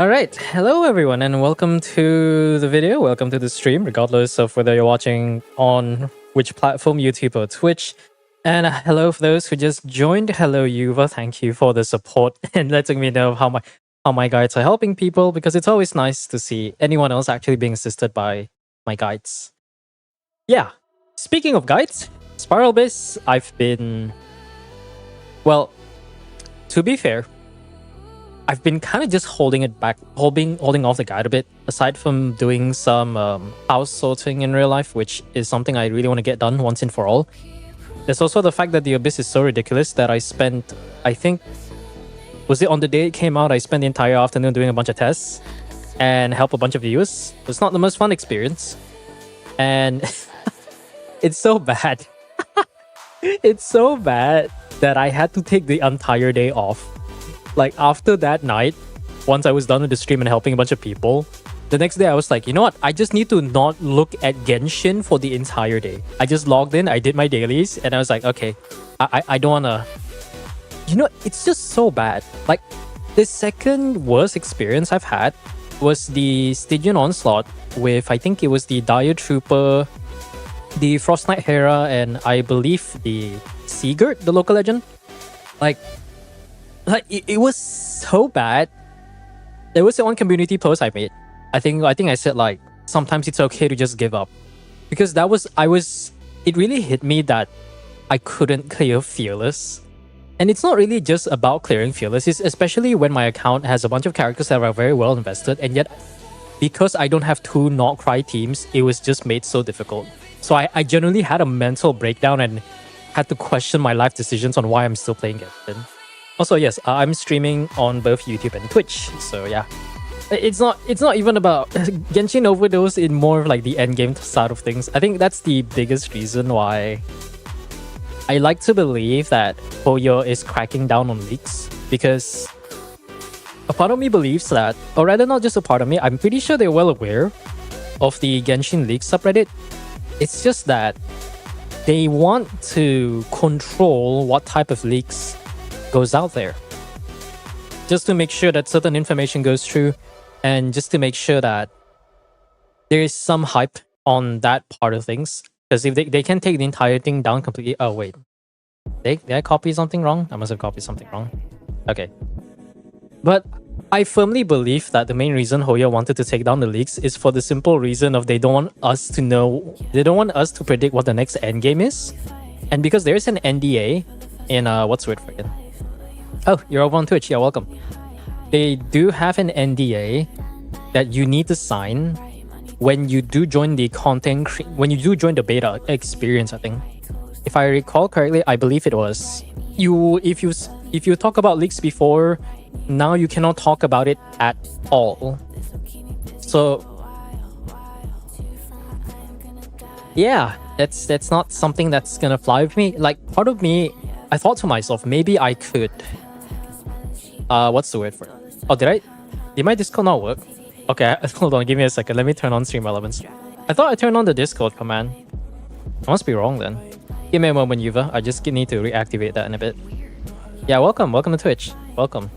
All right, hello everyone, and welcome to the video. Welcome to the stream, regardless of whether you're watching on which platform, YouTube or Twitch. And hello for those who just joined. Hello, Yuva. Thank you for the support and letting me know how my guides are helping people, because it's always nice to see anyone else actually being assisted by my guides. Yeah. Speaking of guides, Spiral Base, I've been, well, to be fair, I've been kind of just holding it back, holding off the guide a bit, aside from doing some house sorting in real life, which is something I really want to get done once and for all. There's also the fact that the Abyss is so ridiculous that I spent, I think, was it on the day it came out, I spent the entire afternoon doing a bunch of tests and help a bunch of viewers. It's not the most fun experience. And it's so bad. It's so bad that I had to take the entire day off. Like, after that night, once I was done with the stream and helping a bunch of people, the next day I was like, you know what? I just need to not look at Genshin for the entire day. I just logged in, I did my dailies, and I was like, okay, I don't want to... You know, it's just so bad. Like, the second worst experience I've had was the Stygian Onslaught with, I think it was the Dire Trooper, the Frost Knight Hera, and I believe the Sigurd, the local legend. Like it was so bad. There was one community post I made. I think I said, like, sometimes it's okay to just give up, because it really hit me that I couldn't clear Fearless. And it's not really just about clearing Fearless, it's especially when my account has a bunch of characters that are very well invested, and yet because I don't have two Not Cry teams, it was just made so difficult. So I genuinely had a mental breakdown and had to question my life decisions on why I'm still playing Genshin. Also, yes, I'm streaming on both YouTube and Twitch, so yeah. It's not even about Genshin Overdose in more of like the endgame side of things. I think that's the biggest reason why I like to believe that Hoyo is cracking down on leaks, because a part of me believes that, or rather not just a part of me, I'm pretty sure they're well aware of the Genshin leaks subreddit. It's just that they want to control what type of leaks goes out there, just to make sure that certain information goes through, and just to make sure that there is some hype on that part of things. Because if they can take the entire thing down completely... Oh wait, did I copy something wrong? I must have copied something wrong. Okay, but I firmly believe that the main reason Hoyo wanted to take down the leaks is for the simple reason of they don't want us to know, they don't want us to predict what the next endgame is. And because there is an NDA in what's the word for it? Oh, you're over on Twitch. Yeah, welcome. They do have an NDA that you need to sign when you do join the when you do join the beta experience. I think, if I recall correctly, I believe it was if you talk about leaks before, now you cannot talk about it at all. So yeah, that's not something that's gonna fly with me. Like, part of me, I thought to myself, maybe I could what's the word for it? Oh, did my Discord not work? Okay, hold on, give me a second. Let me turn on stream relevance. I thought I turned on the Discord command. I must be wrong then. Give me a moment, Yuva. I just need to reactivate that in a bit. Yeah, welcome to Twitch. Welcome.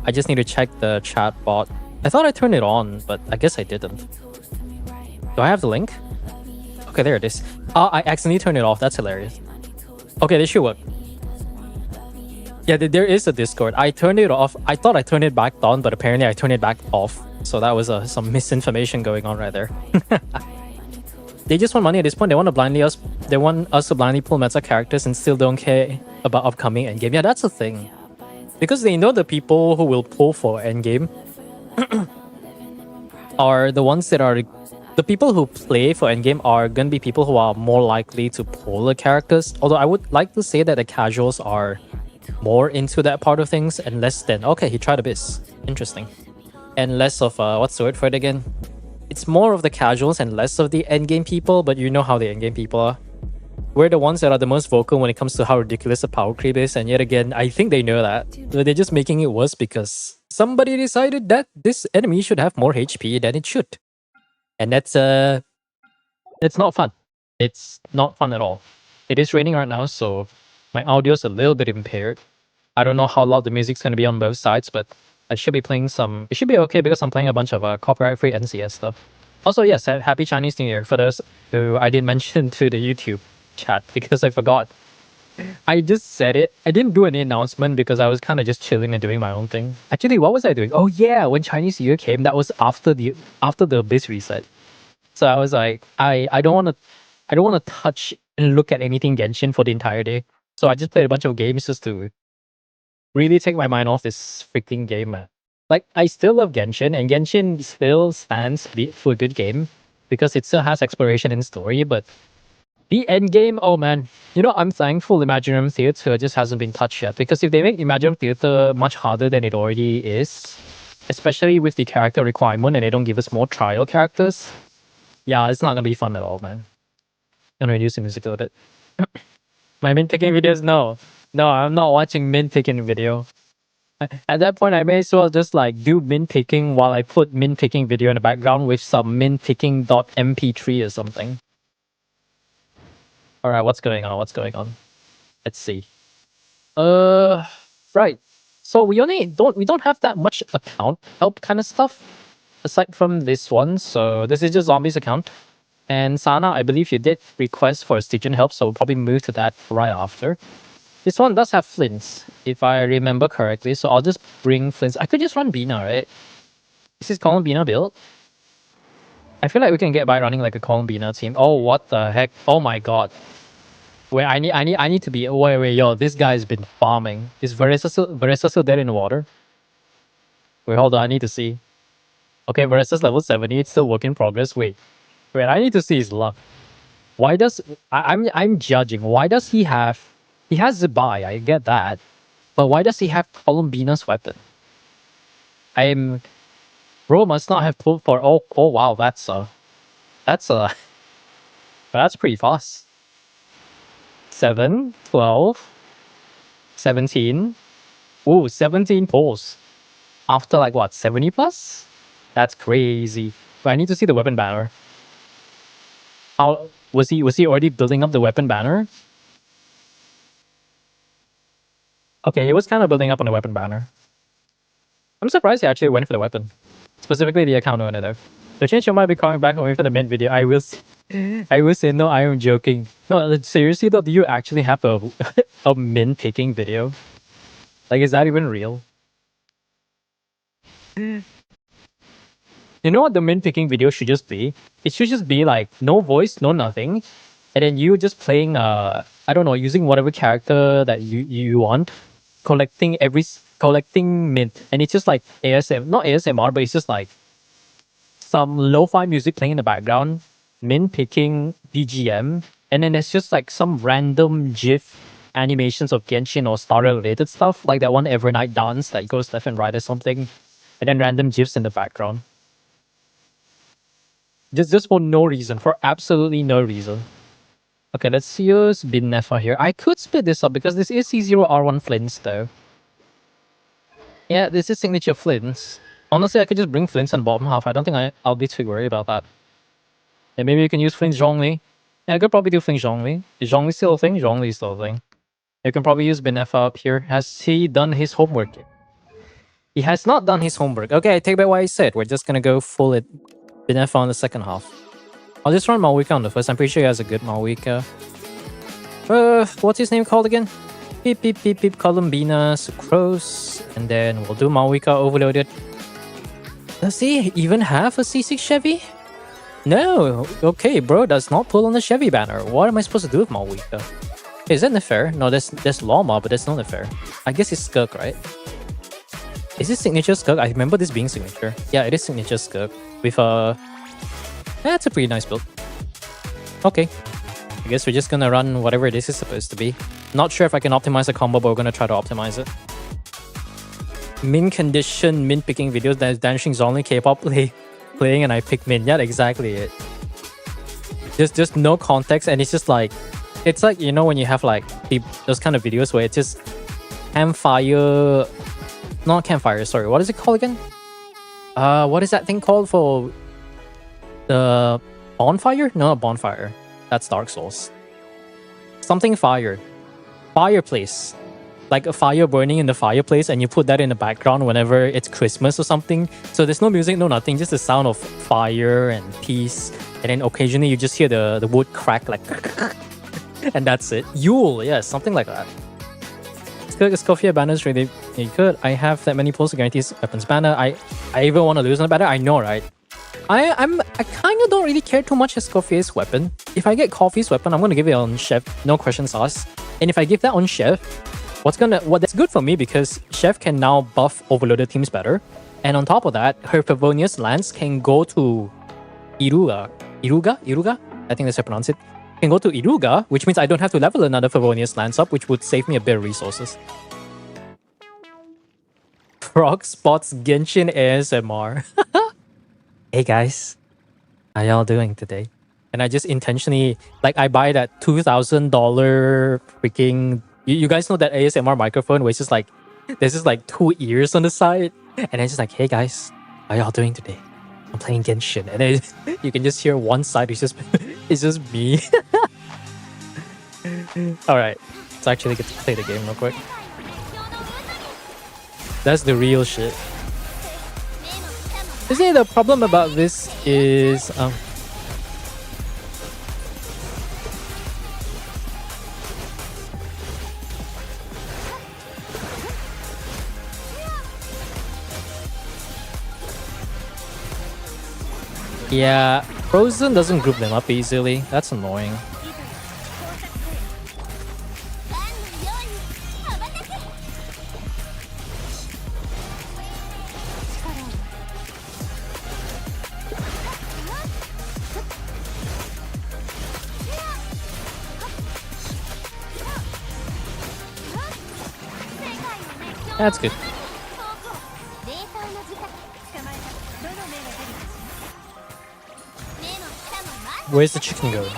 I just need to check the chat bot. I thought I turned it on, but I guess I didn't. Do I have the link? Okay, there it is. I accidentally turned it off. That's hilarious. Okay, this should work. Yeah, there is a Discord. I turned it off. I thought I turned it back on, but apparently I turned it back off. So that was some misinformation going on right there. They just want money at this point. They want us to blindly pull meta characters and still don't care about upcoming endgame. Yeah, that's the thing. Because they know the people who will pull for endgame are the ones that are... The people who play for endgame are going to be people who are more likely to pull the characters. Although I would like to say that the casuals are more into that part of things, and less than... Okay, he tried Abyss. Interesting. And less of... what's the word for it again? It's more of the casuals and less of the endgame people, but you know how the endgame people are. We're the ones that are the most vocal when it comes to how ridiculous the power creep is, and yet again, I think they know that. But they're just making it worse because somebody decided that this enemy should have more HP than it should. And that's not fun. It's not fun at all. It is raining right now, so my audio's a little bit impaired. I don't know how loud the music's going to be on both sides, but I should be playing some. It should be okay because I'm playing a bunch of copyright-free NCS stuff. Also, yes, happy Chinese New Year for those who I didn't mention to the YouTube chat because I forgot. I just said it. I didn't do any announcement because I was kind of just chilling and doing my own thing. Actually, what was I doing? Oh yeah, when Chinese New Year came, that was after the base reset. So I was like, I don't want to touch and look at anything Genshin for the entire day. So I just played a bunch of games just to really take my mind off this freaking game, man. Like I still love Genshin, and Genshin still stands for a good game because it still has exploration and story, but the end game, oh man, I'm thankful Imaginary Theater just hasn't been touched yet because if they make Imaginary Theater much harder than it already is, especially with the character requirement and they don't give us more trial characters, yeah, it's not gonna be fun at all, man. I'm gonna reduce the music a little bit. My min picking videos, no. No, I'm not watching min picking video. At that point, I may as well just like do min picking while I put min picking video in the background with some min picking .mp3 or something. All right, what's going on? What's going on? Let's see. Uh, right. So we don't have that much account help kind of stuff aside from this one. So this is just zombies account. And Sana, I believe you did request for a Stygian help, so we'll probably move to that right after. This one does have flints, if I remember correctly. So I'll just bring flints. I could just run Bina, right? Is this Columbina build? I feel like we can get by running like a Columbina team. Oh, what the heck? Oh my god. Wait, I need to be. Wait, yo, this guy's been farming. Is Veresa still dead in the water? Wait, hold on, I need to see. Okay, Veresa's level 70. It's still work in progress. Wait, I need to see his luck. Why does I'm judging? Why does he have? He has Zibai. I get that, but why does he have Columbina's weapon? I'm Bro must not have pulled for. Oh wow, that's that's pretty fast. 7, 12, 17. Ooh, 17 pulls after like what 70 plus? That's crazy. But I need to see the weapon banner. How was he already building up the weapon banner? Okay, he was kind of building up on the weapon banner. I'm surprised he actually went for the weapon. Specifically the account owner though. So change your mind be coming back away for the main video. I will say no, I am joking. No, seriously though, do you actually have a a min picking video? Like is that even real? You know what the min picking video should just be? It should just be like no voice, no nothing. And then you just playing I don't know, using whatever character that you want, collecting mint. And it's just like not ASMR, but it's just like some lo-fi music playing in the background, min picking BGM, and then it's just like some random GIF animations of Genshin or Star related stuff, like that one Evernight dance that goes left and right or something, and then random GIFs in the background. Just for no reason, for absolutely no reason. Okay, let's use Binnefa here. I could split this up because this is C0R1 Flints though. Yeah, this is signature Flints. Honestly, I could just bring Flints on bottom half. I don't think I'll be too worried about that. And maybe you can use Flint Zhongli. Yeah, I could probably do Flint Zhongli. Is Zhongli still a thing? Zhongli is still a thing. You can probably use Benefa up here. Has he done his homework? He has not done his homework. Okay, I take back what I said. We're just gonna go full it Benefa on the second half. I'll just run Malwika on the first. I'm pretty sure he has a good Malwika. What's his name called again? Beep beep beep beep Columbina Sucrose. And then we'll do Malwika overloaded. Does he even have a C6 Chevy? No, okay, bro does not pull on the Chevy banner. What am I supposed to do with Malwika? Is that not fair? No, that's Llama, but that's not fair. I guess it's Skirk, right? Is this signature Skirk? I remember this being signature. Yeah, it is signature Skirk. With that's a pretty nice build. Okay. I guess we're just gonna run whatever this is supposed to be. Not sure if I can optimize the combo, but we're gonna try to optimize it. Min condition, min picking videos, that's Dancing Zonly K-pop playing and I pick min. Yeah, exactly it. Just no context, and it's just like, it's like, you know, when you have like those kind of videos where it's just campfire, not campfire, sorry, what is it called again? What is that thing called for the bonfire? No, not bonfire. That's Dark Souls. Something fire. Fireplace. like a fire burning in the fireplace, and you put that in the background whenever it's Christmas or something. So there's no music, no nothing, just the sound of fire and peace. And then occasionally you just hear the wood crack like and that's it. Yule, yeah, something like that. Scoffia banner is really good. I have that many pulls to guarantees weapons banner. I even want to lose on the banner. I know, right? I kind of don't really care too much as Scofia's weapon. If I get Coffee's weapon, I'm gonna give it on Chef, no questions asked. And if I give that on Chef, that's good for me because Chef can now buff overloaded teams better. And on top of that, her Favonius Lance can go to Iruga. I think that's how I pronounce it. Can go to Iruga, which means I don't have to level another Favonius Lance up, which would save me a bit of resources. Frog spots Genshin ASMR. Hey guys, how y'all doing today? And I just intentionally, like, I buy that $2,000 freaking... You guys know that ASMR microphone where it's just like, there's just like 2 ears on the side, and it's just like, hey guys, how y'all doing today? I'm playing Genshin, and then you can just hear one side. It's just me. All right, let's actually get to play the game real quick. That's the real shit. You see, the problem about this is yeah, Frozen doesn't group them up easily. That's annoying. That's good. Where's the chicken going?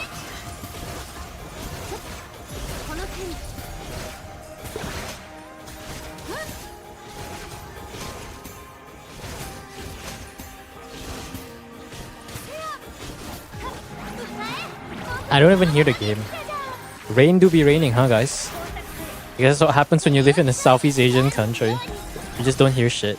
I don't even hear the game. Rain do be raining, huh guys? I guess that's what happens when you live in a Southeast Asian country. You just don't hear shit.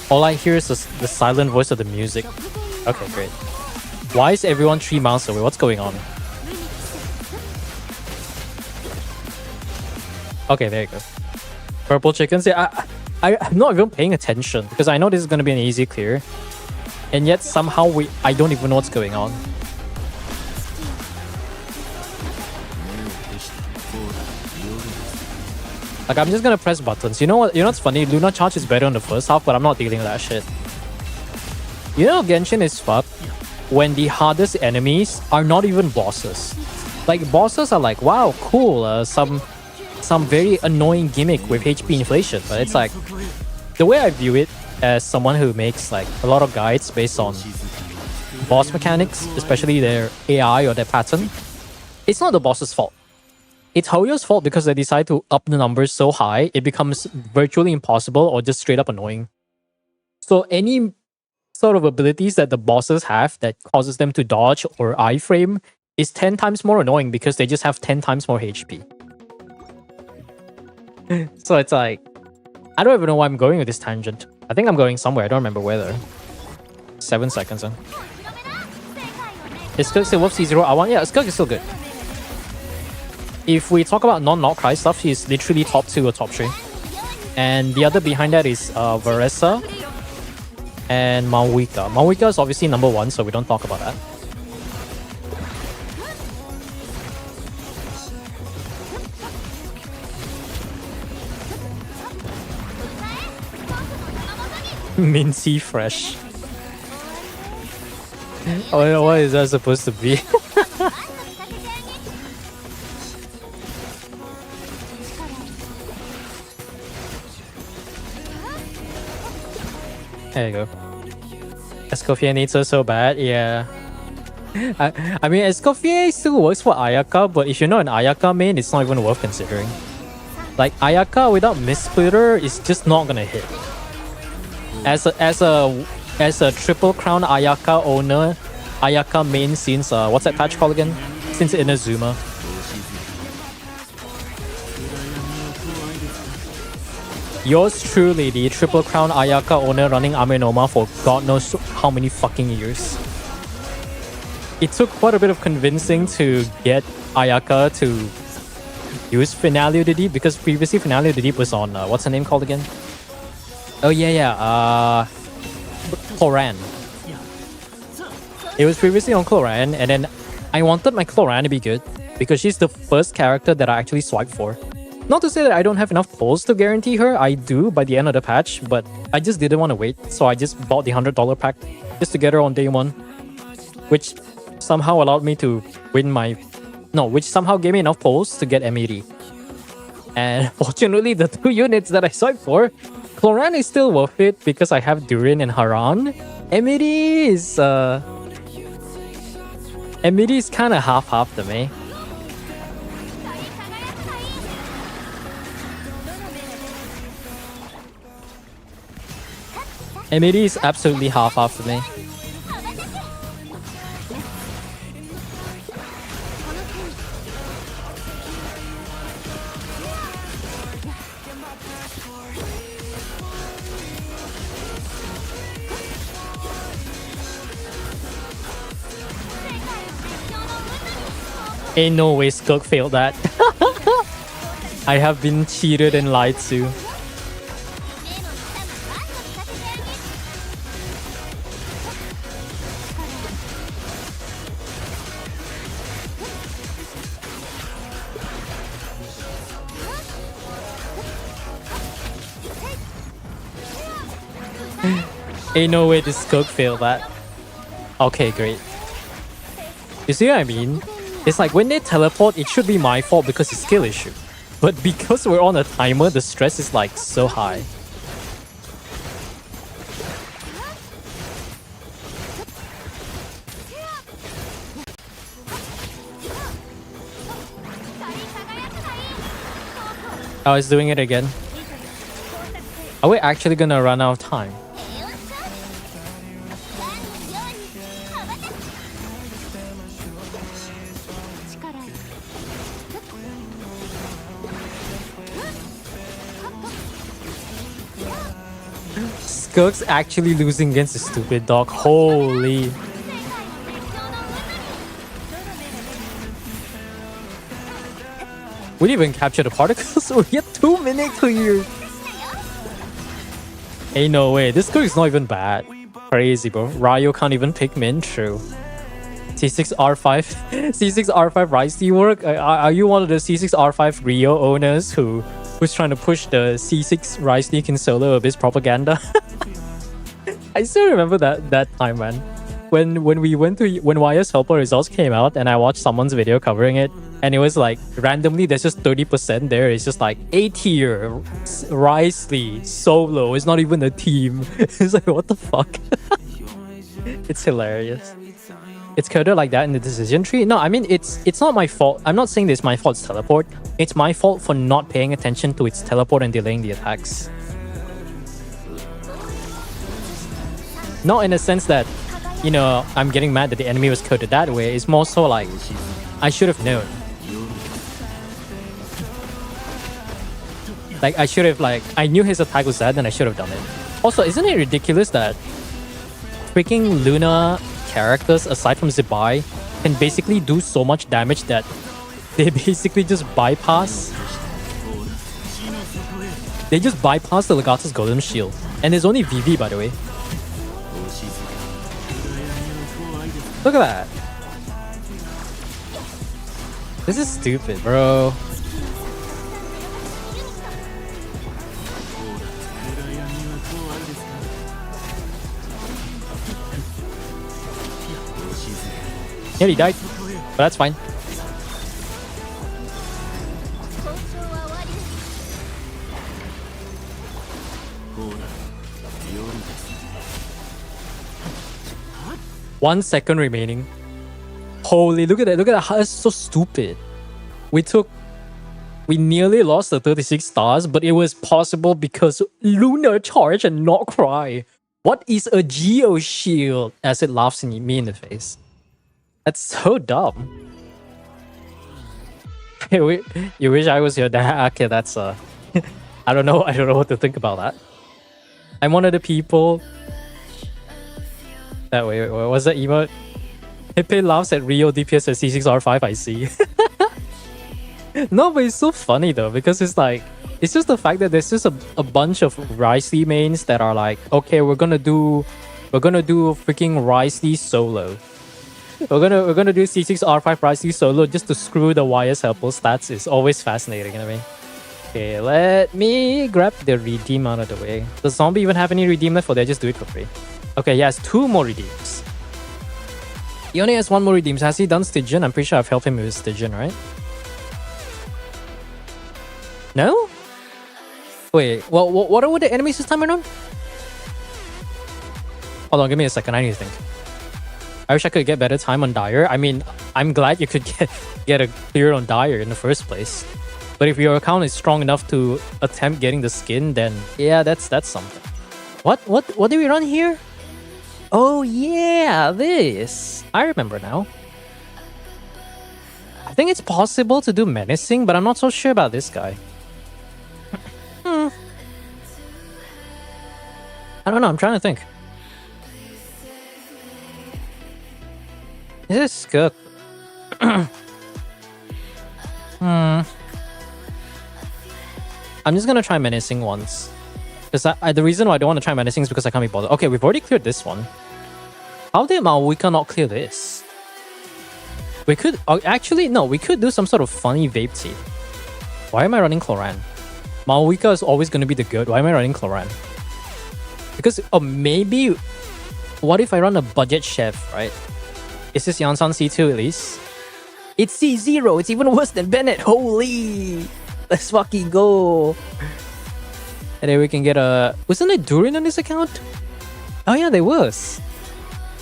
All I hear is the silent voice of the music. Okay, great. Why is everyone 3 miles away? What's going on? Okay, there you go. Purple chickens. Yeah, I'm not even paying attention because I know this is going to be an easy clear. And yet somehow I don't even know what's going on. Like, I'm just gonna press buttons. You know what? You know what's funny? Luna Charge is better in the first half, but I'm not dealing with that shit. You know, Genshin is fucked when the hardest enemies are not even bosses. Like, bosses are like, wow, cool, some very annoying gimmick with HP inflation. But it's like, the way I view it as someone who makes like a lot of guides based on boss mechanics, especially their AI or their pattern, it's not the boss's fault. It's Hoyo's fault because they decide to up the numbers so high, it becomes virtually impossible or just straight up annoying. So any sort of abilities that the bosses have that causes them to dodge or iframe is 10 times more annoying because they just have 10 times more HP. So it's like, I don't even know why I'm going with this tangent. I think I'm going somewhere. I don't remember where though. 7 seconds. Is Skirk still worth C0? I want, yeah, Skirk is still good. If we talk about non-knock cry stuff, he's literally top 2 or top 3. And the other behind that is Varesa and Mawika. Mawika is obviously number 1, so we don't talk about that. Mincy fresh. Oh, what is that supposed to be? There you go. Escoffier needs her so bad, yeah. I mean, Escoffier still works for Ayaka, but if you're not an Ayaka main, it's not even worth considering. Like, Ayaka without Mist Splitter is just not gonna hit. As a Triple Crown Ayaka owner, Ayaka main since what's that patch called again? Since Inazuma. Yours truly, the Triple Crown Ayaka owner running Amenoma for God knows how many fucking years. It took quite a bit of convincing to get Ayaka to use Finale the Deep, because previously Finale the Deep was on what's her name called again? Oh yeah, Cloran. It was previously on Cloran, and then I wanted my Cloran to be good because she's the first character that I actually swiped for. Not to say that I don't have enough pulls to guarantee her, I do by the end of the patch, but I just didn't want to wait, so I just bought the $100 pack just to get her on day one, which somehow allowed me to win which somehow gave me enough pulls to get M80. And fortunately, the 2 units that I swiped for, Cloran is still worth it because I have Durin and Haran. M80 is kind of half-half to me. M80 is absolutely half-half to me. Ain't no way Skirk failed that. I have been cheated and lied to. Ain't no way this Skirk failed that. Okay, great. You see what I mean? It's like when they teleport, it should be my fault because it's skill issue. But because we're on a timer, the stress is like so high. Oh, it's doing it again. Are we actually gonna run out of time? Skirk's actually losing against the stupid dog. Holy. We didn't even capture the particles. We get 2 minute clear. Ain't no way. This Skirk is not even bad. Crazy, bro. Ryo can't even pick min. True. C6R5. C6R5 Rise work? Are you one of the C6R5 Rio owners who's trying to push the C6 Rise League in solo Abyss propaganda? I still remember that time, man. When YS Helper results came out and I watched someone's video covering it, and it was like randomly there's just 30% there. It's just like A tier Rise League solo. It's not even a team. It's like, what the fuck? It's hilarious. It's coded like that in the decision tree. No, I mean it's not my fault. I'm not saying that it's my fault it's teleport. It's my fault for not paying attention to its teleport and delaying the attacks. Not in a sense that, you know, I'm getting mad that the enemy was coded that way. It's more so like, I should have known. Like, I should have, like, I knew his attack was that, and I should have done it. Also, isn't it ridiculous that freaking Luna characters, aside from Zibai, can basically do so much damage that they basically just bypass... They just bypass the Legata's Golden Shield. And there's only VV, by the way. Look at that. This is stupid, bro. Yeah, he died. But that's fine. One second remaining. Holy, look at that. Look at that. That's so stupid. We nearly lost the 36 stars, but it was possible because Lunar Charge and not Cry. What is a Geo Shield? As it laughs me in the face. That's so dumb. You wish I was your dad? Okay, that's I don't know what to think about that. I'm one of the people that wait, what's that emote? Pepe laughs at Rio DPS at C6R5, I see. No, but it's so funny though, because it's like, it's just the fact that there's just a bunch of Ricey mains that are like, okay, we're gonna do freaking Ricey solo. We're gonna do C6R5 Ricey solo just to screw the YSL stats. Is always fascinating, you know what I mean? Okay, let me grab the redeem out of the way. Does Zombie even have any redeem left, or they just do it for free? Okay, he has 2 more redeems. He only has 1 more redeem. Has he done Stygian? I'm pretty sure I've helped him with Stygian, right? No? Wait, well, what are the enemies this time around? Hold on, give me a second. I need to think. I wish I could get better time on Dire. I mean, I'm glad you could get a clear on Dire in the first place. But if your account is strong enough to attempt getting the skin, then yeah, that's something. What did we run here? Oh yeah, this. I remember now. I think it's possible to do menacing, but I'm not so sure about this guy. I don't know, I'm trying to think. Is this good? I'm just gonna try menacing once. Because the reason why I don't want to try menacing is because I can't be bothered. Okay, we've already cleared this one. How did Maoika not clear this? We could... actually, no, we could do some sort of funny vape tea. Why am I running Cloran? Maoika is always going to be the good. Why am I running Cloran? Because maybe... What if I run a budget chef, right? Is this Yansan C2 at least? It's C0! It's even worse than Bennett! Holy! Let's fucking go! And then we can get a... Wasn't there Durin on this account? Oh yeah, there was.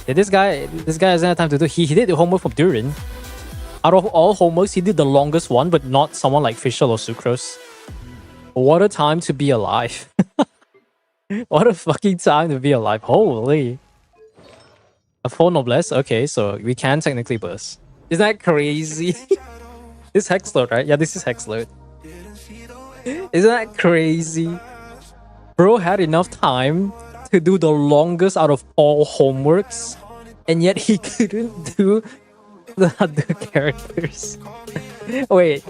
Yeah, this guy hasn't had time to do... He did the homework from Durin. Out of all homeworks, he did the longest one, but not someone like Fischl or Sucrose. What a time to be alive. What a fucking time to be alive. Holy. A 4 noblesse? Okay, so we can technically burst. Isn't that crazy? This hex load, right? Yeah, this is hex load. Isn't that crazy? Bro had enough time to do the longest out of all homeworks, and yet he couldn't do the other characters. Wait,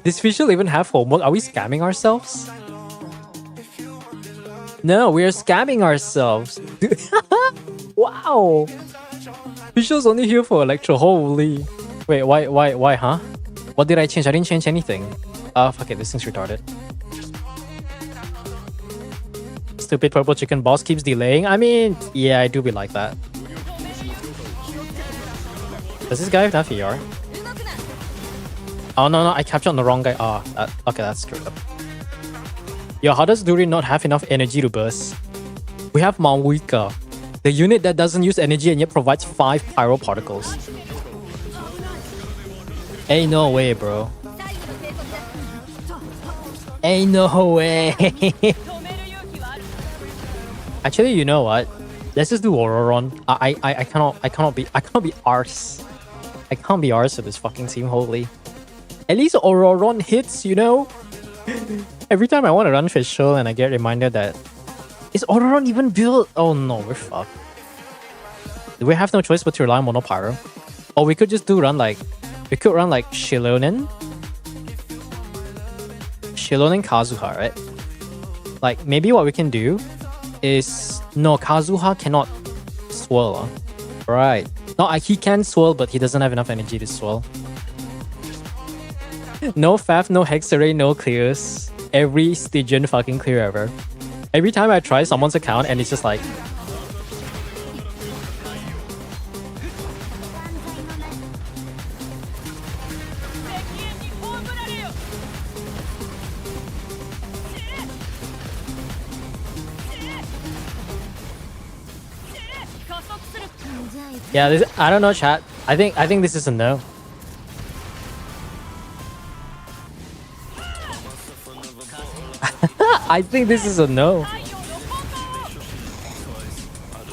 does Fischl even have homework? Are we scamming ourselves? No, we are scamming ourselves. Wow. Fischl's only here for Electro. Holy. Wait, why, huh? What did I change? I didn't change anything. Fuck it, this thing's retarded. Stupid purple chicken boss keeps delaying. I mean, yeah, I do be like that. Does this guy have enough ER? Oh no, I captured on the wrong guy. Okay, that's screwed up. Yo, how does Durin not have enough energy to burst? We have Maoika, the unit that doesn't use energy and yet provides 5 pyro particles. Ain't no way, bro. Ain't no way. Actually, you know what? Let's just do Auroron. I cannot be arse. I can't be arse with this fucking team. Holy. At least Auroron hits, you know. Every time I want to run Fischl and I get reminded that is Auroron even built? Oh no, we're fucked. We have no choice but to rely on Mono Pyro. Or we could just run like Shilonen Kazuha, right? Like maybe what we can do is no, Kazuha cannot swirl. Right. No, he can swirl, but he doesn't have enough energy to swirl. No faff, no hex array, no clears. Every Stygian fucking clear ever. Every time I try someone's account and it's just like... Yeah, I don't know, chat. I think this is a no. I think this is a no.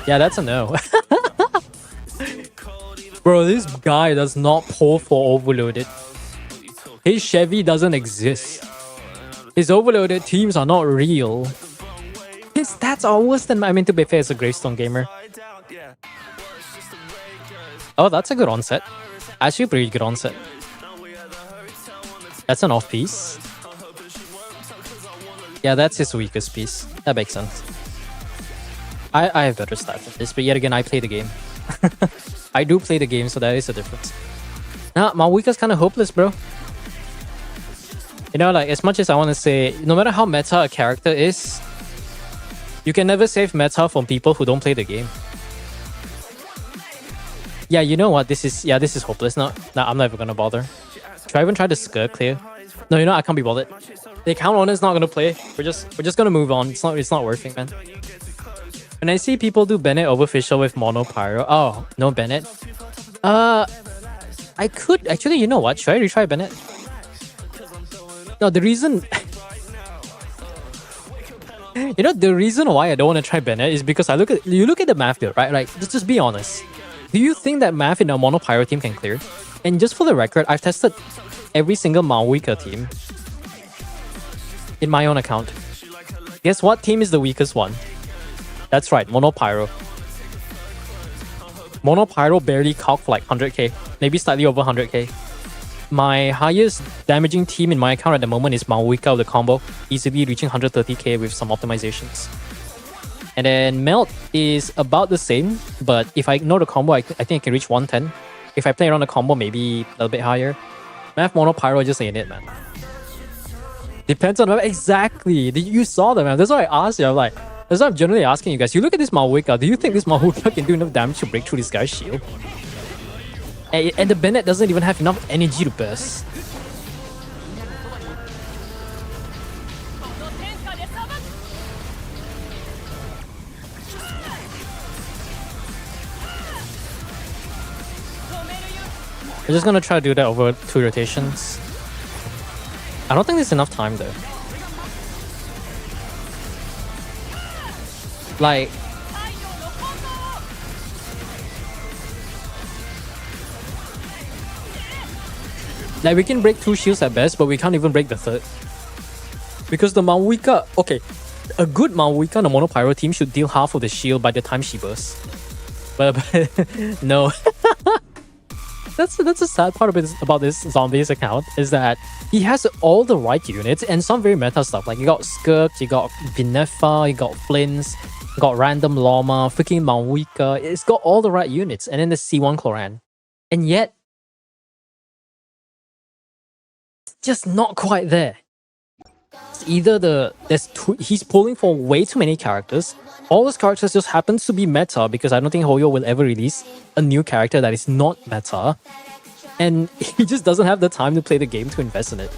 Yeah, that's a no. Bro, this guy does not pull for overloaded. His Chevy doesn't exist. His overloaded teams are not real. His stats are worse than... I mean, to be fair, it's a Gravestone gamer. Oh, that's a good onset. Actually, pretty good onset. That's an off piece. Yeah, that's his weakest piece. That makes sense. I have better stats than this, but yet again, I play the game. I do play the game, so that is a difference. Nah, Mahuika's kind of hopeless, bro. You know, like, as much as I want to say, no matter how meta a character is, you can never save meta from people who don't play the game. Yeah, you know what? This is hopeless. No, I'm never gonna bother. Should I even try to skirt clear? No, you know, I can't be bothered. The account owner's not gonna play. We're just gonna move on. It's not working, man. When I see people do Bennett over Fischl with Mono Pyro, oh, no Bennett. I could actually. You know what? Should I retry Bennett? No, the reason. You know, the reason why I don't want to try Bennett is because you look at the math build, right? Like, just be honest. Do you think that math in a Mono Pyro team can clear? And just for the record, I've tested every single Mahuika team in my own account. Guess what team is the weakest one? That's right, Mono Pyro. Mono Pyro barely calc for like 100k, maybe slightly over 100k. My highest damaging team in my account at the moment is Mahuika with the combo, easily reaching 130k with some optimizations. And then Melt is about the same, but if I ignore the combo, I think I can reach 110. If I play around the combo, maybe a little bit higher. Math Mono Pyro just ain't it, man. Depends on the map. Exactly. You saw the map. That's why I asked you. That's why I'm generally asking you guys. You look at this Mahuika. Do you think this Mahuika can do enough damage to break through this guy's shield? And the Bennett doesn't even have enough energy to burst. We're just gonna try to do that over 2 rotations. I don't think there's enough time though. Like... we can break 2 shields at best, but we can't even break the 3rd. Because the Mahuika... Okay, a good Mahuika on a Mono Pyro team should deal half of the shield by the time she bursts. But no. That's the sad part about this Zombies account, is that he has all the right units and some very meta stuff. Like, you got Skirk, you got Binefa, you got Flints, you got Random Llama, freaking Mahuika. It's got all the right units. And then the C1 Cloran. And yet, it's just not quite there. It's either he's pulling for way too many characters. All those characters just happens to be meta, because I don't think Hoyo will ever release a new character that is not meta. And he just doesn't have the time to play the game to invest in it.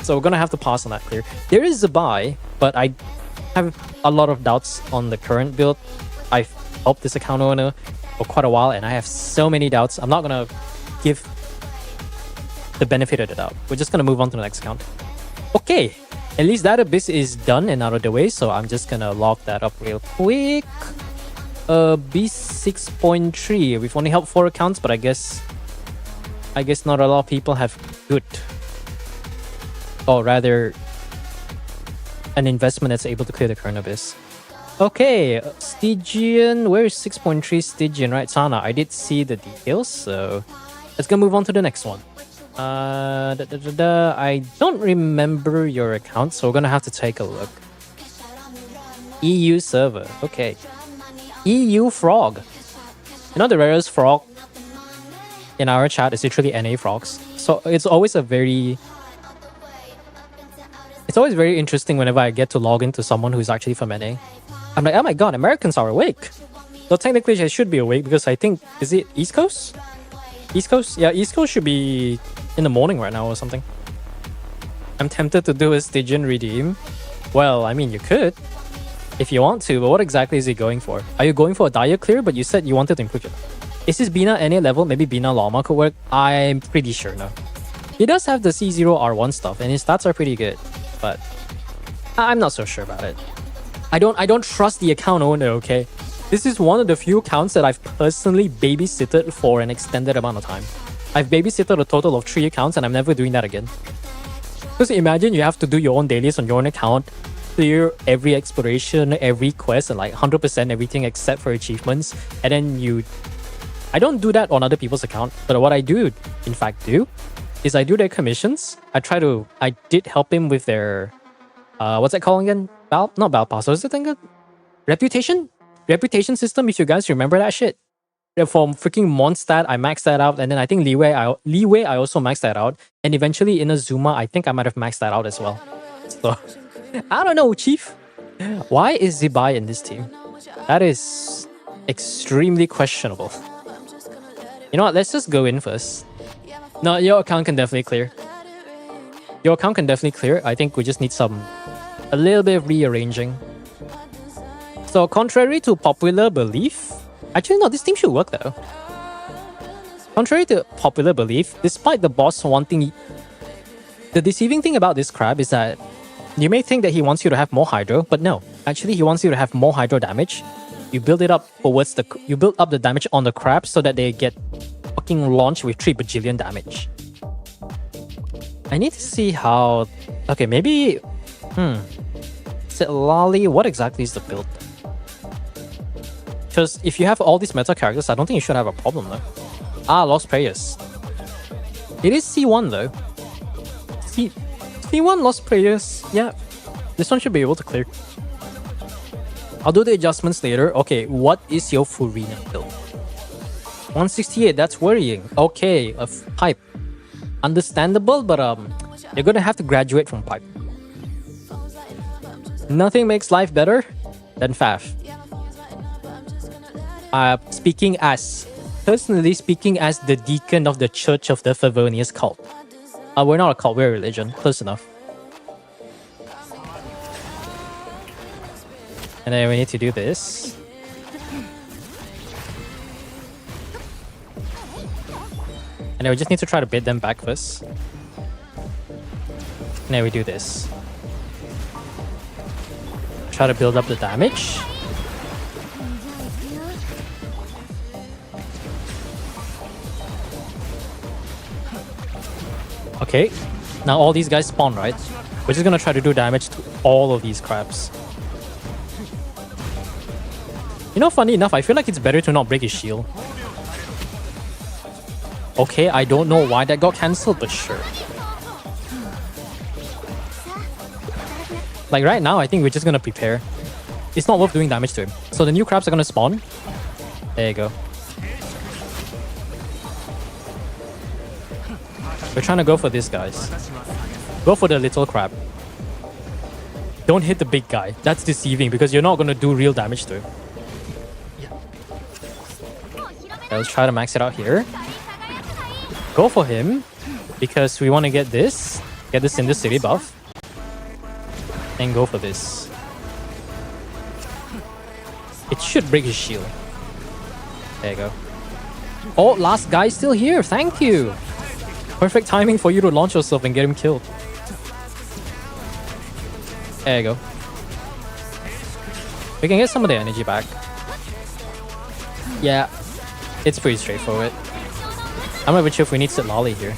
So we're gonna have to pass on that clear. There is a buy, but I have a lot of doubts on the current build. I've helped this account owner for quite a while, and I have so many doubts. I'm not gonna give the benefit of the doubt. We're just gonna move on to the next account. Okay. At least that abyss is done and out of the way, so I'm just gonna lock that up real quick. Beast 6.3. We've only helped 4 accounts, but I guess not a lot of people have good, or rather, an investment that's able to clear the current abyss. Okay, Stygian. Where is 6.3 Stygian? Right, Sana. I did see the details, so let's go move on to the next one. I don't remember your account, so we're gonna have to take a look. EU server, okay. EU frog. You know, the rarest frog in our chat is literally NA frogs. So it's always very interesting whenever I get to log into someone who's actually from NA. I'm like, oh my god, Americans are awake. So technically I should be awake, because I think, is it East Coast? East Coast? Yeah, East Coast should be in the morning right now or something. I'm tempted to do a Stygian redeem. Well, I mean, you could, if you want to, but what exactly is he going for? Are you going for a dire clear, but you said you wanted to improve it? Is his Bina any level? Maybe Bina Llama could work. I'm pretty sure no. He does have the C0R1 stuff, and his stats are pretty good, but I'm not so sure about it. I don't trust the account owner, okay? This is one of the few accounts that I've personally babysitted for an extended amount of time. I've babysitted a total of 3 accounts, and I'm never doing that again. Just imagine you have to do your own dailies on your own account, clear every exploration, every quest, and like 100% everything except for achievements, and then you... I don't do that on other people's account, but what I do, in fact, do is I do their commissions. I did help him with their, what's that called again? Not Battle Pass, what's the thing? Reputation? Reputation system, if you guys remember that shit. From freaking Mondstadt, I maxed that out, and then I think Leeway, I also maxed that out, and eventually in Azuma, I think I might have maxed that out as well. So, I don't know, Chief. Why is Zibai in this team? That is extremely questionable. You know what, let's just go in first. No, your account can definitely clear. Your account can definitely clear. I think we just need a little bit of rearranging. So contrary to popular belief, actually no, this team should work though. Contrary to popular belief, despite the boss wanting... The deceiving thing about this crab is that you may think that he wants you to have more hydro, but no. Actually, he wants you to have more hydro damage. You build it up towards the... You build up the damage on the crabs so that they get fucking launched with 3 bajillion damage. I need to see how... Okay, maybe... Is it Lolly? What exactly is the build? Because if you have all these meta characters, I don't think you should have a problem though. Ah, Lost Prayers. It is C1 though. C1 Lost Prayers. Yeah, this one should be able to clear. I'll do the adjustments later. Okay, what is your Furina build? 168, that's worrying. Okay, a pipe. Understandable, but you're gonna have to graduate from pipe. Nothing makes life better than Faf. Personally speaking as the deacon of the Church of the Favonius cult. We're not a cult, we're a religion. Close enough. And then we need to do this. And then we just need to try to bait them back first. And then we do this. Try to build up the damage. Okay, now all these guys spawn, right? We're just gonna try to do damage to all of these crabs. You know, funny enough, I feel like it's better to not break his shield. Okay, I don't know why that got cancelled, but sure. Like right now, I think we're just gonna prepare. It's not worth doing damage to him. So the new crabs are gonna spawn. There you go. We're trying to go for this, guys. Go for the little crab. Don't hit the big guy. That's deceiving because you're not gonna do real damage to him. Let's try to max it out here. Go for him because we want to get this in the city buff. And go for this. It should break his shield. There you go. Oh, last guy still here. Thank you. Perfect timing for you to launch yourself and get him killed. There you go. We can get some of the energy back. Yeah, it's pretty straightforward. I'm not even sure if we need Sid Lolly here.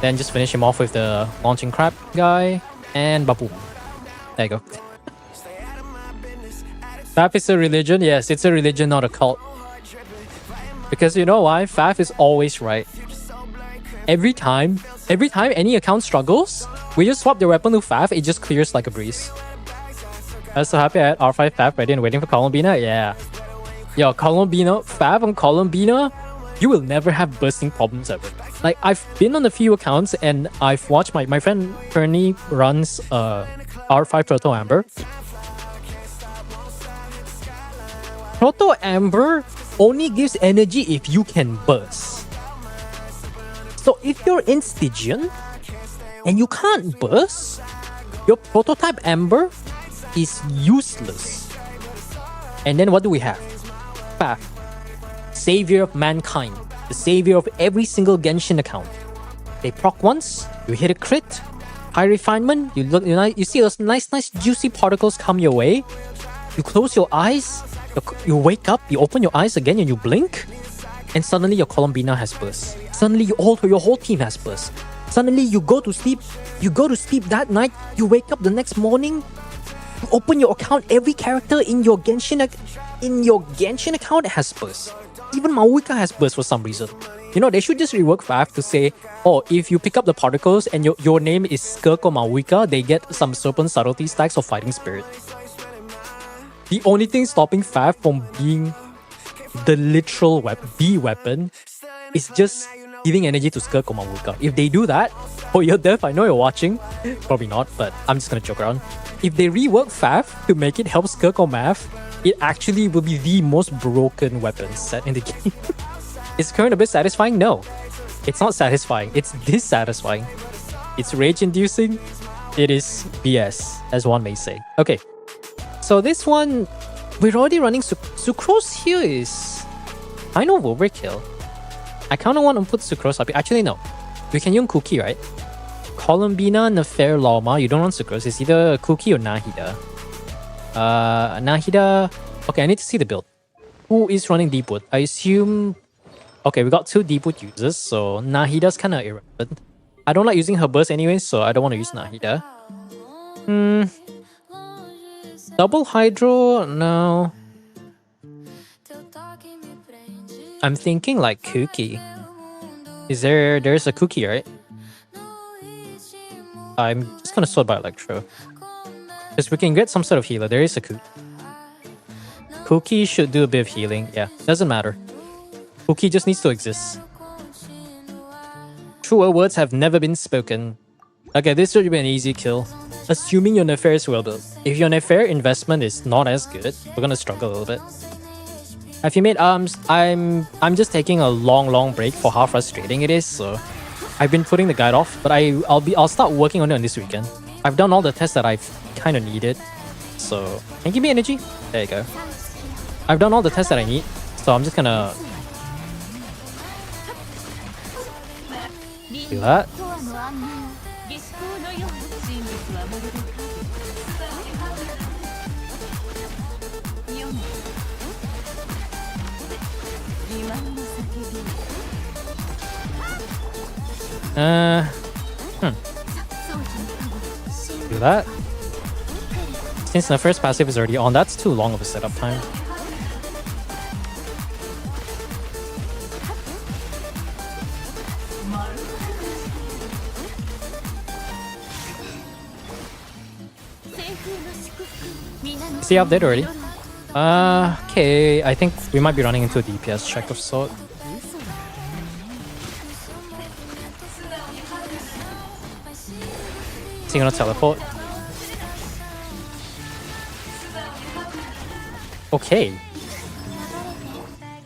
Then just finish him off with the launching crab guy and Bapu. There you go. Faf is a religion? Yes, it's a religion, not a cult. Because you know why? Faf is always right. Every time any account struggles, we just swap the weapon to Faf, it just clears like a breeze. I was so happy I had R5 Faf ready and waiting for Columbina. Yeah. Yo, Columbina, Faf and Columbina, you will never have bursting problems ever. Like, I've been on a few accounts and I've watched my friend Kearney runs R5 Proto Amber. Proto Amber only gives energy if you can burst. So if you're in Stygian and you can't burst, your prototype Amber is useless. And then what do we have? Faf, savior of mankind, the savior of every single Genshin account. They proc once, you hit a crit, high refinement, you see those nice juicy particles come your way. You close your eyes, you wake up, you open your eyes again and you blink, and suddenly your Colombina has burst. Suddenly your whole team has burst. Suddenly you go to sleep that night, you wake up the next morning, you open your account, every character in your Genshin account has burst. Even Mawika has burst for some reason. You know, they should just rework Faf to say, oh, if you pick up the particles and your name is Skirk or Mawika, they get some Serpent Subtlety stacks of Fighting Spirit. The only thing stopping Faf from being the literal weapon is just giving energy to Skirk or Mawika. If they do that, oh, you're deaf, I know you're watching. Probably not, but I'm just gonna joke around. If they rework Faf to make it help Skirk or Math, it actually will be the most broken weapon set in the game. Is current a bit satisfying? No. It's not satisfying. It's dissatisfying. It's rage-inducing. It is BS, as one may say. Okay. So this one, we're already running Sucrose here is kind of overkill. I kind of want to put Sucrose up here. Actually, no. We can use Cookie, right? Colombina, Nefer, Lama. You don't want Sucrose. It's either Cookie or Nahida. Nahida... Okay, I need to see the build. Who is running Deepwood? I assume... Okay, we got 2 Deepwood users, so Nahida's kind of irrelevant. I don't like using her burst anyway, so I don't want to use Nahida. Double Hydro? No. I'm thinking like Cookie. There's a Cookie, right? I'm just gonna sort by Electro. Because we can get some sort of healer. There is a Cookie. Cookie should do a bit of healing. Yeah, doesn't matter. Cookie just needs to exist. Truer words have never been spoken. Okay, this should be an easy kill. Assuming your Nefer is well built. If your Nefer investment is not as good, we're gonna struggle a little bit. Have you made arms? I'm just taking a long break for how frustrating it is, so I've been putting the guide off, but I'll start working on it on this weekend. I've done all the tests that I've kind of needed, so can you give me energy? There you go. I've done all the tests that I need, so I'm just gonna do that. Do that. Since the first passive is already on, that's too long of a setup time. Is he up dead already? Okay, I think we might be running into a DPS check of sort. Is he gonna teleport? Okay.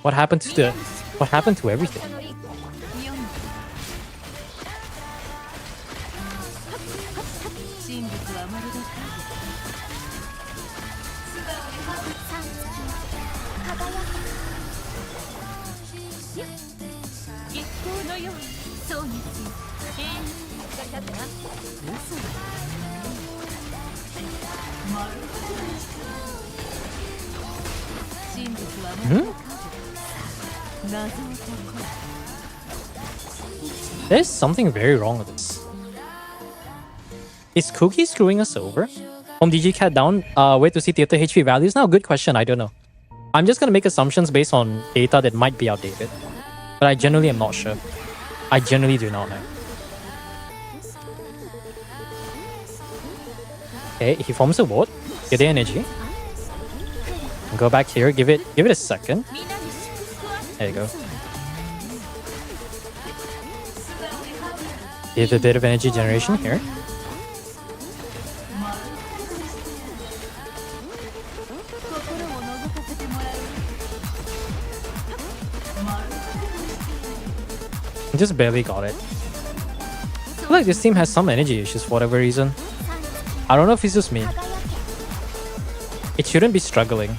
What happened to everything? There's something very wrong with this. Is Cookie screwing us over? Home DGCat down, wait to see theater HP values now? Good question, I don't know. I'm just gonna make assumptions based on data that might be outdated. But I generally am not sure. I generally do not know. Okay, he forms a ward. Get the energy. Go back here, give it a second. There you go. Give a bit of energy generation here. Just barely got it. I feel like this team has some energy issues for whatever reason. I don't know if it's just me. It shouldn't be struggling.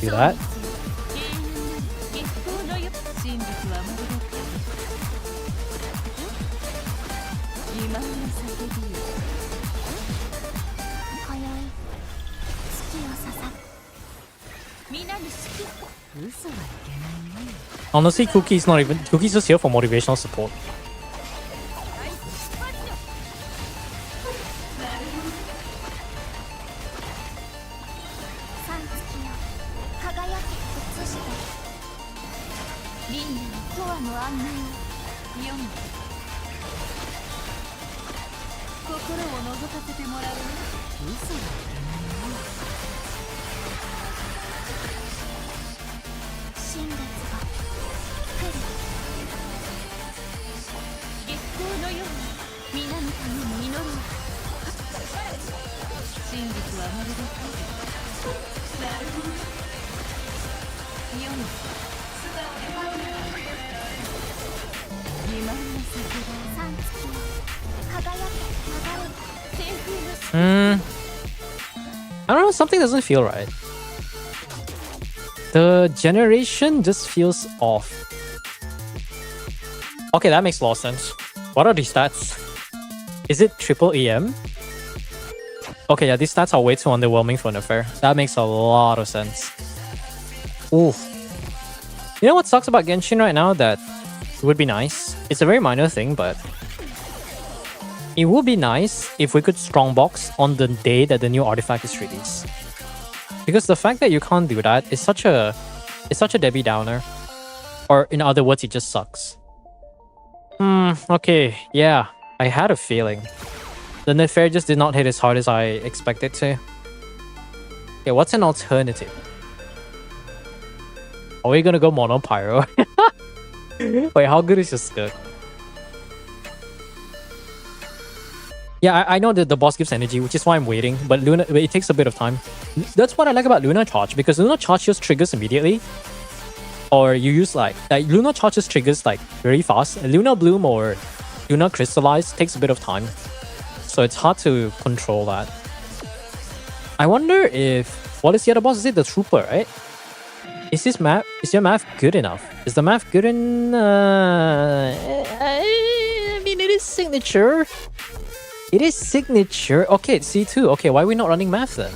do that. Honestly, Cookie's not even. Cookie's just here for motivational support. I don't know, something doesn't feel right. The generation just feels off. Okay, that makes a lot of sense. What are these stats? Is it triple EM? Okay, yeah, these stats are way too underwhelming for an affair. That makes a lot of sense. Ooh. You know what sucks about Genshin right now? That it would be nice. It's a very minor thing, but it would be nice if we could strongbox on the day that the new artifact is released. Because the fact that you can't do that is such a Debbie Downer. Or in other words, it just sucks. Okay, yeah. I had a feeling. The Nefair just did not hit as hard as I expected to. Okay, what's an alternative? Are we gonna go Mono Pyro? Wait, how good is your skirt? Yeah, I know that the boss gives energy, which is why I'm waiting, but it takes a bit of time. That's what I like about Luna Charge, because Luna Charge just triggers immediately. Or you use like Luna Charge just triggers like very fast. Luna Bloom or Luna Crystallize takes a bit of time. So it's hard to control that. I wonder if... What is the other boss? Is it the Trooper, right? Is your math good enough? Is the math good in... I mean, it is signature. It is signature. Okay, C2. Okay, why are we not running math then?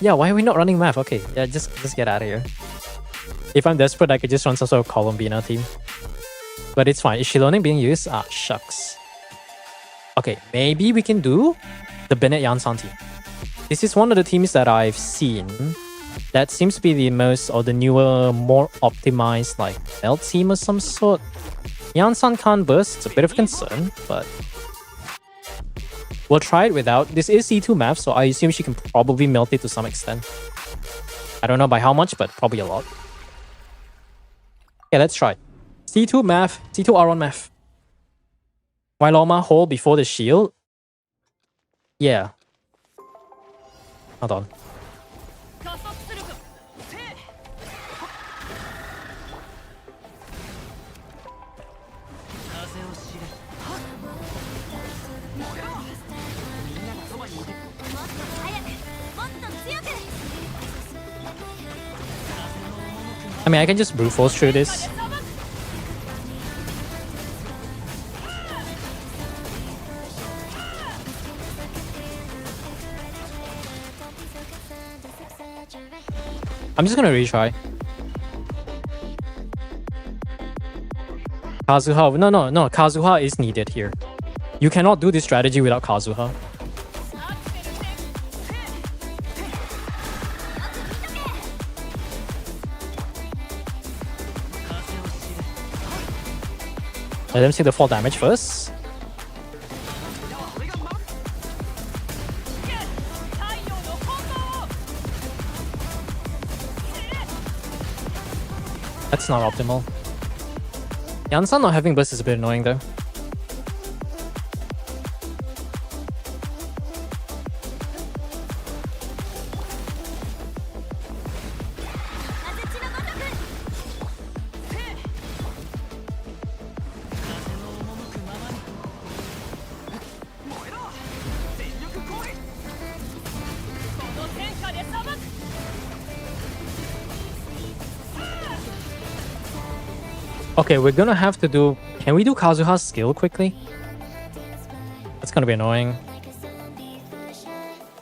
Yeah, why are we not running math? Okay, yeah, just get out of here. If I'm desperate, I could just run some sort of Columbina team. But it's fine. Is Shiloning being used? Ah, shucks. Okay, maybe we can do the Bennett Yansan team. This is one of the teams that I've seen that seems to be the most, or the newer, more optimized, like, melt team of some sort. Yansan can't burst. It's a bit of concern, but we'll try it without. This is C2 math, so I assume she can probably melt it to some extent. I don't know by how much, but probably a lot. Okay, let's try. C2 math, C2 R1 math. Wailoma hold before the shield. Yeah. Hold on. I mean, I can just brute force through this. I'm just gonna retry. Kazuha. No. Kazuha is needed here. You cannot do this strategy without Kazuha. Let them see the fall damage first. That's not optimal. Yansan not having burst is a bit annoying though. Okay, we're gonna have to do... Can we do Kazuha's skill quickly? That's gonna be annoying.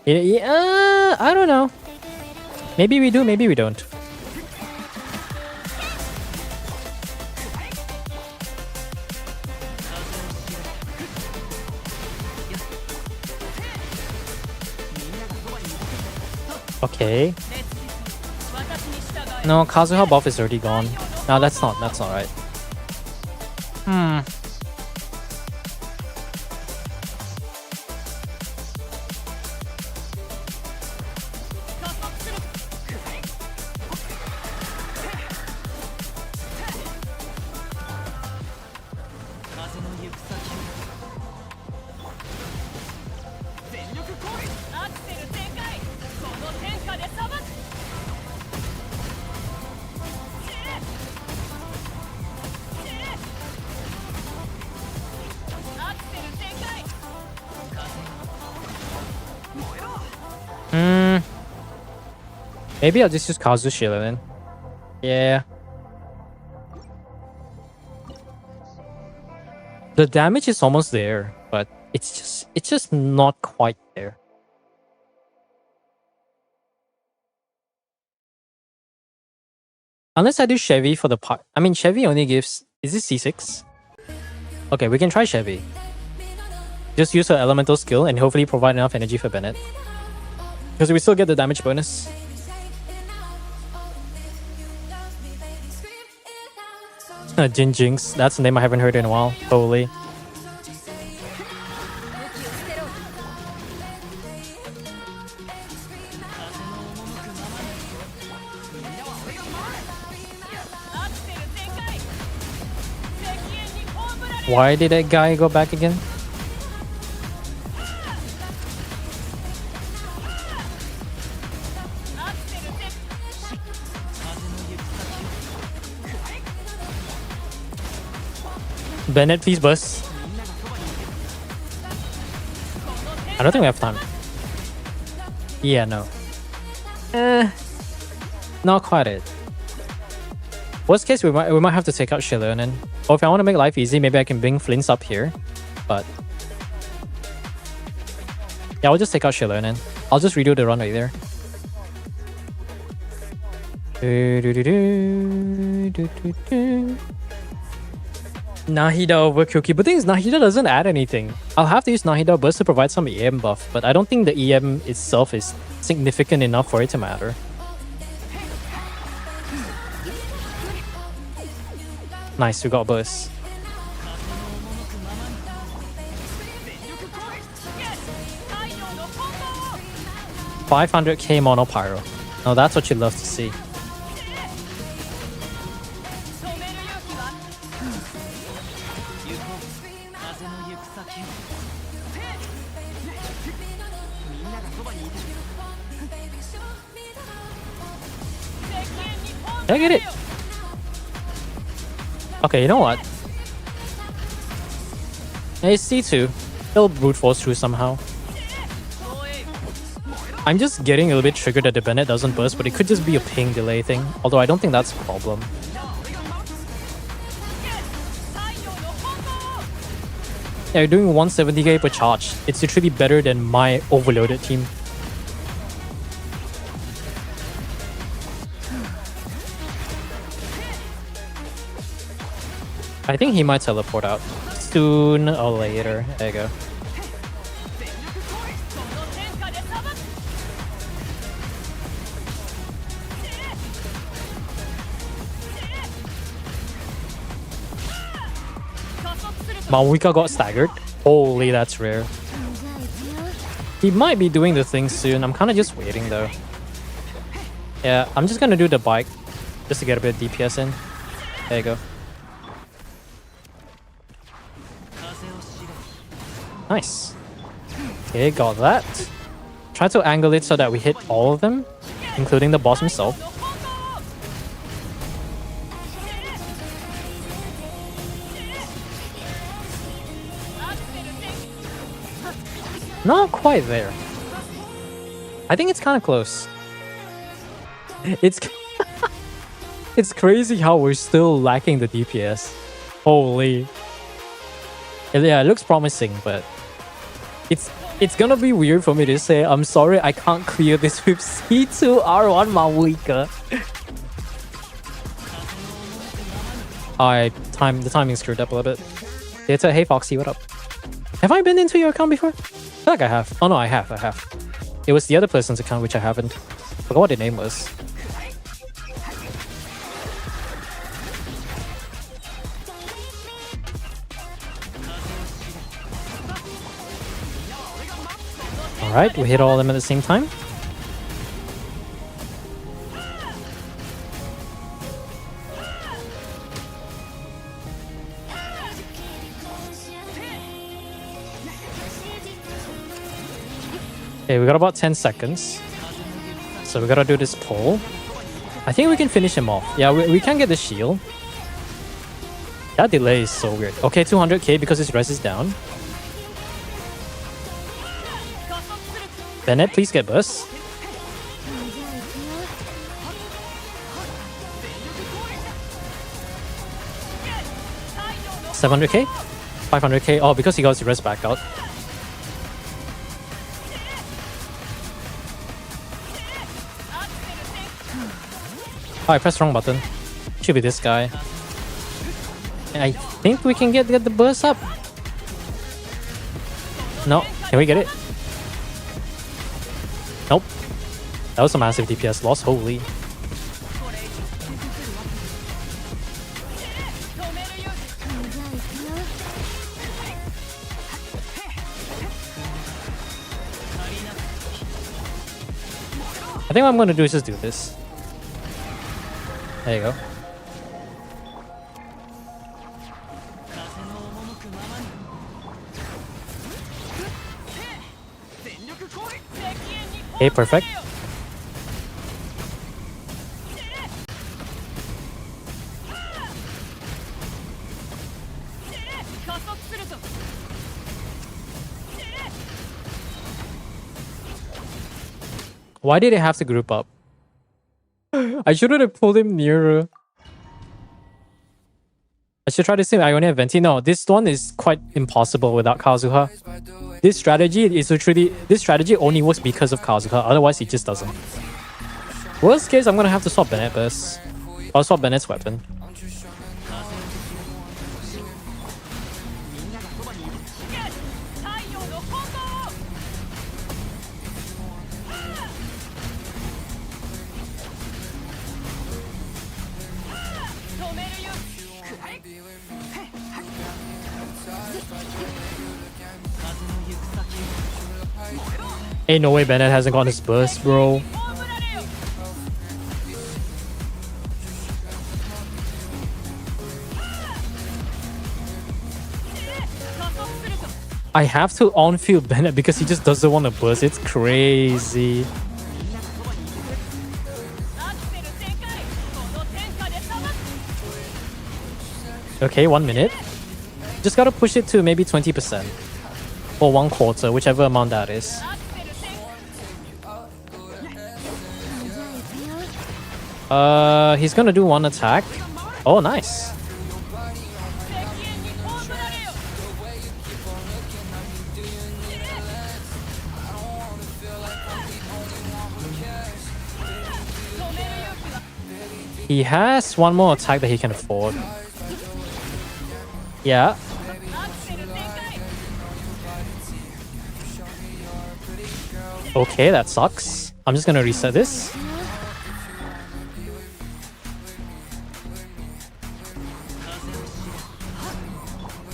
Yeah, I don't know. Maybe we do, maybe we don't. Okay. No, Kazuha buff is already gone. No, that's not right. Maybe I'll just use Kazushila then. Yeah. The damage is almost there, but it's just not quite there. Unless I do Chevy for the part. I mean, Chevy only gives... Is this C6? Okay, we can try Chevy. Just use her elemental skill and hopefully provide enough energy for Bennett. Because we still get the damage bonus. Jin Jinx. That's a name I haven't heard in a while. Totally. Why did that guy go back again? Bennett, please bust. I don't think we have time. Yeah, no. Not quite it. Worst case, we might have to take out Shilonen. Or if I want to make life easy, maybe I can bring Flints up here. But yeah, I'll just take out Shilonen. I'll just redo the run right there. Nahida over Kyuki. But the thing is, Nahida doesn't add anything. I'll have to use Nahida Burst to provide some EM buff, but I don't think the EM itself is significant enough for it to matter. Nice, we got Burst. 500k mono pyro. Now that's what you love to see. Can I get it? Okay, you know what? It's C2. It'll brute force through somehow. I'm just getting a little bit triggered that the Bennett doesn't burst, but it could just be a ping delay thing. Although I don't think that's a problem. Yeah, you're doing 170k per charge. It's literally better than my overloaded team. I think he might teleport out soon or later. There you go. Maoika got staggered. Holy, that's rare. He might be doing the thing soon. I'm kind of just waiting though. Yeah, I'm just gonna do the bike just to get a bit of DPS in. There you go. Nice. Okay, got that. Try to angle it so that we hit all of them, including the boss himself. Not quite there. I think it's kind of close. It's It's crazy how we're still lacking the DPS. Holy. Yeah, it looks promising, but it's gonna be weird for me to say, I'm sorry, I can't clear this with C2 R1 Mawika. The timing screwed up a little bit. Data, hey Foxy, what up? Have I been into your account before? I feel like I have. Oh no, I have. It was the other person's account which I haven't. Forgot what the name was. Alright, we hit all of them at the same time. Okay, we got about 10 seconds. So we gotta do this pull. I think we can finish him off. Yeah, we can get the shield. That delay is so weird. Okay, 200k because his res is down. Bennett, please get burst. $700k? 500k? Oh, because he got his res back out. Oh, I pressed the wrong button. Should be this guy. I think we can get the burst up. No, can we get it? Nope. That was a massive DPS loss, holy. I think what I'm gonna do is just do this. There you go. Okay, perfect. Why did it have to group up? I shouldn't have pulled him nearer. I should try to say Ionian Venti. No, this one is quite impossible without Kazuha. This strategy is literally... This strategy only works because of Kazuha, otherwise it just doesn't. Worst case, I'm gonna have to swap Bennett first. I'll swap Bennett's weapon. Ain't no way Bennett hasn't got his burst, bro. I have to on-field Bennett because he just doesn't want to burst. It's crazy. Okay, 1 minute. Just gotta push it to maybe 20%. Or 1/4, whichever amount that is. He's gonna do one attack. Oh, nice. He has one more attack that he can afford. Yeah. Okay, that sucks. I'm just gonna reset this.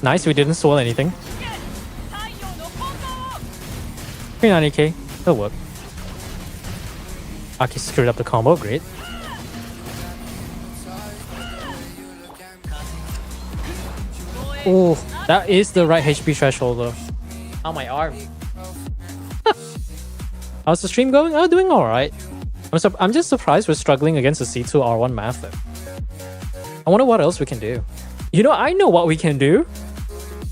Nice, we didn't swallow anything. 390k, that'll work. Aki screwed up the combo, great. Oh, that is the right HP threshold though. Oh, my arm. How's the stream going? Oh, doing alright. I'm just surprised we're struggling against the C2 R1 math. I wonder what else we can do. You know, I know what we can do.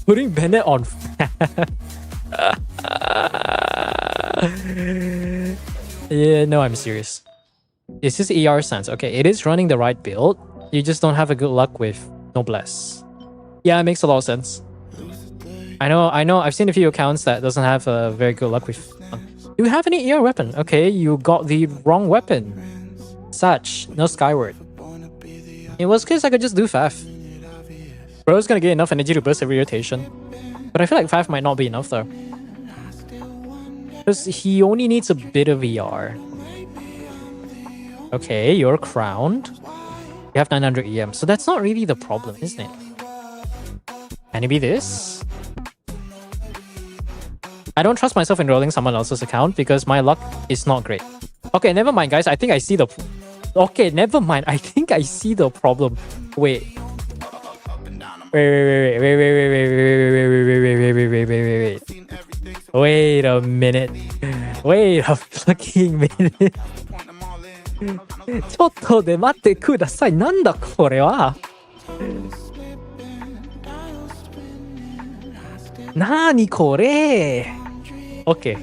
Putting Bennett on. Yeah, no, I'm serious. This is ER sense. Okay, it is running the right build. You just don't have a good luck with Noblesse. Yeah, it makes a lot of sense. I know. I've seen a few accounts that doesn't have a very good luck with. Do you have any ER weapon? Okay, you got the wrong weapon. Such, no Skyward. It was because I could just do Faf. Bro's gonna get enough energy to burst every rotation. But I feel like Faf might not be enough though. Because he only needs a bit of ER. Okay, you're crowned. You have 900 EM, so that's not really the problem, isn't it? Can it be this? I don't trust myself in rolling someone else's account because my luck is not great. Okay, never mind, guys. I think I see the... Okay, never mind. I think I see the problem. Wait. Wait a minute. Wait a fucking minute. ちょっとで待ってください。なんだこれは。なにこれ Okay.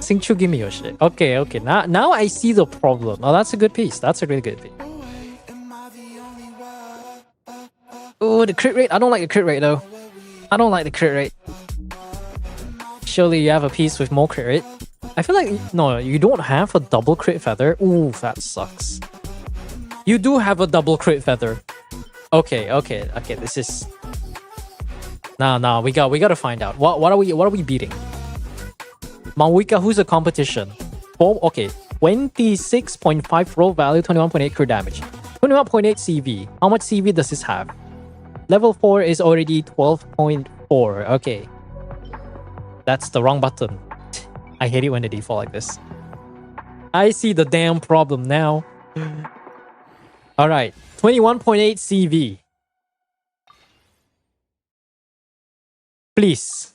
Singchu, give me your shit. Okay. Now I see the problem. Oh, that's a good piece. That's a really good piece. Oh, the crit rate. I don't like the crit rate though. I don't like the crit rate. Surely you have a piece with more crit rate. I feel like... No, you don't have a double crit feather. Ooh, that sucks. You do have a double crit feather. Okay. This is... Nah. We gotta find out. What are we beating? Mawika, who's a competition? 26.5 roll value, 21.8 crit damage, 21.8 CV. How much CV does this have? Level 4 is already 12.4. Okay. That's the wrong button. I hate it when they default like this. I see the damn problem now. Alright. 21.8 CV. Please.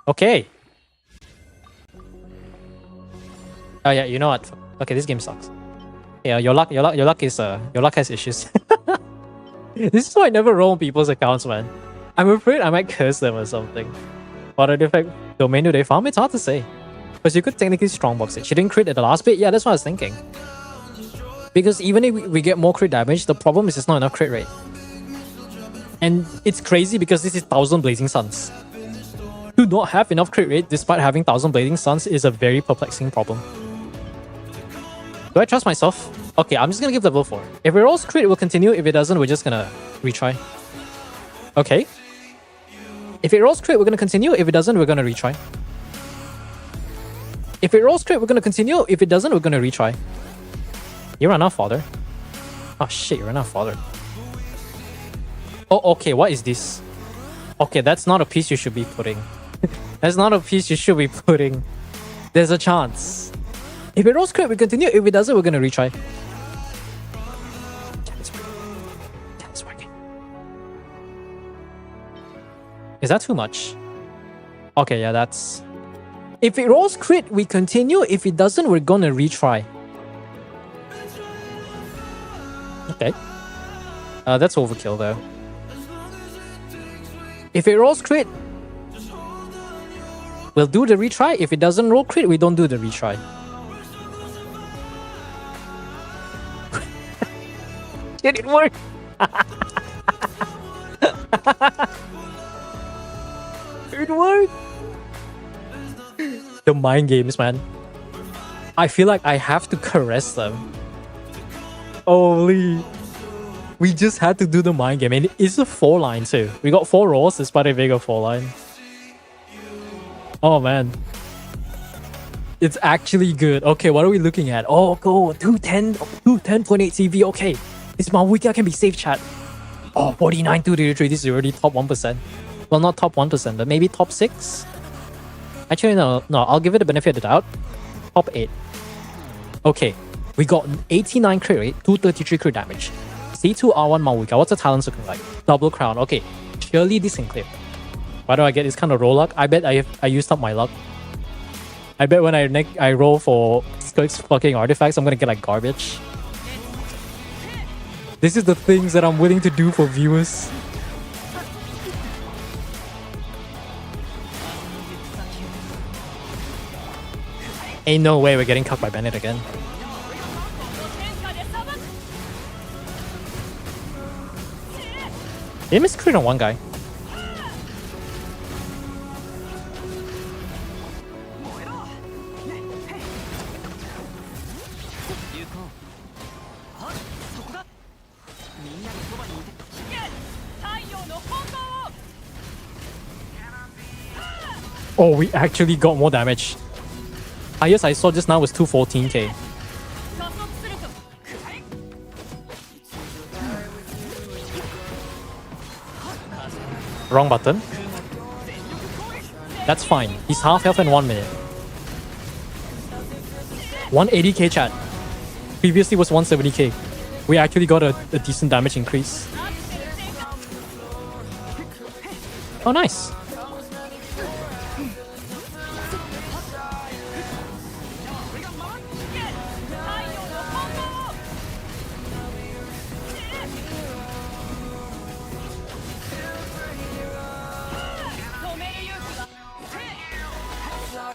Okay. Oh yeah, you know what? Okay, this game sucks. Yeah, your luck has issues. This is why I never roll on people's accounts, man. I'm afraid I might curse them or something. What artifact domain do they farm? It's hard to say. Because you could technically strongbox it. She didn't crit at the last bit? Yeah, that's what I was thinking. Because even if we get more crit damage, the problem is it's not enough crit rate. And it's crazy because this is 1000 Blazing Suns. To not have enough crit rate despite having 1000 Blazing Suns is a very perplexing problem. Do I trust myself? Okay, I'm just gonna give level 4. If it rolls crit, we'll continue. If it doesn't, we're just gonna retry. Okay. If it rolls crit, we're gonna continue. If it doesn't, we're gonna retry. If it rolls crit, we're gonna continue. If it doesn't, we're gonna retry. You ran out, father. Oh shit, you ran out, father. Oh, okay, what is this? Okay, that's not a piece you should be putting. That's not a piece you should be putting. There's a chance. If it rolls crit, we continue. If it doesn't, we're gonna retry. It's working. Is that too much? Okay, yeah, that's... If it rolls crit, we continue. If it doesn't, we're gonna retry. Okay. That's overkill though. If it rolls crit, we'll do the retry. If it doesn't roll crit, we don't do the retry. Did it work? It worked. The mind games, man. I feel like I have to caress them. Holy. We just had to do the mind game, and it's a 4-line too. We got 4 rolls despite a bigger 4-line. Oh man. It's actually good. Okay, what are we looking at? Oh, go 210.8 CV. Okay. This Mawika can be safe, chat. Oh, 49 233. This is already top 1%. Well, not top 1%, but maybe top 6? Actually, no, I'll give it the benefit of the doubt. Top 8. Okay. We got 89 crit rate, 233 crit damage. C2 R1 Mawika. What's the talents looking like? Double crown. Okay. Surely this can clear. Why do I get this kind of roll luck? I bet I used up my luck. I bet when I roll for Skirk's fucking artifacts, I'm gonna get like garbage. This is the things that I'm willing to do for viewers. Ain't no way we're getting cucked by Bennett again. They missed crit on one guy. Oh, we actually got more damage. Highest I saw just now was 214k. Wrong button. That's fine. He's half health in 1 minute. 180k chat. Previously was 170k. We actually got a decent damage increase. Oh, nice.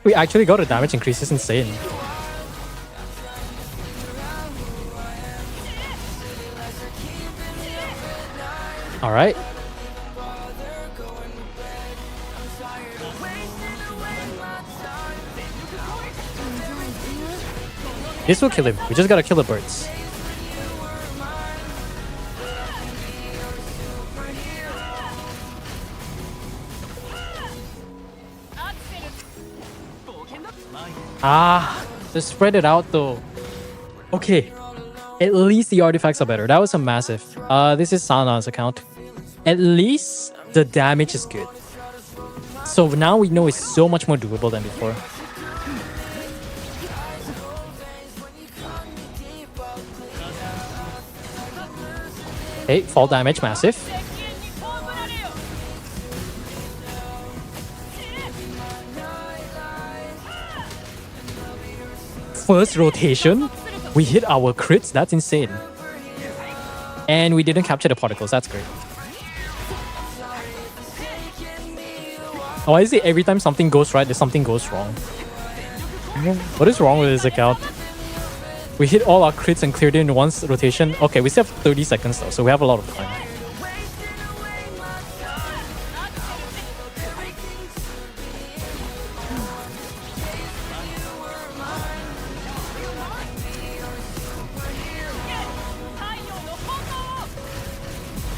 We actually got a damage increase. It's insane. All right. This will kill him. We just gotta kill the birds. Ah, just spread it out though. Okay. At least the artifacts are better. That was a massive. This is Sana's account. At least the damage is good. So now we know it's so much more doable than before. Okay, fall damage massive. First rotation, we hit our crits. That's insane. And we didn't capture the particles. That's great. Why is it every time something goes right, there's something goes wrong? What is wrong with this account? We hit all our crits and cleared it in one rotation. Okay, we still have 30 seconds though, so we have a lot of time.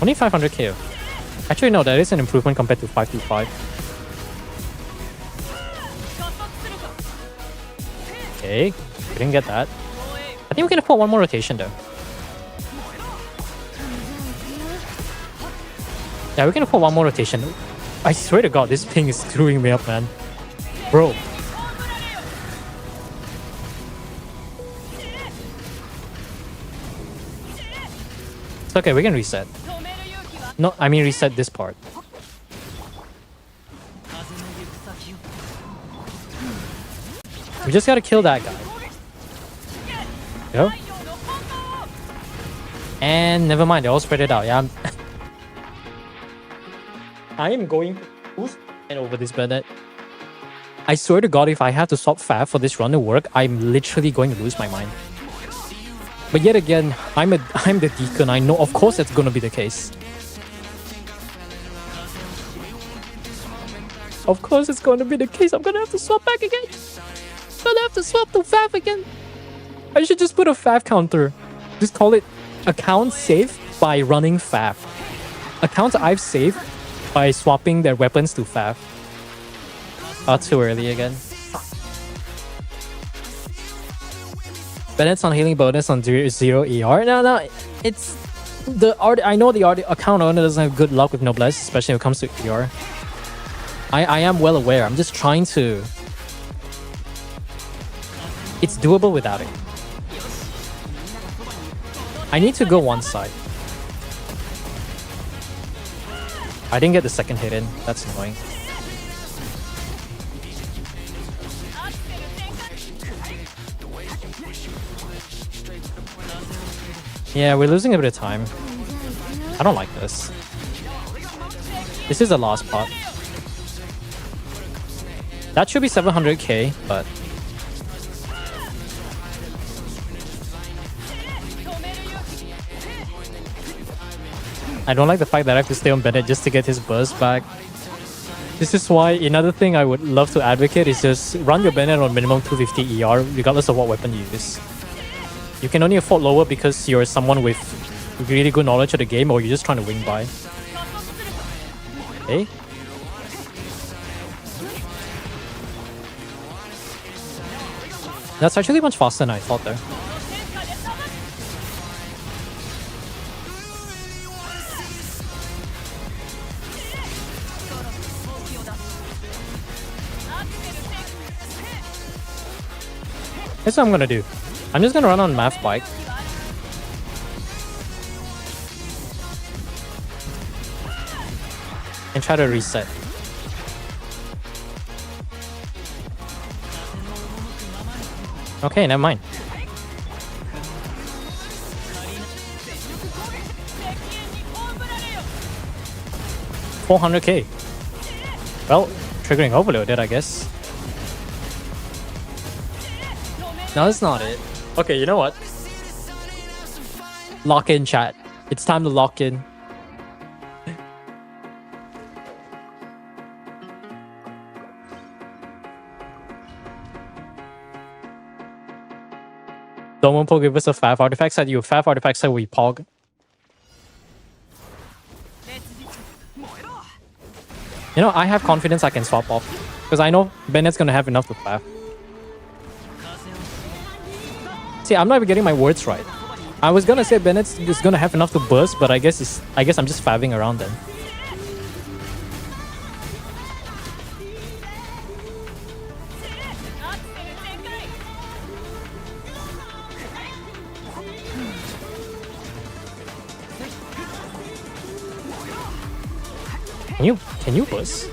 Only 500k. Actually, no, that is an improvement compared to 525. Okay, we didn't get that. I think we can afford one more rotation though. Yeah, we can afford one more rotation. I swear to God, this ping is screwing me up, man. Bro. It's okay, we can reset. No, I mean reset this part. We just gotta kill that guy. Go. And never mind, they all spread it out. Yeah, I am going to boost and over this Bennett. I swear to God, if I have to swap Fav for this run to work, I'm literally going to lose my mind. But yet again, I'm the Deacon. I know, of course, that's gonna be the case. Of course, it's gonna be the case. I'm gonna have to swap back again. I'm gonna have to swap to Fav again. I should just put a Fav counter. Just call it account saved by running Fav. Accounts I've saved by swapping their weapons to Fav. Oh, too early again. Bennett's on healing bonus on 0 ER. No, it's the art. I know the art account owner doesn't have good luck with noblesse, especially when it comes to ER. I am well aware. I'm just trying to. It's doable without it. I need to go one side. I didn't get the second hit in. That's annoying. Yeah, we're losing a bit of time. I don't like this. This is the last part. That should be 700k, but I don't like the fact that I have to stay on Bennett just to get his burst back. This is why another thing I would love to advocate is just run your Bennett on minimum 250 ER regardless of what weapon you use. You can only afford lower because you're someone with really good knowledge of the game or you're just trying to wing by. Okay. That's actually much faster than I thought though. Here's what I'm gonna do. I'm just gonna run on Math Bike. And try to reset. Okay, never mind. $400k. Well, triggering overloaded, I guess. No, that's not it. Okay, you know what? Lock in, chat. It's time to lock in. Don't Pog give us a Fav artifact set. You Fav artifact set, we Pog. You know, I have confidence I can swap off. Because I know Bennett's gonna have enough to Fav. See, I'm not even getting my words right. I was gonna say Bennett's is gonna have enough to burst, but I guess I'm just fabbing around then. Can you burst?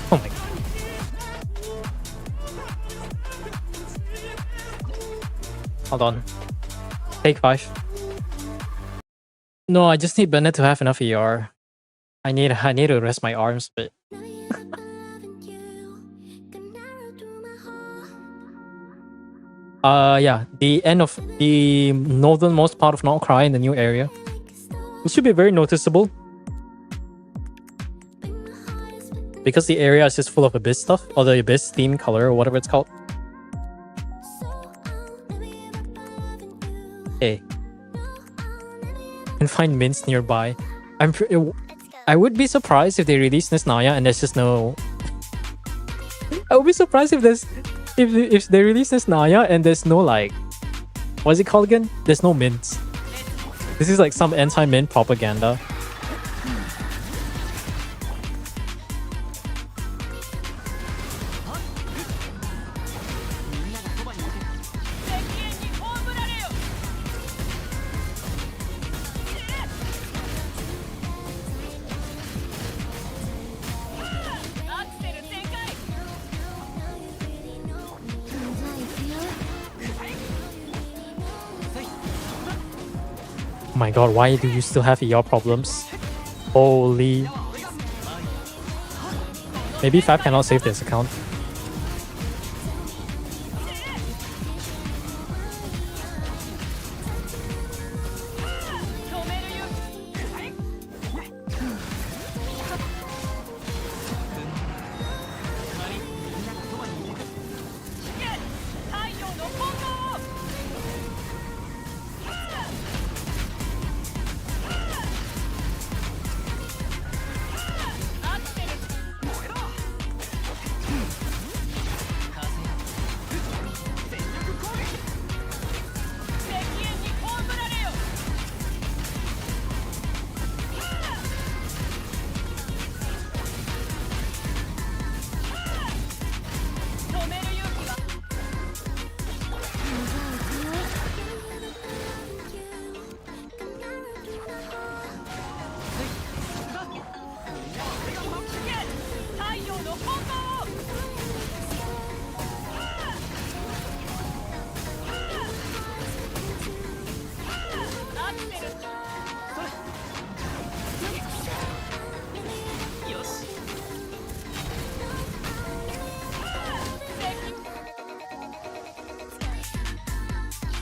Oh my god. Hold on. Take 5. No, I just need Bennett to have enough ER. I need to rest my arms a bit. Yeah, the end of the northernmost part of Northcry in the new area. It should be very noticeable. Because the area is just full of Abyss stuff, or the Abyss theme color, or whatever it's called. Hey. And find mints nearby. I would be surprised if they release this Naya and there's just no... I would be surprised if there's... If they release this Naya and there's no like... What's it called again? There's no mints. This is like some anti-mint propaganda. Oh my god, why do you still have ER problems? Holy... Maybe Fab cannot save this account.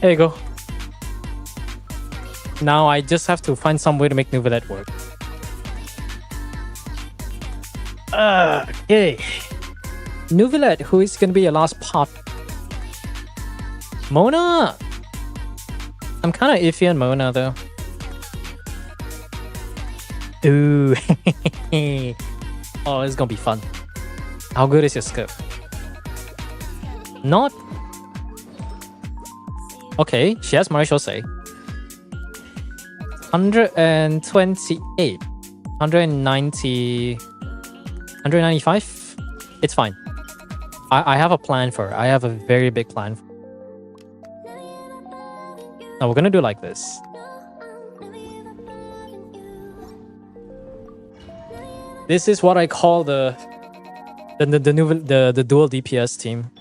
There you go. Now I just have to find some way to make Nuvalet work. Okay. Nuvalet, who is going to be your last pot? Mona! I'm kind of iffy on Mona though. Ooh. Oh, it's going to be fun. How good is your skill? Not... Okay, she has Martial Say. 128. 190... 195? It's fine. I have a plan for her. I have a very big plan. Now we're gonna do like this. This is what I call the dual DPS team.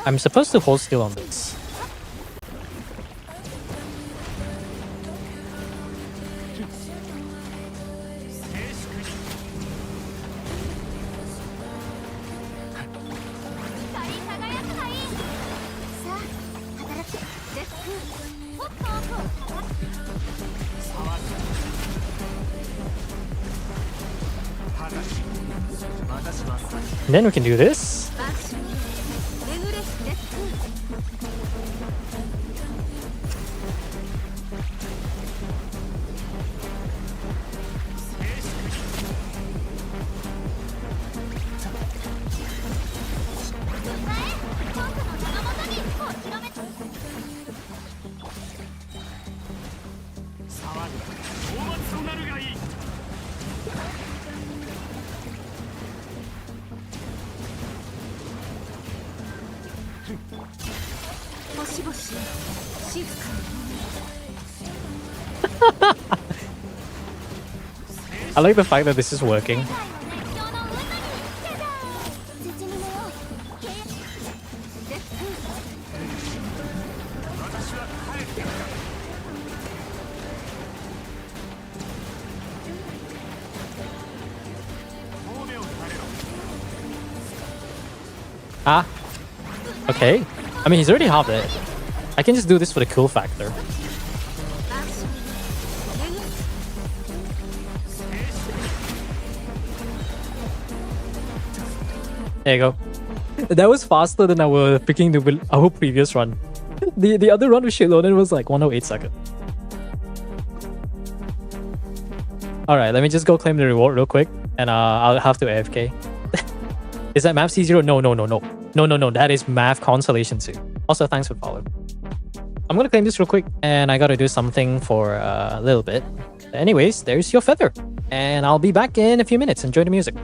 I'm supposed to hold still on this. And then we can do this. I like the fact that this is working. Ah, okay. I mean, he's already halved it. I can just do this for the cool factor. There you go. That was faster than our our previous run. The other run with Shitloaded was like 108 seconds. Alright, let me just go claim the reward real quick. And I'll have to AFK. Is that Math C0? No. No. That is Math Consolation 2. Also, thanks for following. I'm gonna claim this real quick. And I gotta do something for a little bit. Anyways, there's your feather. And I'll be back in a few minutes. Enjoy the music.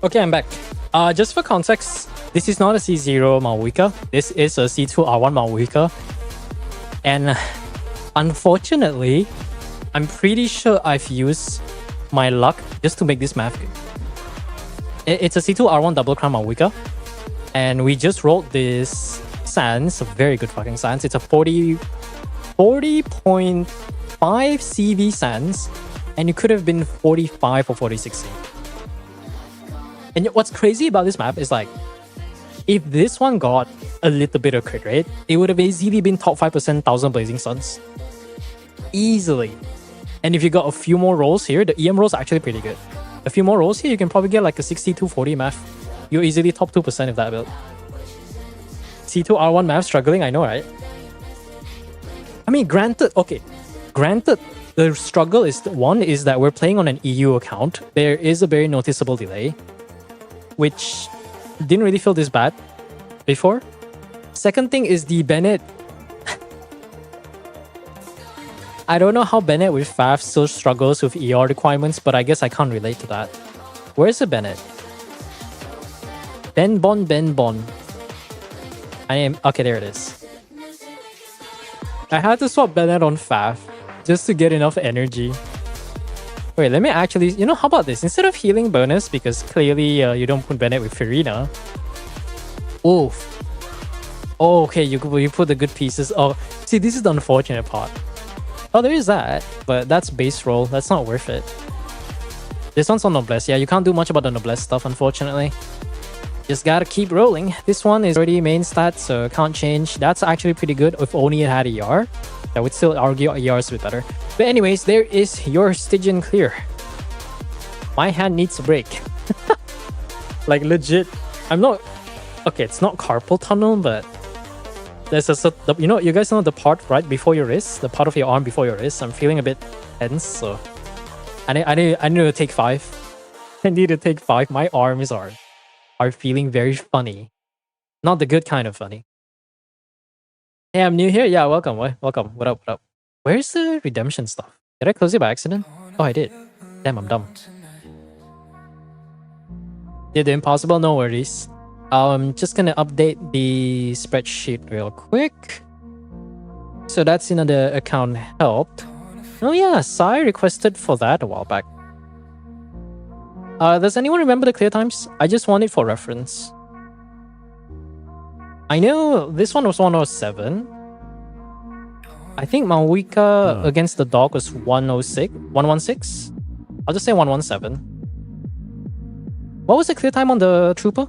Okay, I'm back. Just for context, this is not a C0 Malwika. This is a C2 R1 Malwika. And unfortunately, I'm pretty sure I've used my luck just to make this map good. It's a C2 R1 double crown Malwika. And we just rolled this Sans, a very good fucking Sans. It's a 40.5 CV Sans. And it could have been 45 or 46 CV. And what's crazy about this map is like, if this one got a little bit of crit rate, it would have easily been top 5% 1000 Blazing Suns. Easily. And if you got a few more rolls here, the EM rolls are actually pretty good. A few more rolls here, you can probably get like a 62-40 map. You're easily top 2% of that build. C2 R1 map struggling, I know, right? I mean, granted, the struggle is, one is that we're playing on an EU account. There is a very noticeable delay, which didn't really feel this bad before. Second thing is the Bennett. I don't know how Bennett with FAF still struggles with ER requirements, but I guess I can't relate to that. Where's the Bennett? Ben Bon. Okay, there it is. I had to swap Bennett on FAF just to get enough energy. Wait, let me actually... You know, how about this? Instead of healing bonus, because clearly you don't put Bennett with Farina. Oof. Oh, okay, you put the good pieces. Oh, see, this is the unfortunate part. Oh, there is that. But that's base roll. That's not worth it. This one's on Noblesse. Yeah, you can't do much about the Noblesse stuff, unfortunately. Just gotta keep rolling. This one is already main stat, so can't change. That's actually pretty good if only it had ER. I would still argue ER is a bit better. But anyways, there is your Stygian clear. My hand needs a break. Like legit. I'm not... Okay, it's not carpal tunnel, but... There's a... You know, you guys know the part right before your wrist? The part of your arm before your wrist? I'm feeling a bit tense, so... I need to take 5. I need to take 5. My arms are feeling very funny. Not the good kind of funny. Hey, I'm new here. Yeah, welcome. Welcome. What up? What up? Where's the redemption stuff? Did I close it by accident? Oh, I did. Damn, I'm dumb. Did the impossible? No worries. I'm just gonna update the spreadsheet real quick. So that's in the account help. Oh yeah, Sai requested for that a while back. Does anyone remember the clear times? I just want it for reference. I know this one was 107. I think Malwika against the dog was 116. I'll just say 117. What was the clear time on the trooper?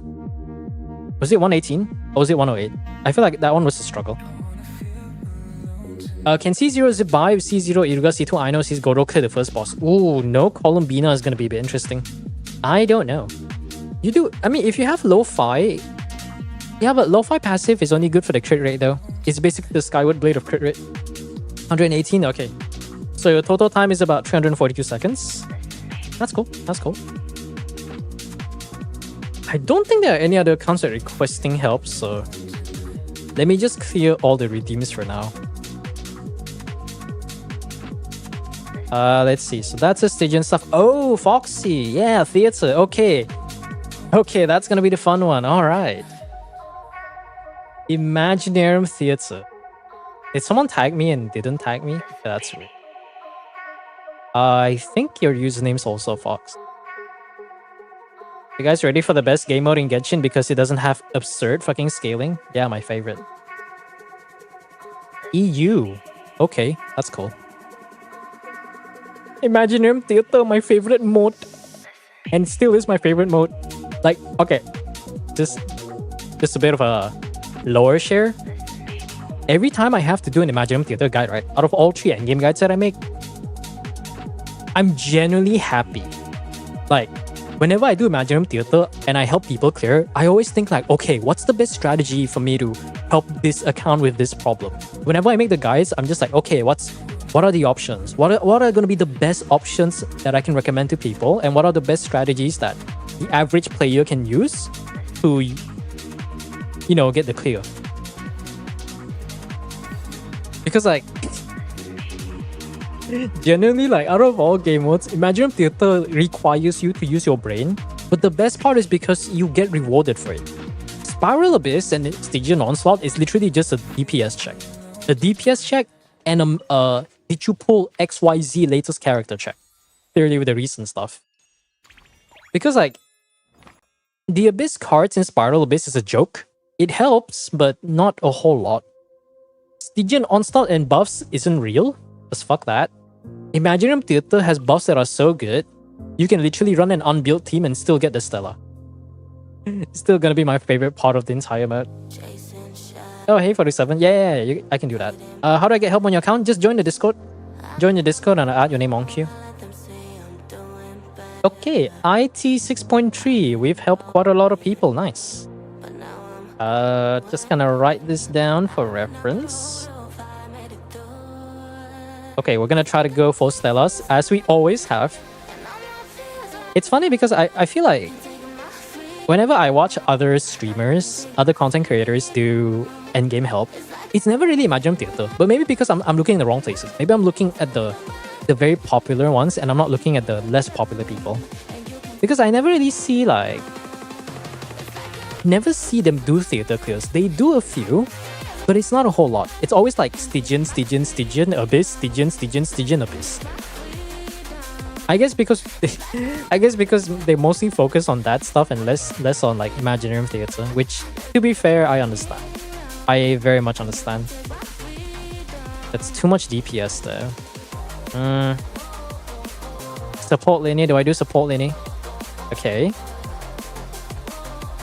Was it 118 or was it 108? I feel like that one was a struggle. Can C0 zip by with C0 Iruga C2 I know sees Goro clear the first boss? Ooh, no Columbina is gonna be a bit interesting. I don't know. You do, I mean, if you have lo-fi, yeah, but lo-fi passive is only good for the crit rate though. It's basically the Skyward Blade of crit rate. 118, okay. So your total time is about 342 seconds. That's cool, that's cool. I don't think there are any other accounts that are requesting help, so... Let me just clear all the redeems for now. Let's see. So that's the Stygian stuff. Oh, Foxy. Yeah, theater. Okay. Okay, that's gonna be the fun one. Alright. Imaginarium Theater. Did someone tag me and didn't tag me? Yeah, that's weird. I think your username's also Fox. You guys ready for the best game mode in Genshin because it doesn't have absurd fucking scaling? Yeah, my favorite. EU. Okay, that's cool. Imaginarium Theater, my favorite mode. And still is my favorite mode. Like, okay, just a bit of a lower share. Every time I have to do an Imaginarium Theater guide, right? Out of all 3 endgame guides that I make, I'm genuinely happy. Like, whenever I do Imaginarium Theater and I help people clear, I always think like, okay, what's the best strategy for me to help this account with this problem? Whenever I make the guides, I'm just like, okay, what are the options? What are going to be the best options that I can recommend to people? And what are the best strategies that the average player can use to, you know, get the clear? Because like, generally, like, out of all game modes, Imaginarium Theater requires you to use your brain. But the best part is because you get rewarded for it. Spiral Abyss and Stygian Onslaught is literally just a DPS check. A DPS check and did you pull XYZ latest character check? Clearly with the recent stuff. Because like, the Abyss cards in Spiral Abyss is a joke. It helps, but not a whole lot. Stygian Onslaught and buffs isn't real. Just fuck that. Imaginarium Theater has buffs that are so good, you can literally run an unbuilt team and still get the Stella. It's still gonna be my favorite part of the entire mode. Oh, hey, 47. Yeah, I can do that. How do I get help on your account? Just join the Discord. Join the Discord and I'll add your name on queue. Okay, IT 6.3. We've helped quite a lot of people. Nice. Just gonna write this down for reference. Okay, we're gonna try to go for Stellas, as we always have. It's funny because I feel like whenever I watch other streamers, other content creators do endgame help, it's never really Imaginarium Theater. But maybe because I'm looking in the wrong places. Maybe I'm looking at the very popular ones and I'm not looking at the less popular people. Because I never really see like... Never see them do theater clears. They do a few, but it's not a whole lot. It's always like Stygian, Stygian, Stygian, Abyss, Stygian, Stygian, Stygian, Abyss. I guess because they mostly focus on that stuff and less on like Imaginarium Theater, which, to be fair, I understand. I very much understand. That's too much DPS though. Support linear. Do I do support linear? Okay.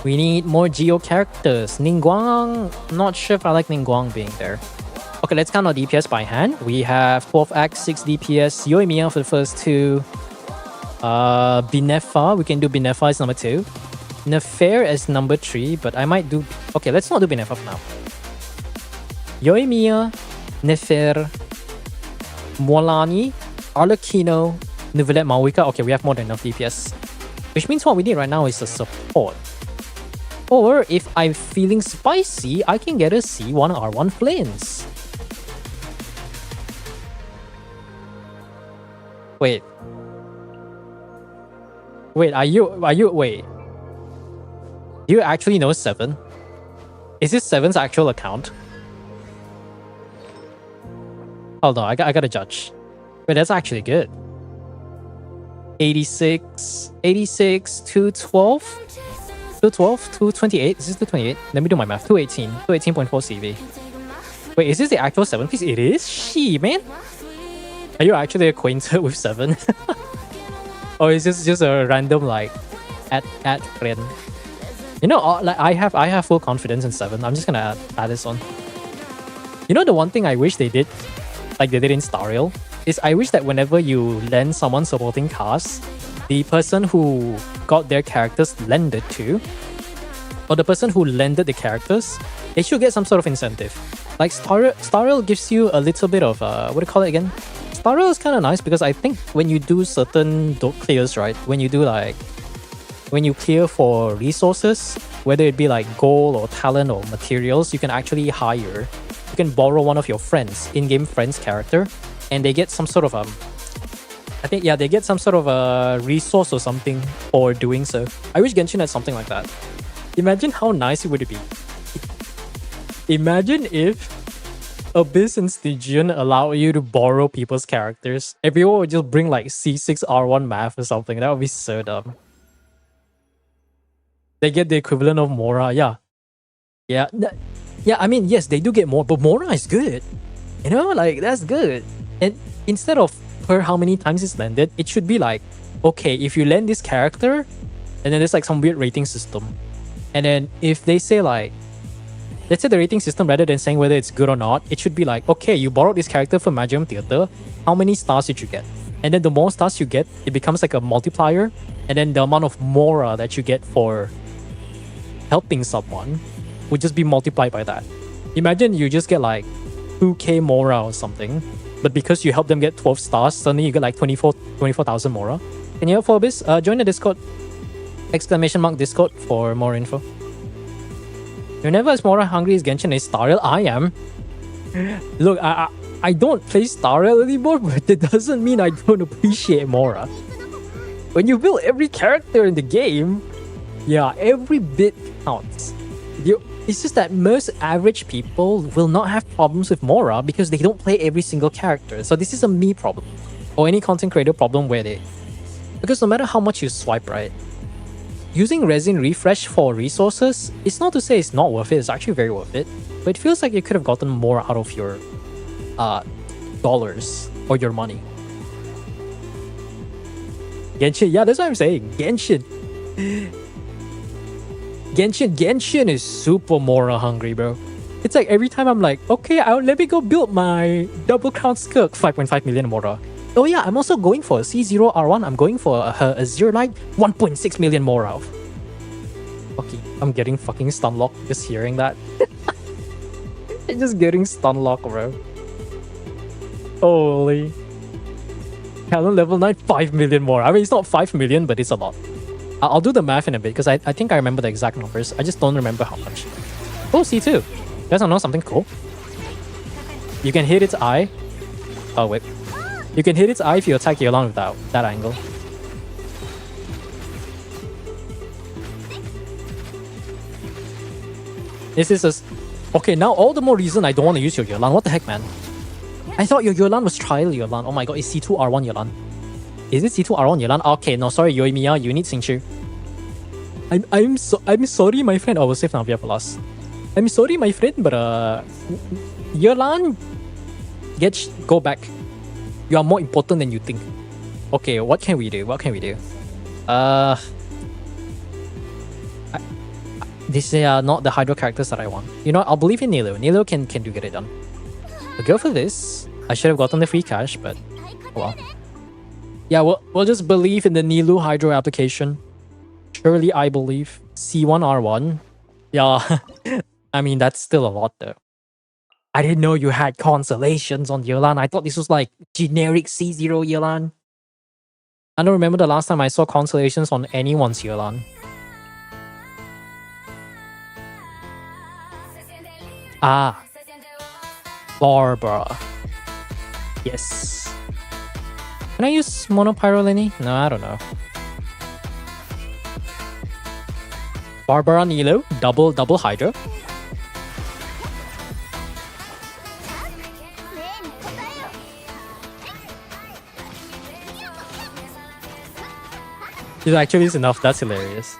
We need more Geo characters. Ningguang. Not sure if I like Ningguang being there. Okay, let's count our DPS by hand. We have 12th Act, 6 DPS. Yoimiya for the first 2. Binefa. We can do Binefa as number 2. Nefer as number 3, but I might do... Okay, let's not do Binefa for now. Yoimiya, Nefer, Molani, Arlecchino, Neuvillette, Mawika. Okay, we have more than enough DPS. Which means what we need right now is a support. Or, if I'm feeling spicy, I can get a C1R1 Flames. Wait. Wait, wait. Do you actually know 7? Is this 7's actual account? Hold on, I gotta judge. Wait, that's actually good. 86, 212, 228. Is this 228? Let me do my math. 218, 218.4 CV. Wait, is this the actual 7 piece? It is? She, man. Are you actually acquainted with 7? Or is this just a random like at friend? You know, like I have full confidence in 7. I'm just gonna add this on. You know, the one thing I wish they did, like they did in Star Rail, is I wish that whenever you lend someone supporting cast, the person who got their characters lended to, or the person who lended the characters, they should get some sort of incentive. Like Star Rail gives you a little bit of what do you call it again? Star Rail is kind of nice because I think when you do certain clears, right? When you clear for resources, whether it be like gold or talent or materials, you can actually hire. You can borrow one of your friends, in-game friends character, and they get some sort of I think, yeah, they get some sort of a resource or something for doing so. I wish Genshin had something like that. Imagine how nice it would be. Imagine if Abyss and Stygian allow you to borrow people's characters. Everyone would just bring like C6R1 math or something. That would be so dumb. They get the equivalent of Mora, yeah. Yeah, I mean, yes, they do get more, but Mora is good. You know, like, that's good. And instead of per how many times it's landed, it should be like, okay, if you land this character, and then there's like some weird rating system. And then if they say like, let's say the rating system, rather than saying whether it's good or not, it should be like, okay, you borrowed this character from Magium Theater, how many stars did you get? And then the more stars you get, it becomes like a multiplier. And then the amount of mora that you get for helping someone would just be multiplied by that. Imagine you just get like 2k mora or something, but because you help them get 12 stars, suddenly you get like 24,000 mora. Can you help for this? Join the Discord. !Discord for more info. You're never as mora hungry as Genshin is Star Rail. I am. Look, I don't play Star Rail anymore, but that doesn't mean I don't appreciate mora. When you build every character in the game, yeah, every bit counts. It's just that most average people will not have problems with mora because they don't play every single character. So this is a me problem, or any content creator problem because no matter how much you swipe right, using resin refresh for resources, it's not to say it's not worth it, it's actually very worth it, but it feels like you could have gotten more out of your dollars or your money. Genshin, yeah, that's what I'm saying. Genshin is super mora hungry, bro. It's like every time I'm like, okay, let me go build my double crown skirk, 5.5 million mora. Oh yeah, I'm also going for a C0R1. I'm going for a Zero Knight, 1.6 million mora. Okay, I'm getting fucking stunlocked just hearing that. I'm just getting stunlocked, bro. Holy. Talent level 9, 5 million more. I mean, it's not 5 million, but it's a lot. I'll do the math in a bit because I think I remember the exact numbers. I just don't remember how much. Oh, C2. You guys wanna know something cool? You can hit its eye. Oh, wait. You can hit its eye if you attack Yelan with that angle. This is a... Okay, now all the more reason I don't want to use your Yelan. What the heck, man? I thought your Yelan was trial Yelan. Oh my god, it's C2R1 Yelan. Is it C2R1 Yelan? Okay, no, sorry, Yoimiya, you need Xingqiu. I'm sorry, my friend. I will save Navia for last. I'm sorry, my friend, but Yelan, go back. You are more important than you think. Okay, what can we do? These are not the Hydro characters that I want. You know, I'll believe in Nilo. Nilo can get it done. I'll go for this. I should have gotten the free cash, but oh well. Yeah, we'll just believe in the Nilo Hydro application. Surely I believe. C1R1. Yeah, I mean, that's still a lot though. I didn't know you had constellations on Yelan. I thought this was like generic C0 Yelan. I don't remember the last time I saw constellations on anyone's Yelan. Ah. Barbara. Yes. Can I use Monopyrolini? No, I don't know. Barbara Nilo, double Hydra. It actually is enough, that's hilarious.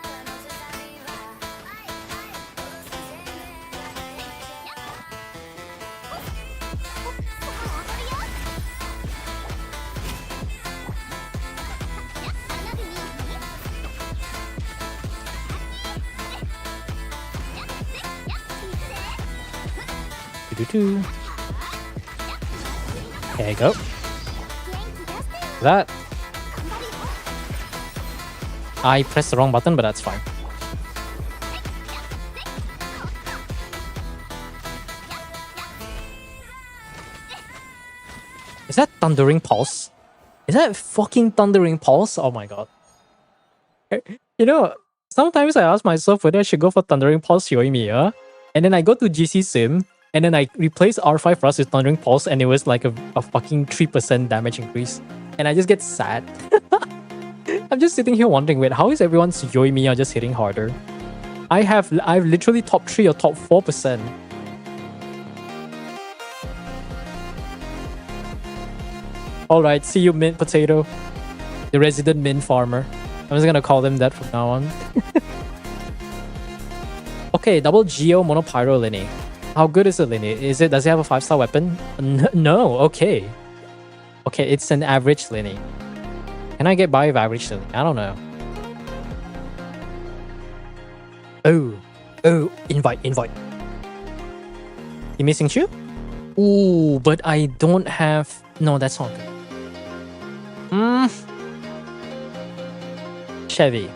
There you go. That. I pressed the wrong button, but that's fine. Is that Thundering Pulse? Is that fucking Thundering Pulse? Oh my god. You know, sometimes I ask myself whether I should go for Thundering Pulse Yoimiya, and then I go to GC Sim, and then I replace R5 Rust with Thundering Pulse, and it was like a fucking 3% damage increase. And I just get sad. I'm just sitting here wondering, wait, how is everyone's Yoimiya just hitting harder? I've literally top 3 or top 4%. Alright, see you, Mint Potato. The resident mint farmer. I'm just gonna call them that from now on. Okay, double Geo Monopyro Linny. How good is the Linny? Does it have a 5-star weapon? No, okay. Okay, it's an average Linny. Can I get by with average Linny? I don't know. Oh, invite. You missing Chu? Ooh, but I don't have... No, that's not good. Chevy.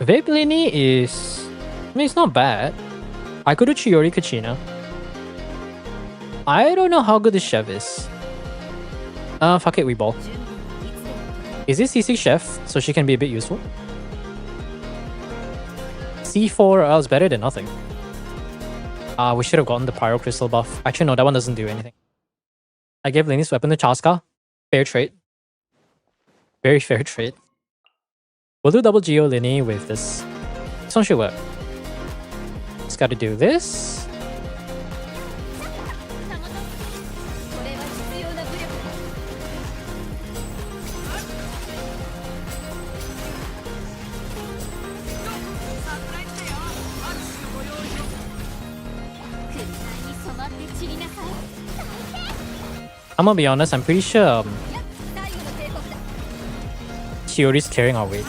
Vape Linny is... I mean, it's not bad. I could do Chiori Kachina. I don't know how good the chef is. Fuck it, we ball. Is this C6 chef so she can be a bit useful? C4 or else better than nothing. We should have gotten the Pyro Crystal buff. Actually, no, that one doesn't do anything. I gave Linny's weapon to Chaska. Fair trade. Very fair trade. We'll do double Geo Linny with this. This one should work. Just gotta do this. I'm gonna be honest, I'm pretty sure Chiori's carrying our weight.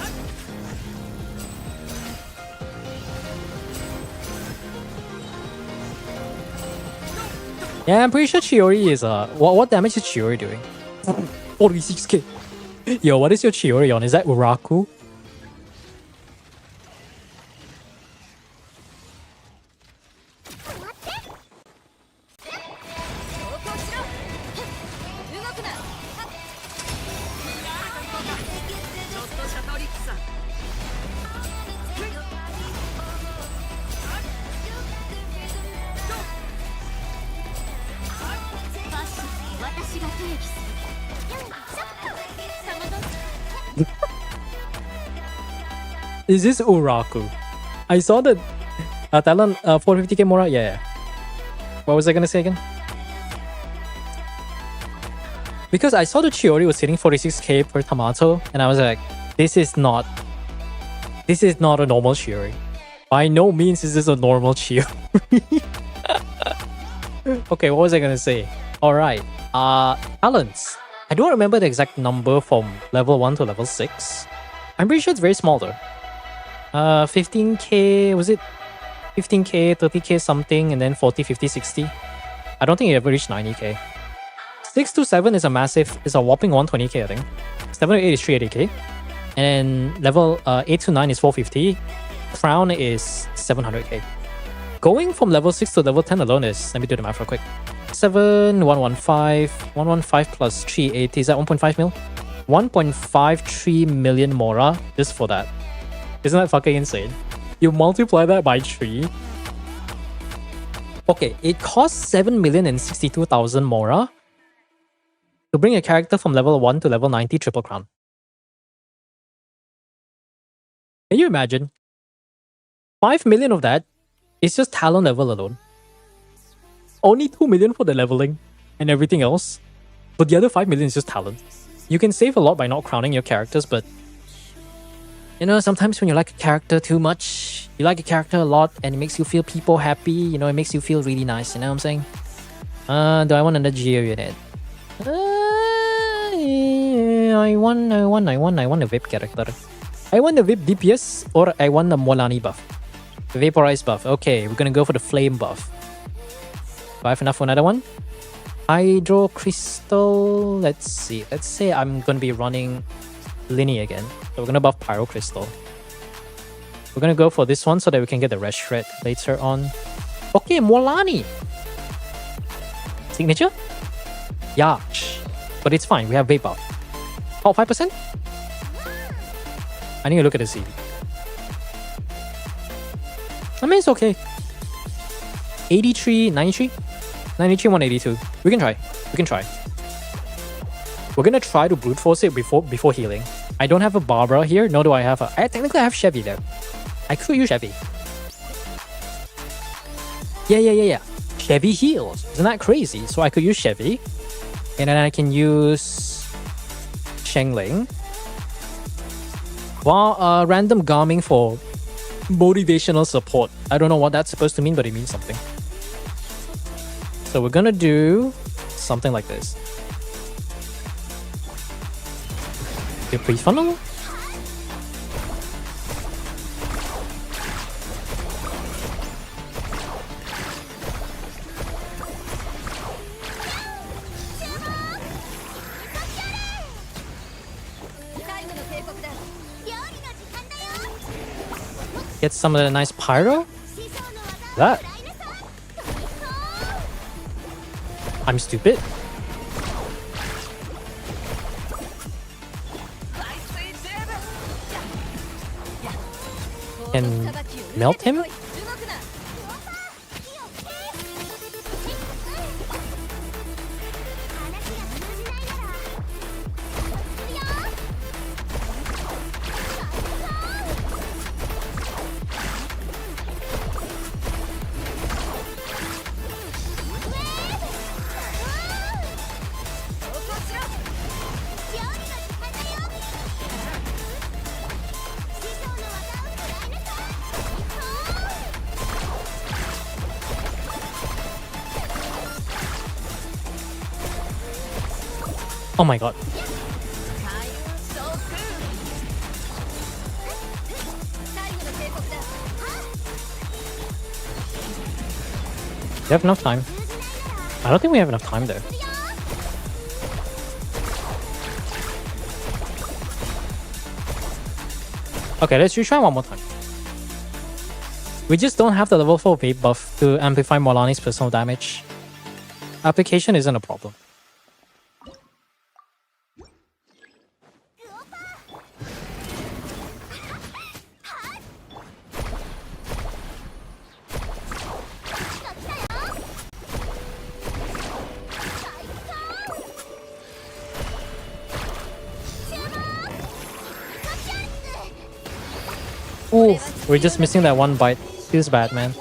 Yeah, I'm pretty sure Chiori is what damage is Chiori doing? 46k. Yo, what is your Chiori on? Is that Uraku? Is this Uraku? I saw the talent 450k Mora. Yeah. What was I gonna say again? Because I saw the Chiori was hitting 46k per Tomato, and I was like, this is not a normal Chiori. By no means is this a normal Chiori. Okay, what was I gonna say? Alright. Talents. I don't remember the exact number from level 1 to level 6. I'm pretty sure it's very small though. 15k, was it 15k, 30k something, and then 40, 50, 60. I don't think it ever reached 90k. 6 to 7 is a whopping 120k, I think. 7 to 8 is 380k. And then level 8 to 9 is 450. Crown is 700k. Going from level 6 to level 10 alone is, let me do the math real quick. 7, 115 plus 380, is that 1.5 mil? 1.53 million Mora just for that. Isn't that fucking insane? You multiply that by 3. Okay, it costs 7,062,000 Mora to bring a character from level 1 to level 90 triple crown. Can you imagine? 5 million of that is just talent level alone. Only 2 million for the leveling and everything else. But the other 5 million is just talent. You can save a lot by not crowning your characters, but you know, sometimes when you like a character too much, you like a character a lot and it makes you feel people happy, you know, it makes you feel really nice, you know what I'm saying? Do I want another Geo unit? I want a VIP character. I want the VIP DPS or I want the Molani buff. The Vaporize buff. Okay, we're gonna go for the Flame buff. Do I have enough for another one? Hydro Crystal. Let's see. Let's say I'm gonna be running Linny again. So we're gonna buff Pyro Crystal. We're gonna go for this one so that we can get the Red Shred later on. Okay, Molani. Signature? Yeah. But it's fine. We have Vape buff. Oh, 5%? I need to look at the CV. I mean, it's okay. 83, 93? 93, 182. We can try. We can try. We're gonna try to brute force it before healing. I don't have a Barbara here, nor do I have a... technically I have Chevy though. I could use Chevy. Yeah. Chevy heals. Isn't that crazy? So I could use Chevy. And then I can use Shengling. While random Garming for motivational support. I don't know what that's supposed to mean, but it means something. So we're gonna do something like this. The pre-funnel? Get some of the nice pyro? That? I'm stupid. Can melt him? Oh my god. We have enough time. I don't think we have enough time though. Okay, let's retry one more time. We just don't have the level 4 vape buff to amplify Molani's personal damage. Application isn't a problem. Ooh, we're just missing that one bite. Feels bad, man.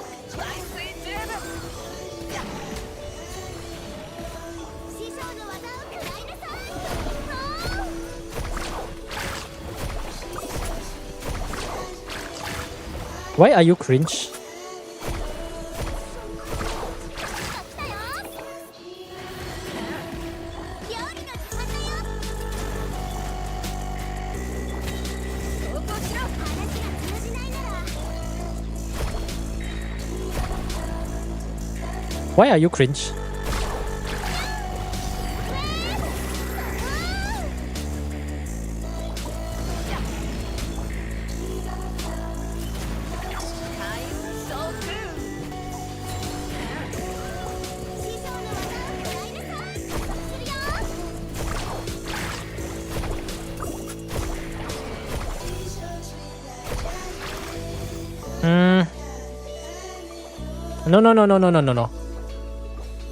Why are you cringe? Why are you cringe? No.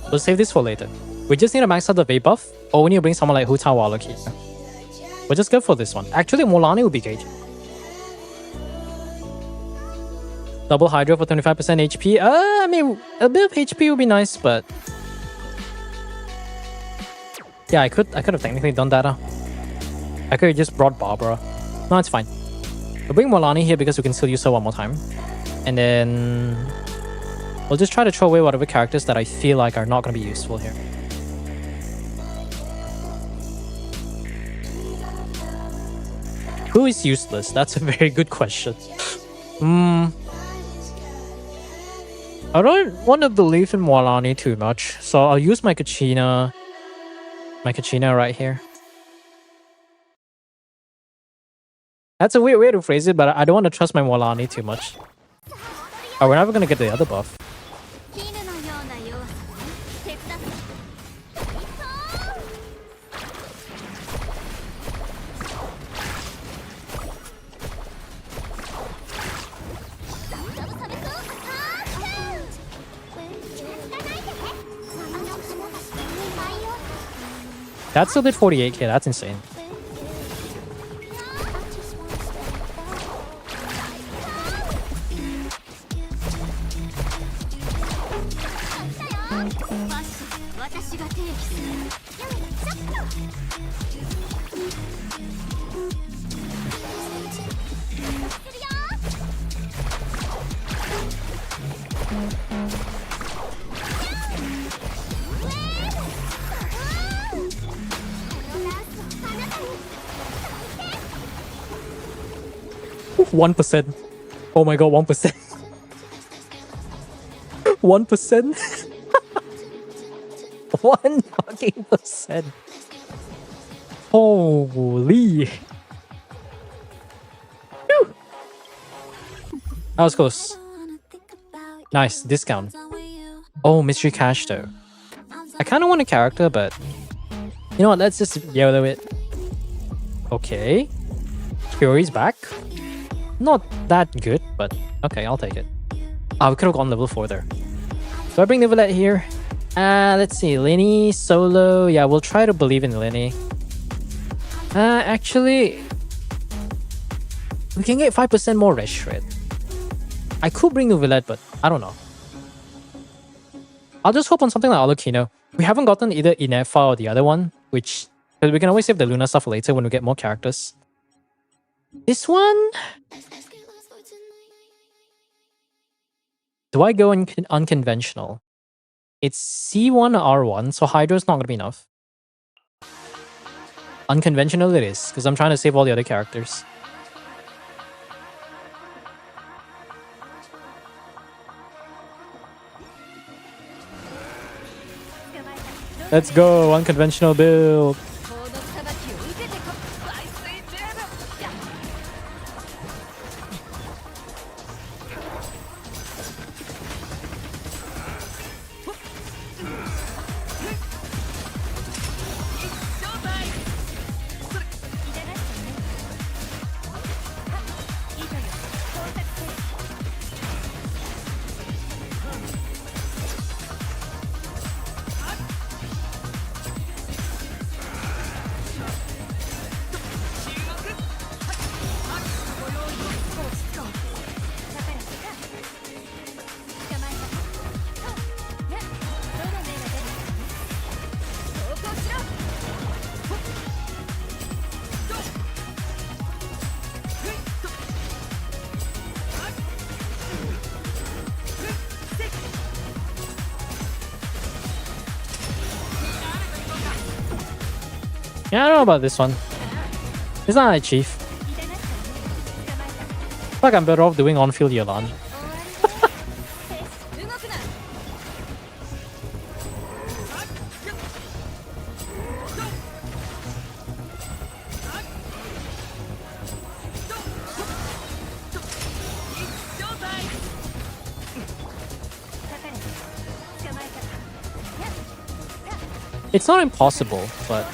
We'll save this for later. We just need to max out the vape buff, or we need to bring someone like Hu Warlock here. We'll just go for this one. Actually, Molani will be gauging. Double Hydra for 25% HP. I mean, a bit of HP would be nice, but yeah, I could have technically done that. I could have just brought Barbara. No, it's fine. We'll bring Molani here because we can still use her one more time, and then we'll just try to throw away whatever characters that I feel like are not going to be useful here. Who is useless? That's a very good question. I don't want to believe in Molani too much, so I'll use my Kachina right here. That's a weird way to phrase it, but I don't want to trust my Molani too much. Oh, we're never going to get the other buff. That still did 48k, that's insane. 1%. Oh my god, 1%. 1%. 1 fucking percent. Holy. Phew. That was close. Nice, discount. Oh, mystery cash though. I kind of want a character, but you know what? Let's just YOLO it. Okay. Fury's back. Not that good, but okay, I'll take it. Ah, we could have gone level 4 there. Do I bring Nicolette here? Let's see. Lenny, solo. Yeah, we'll try to believe in Lenny. Actually, we can get 5% more red shred. I could bring Novelette, but I don't know. I'll just hope on something like Alucino. We haven't gotten either Inefa or the other one, which... because we can always save the Luna stuff for later when we get more characters. This one? Do I go unconventional? It's C1 or R1, so Hydra's not gonna be enough. Unconventional it is, because I'm trying to save all the other characters. Let's go, unconventional build. Yeah, I don't know about this one. It's not like Chief. Like I'm better off doing on-field Yolan. It's not impossible, but...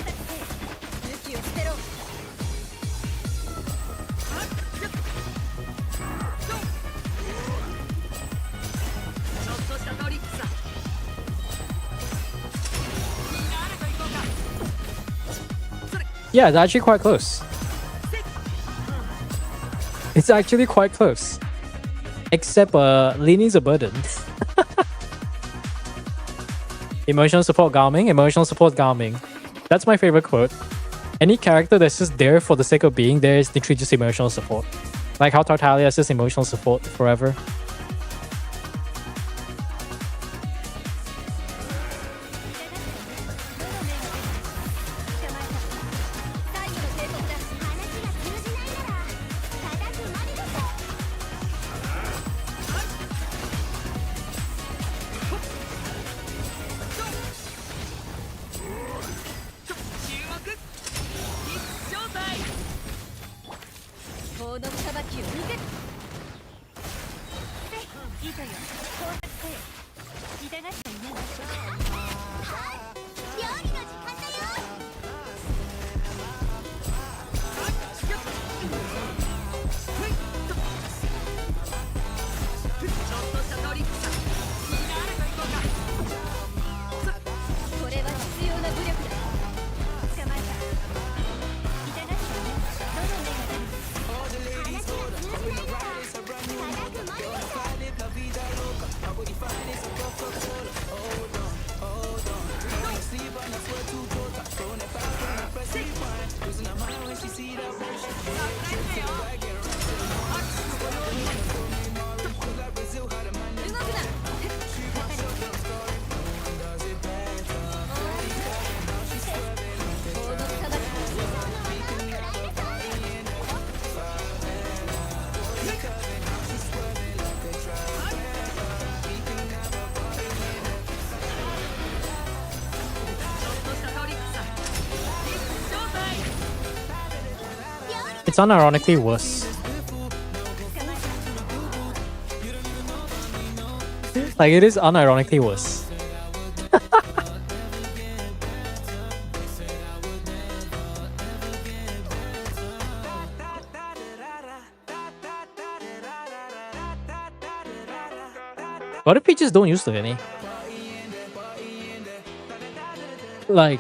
yeah, it's actually quite close. It's actually quite close. Except, Lini's a burden. Emotional support Garming, emotional support Garming. That's my favorite quote. Any character that's just there for the sake of being there is literally just emotional support. Like how Tartaglia is just emotional support forever. It's unironically worse. Like, it is unironically worse. What if we just don't use the any? Like...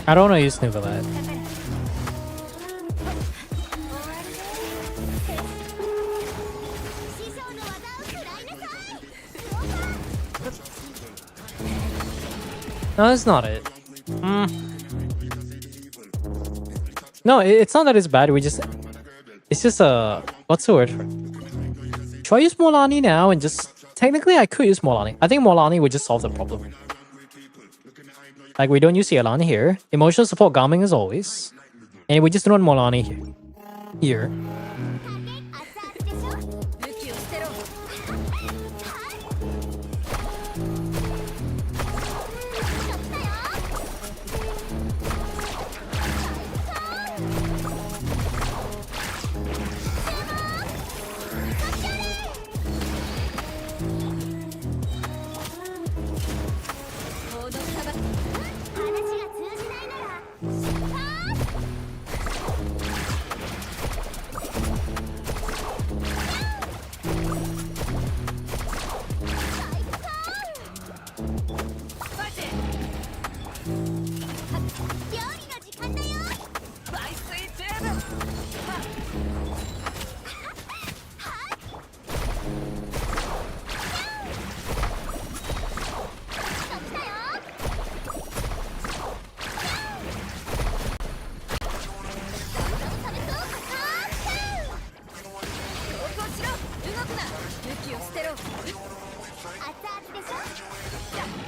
I don't know, use Nuvalat. No, that's not it. No, it's not that it's bad. It's just a... What's the word for it? Should I use Molani now and just... Technically, I could use Molani. I think Molani would just solve the problem. Like, we don't use Yelani here. Emotional support Gaming as always. And we just run Molani here.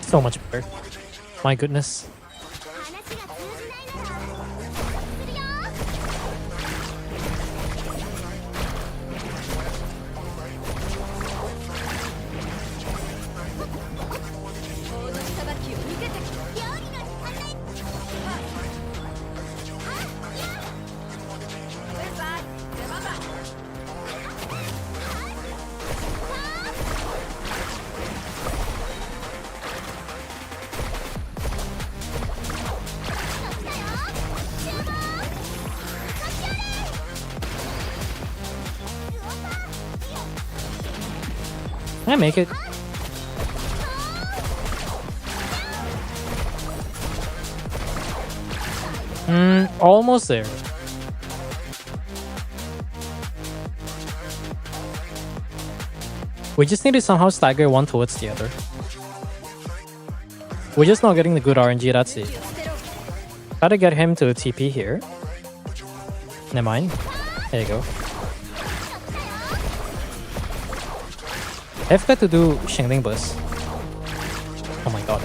So much better. My goodness. Can I make it? Almost there. We just need to somehow stagger one towards the other. We're just not getting the good RNG, that's it. Try to get him to TP here. Never mind. There you go. I forgot to do Shingling Burst. Oh my god.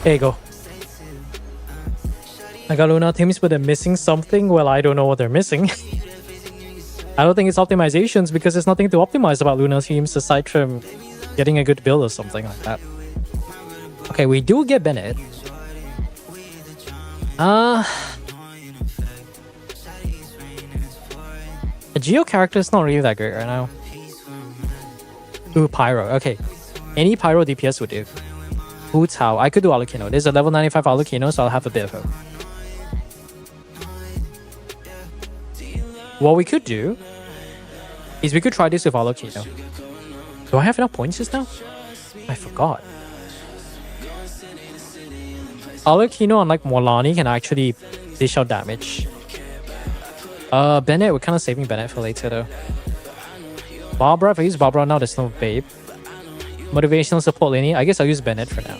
There you go. I got Luna teams, but they're missing something. Well, I don't know what they're missing. I don't think it's optimizations because there's nothing to optimize about Luna teams aside from getting a good build or something like that. Okay, we do get Bennett. A Geo character is not really that great right now. Ooh, Pyro. Okay. Any Pyro DPS would do. Wu Tao. I could do Alucino. There's a level 95 Alucino, so I'll have a bit of hope. What we could do is we could try this with Alucino. Do I have enough points just now? I forgot. Alucino, unlike Molani, can actually dish out damage. Bennett, we're kind of saving Bennett for later though. Barbara, if I use Barbara now, there's no Babe. Motivational support Lenny, I guess I'll use Bennett for now.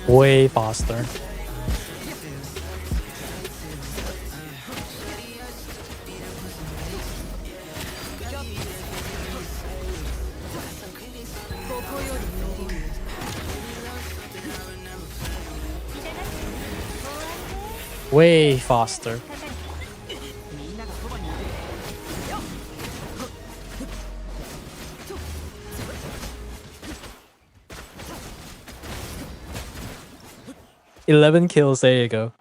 Way faster. Way faster. $11 kills, there you go.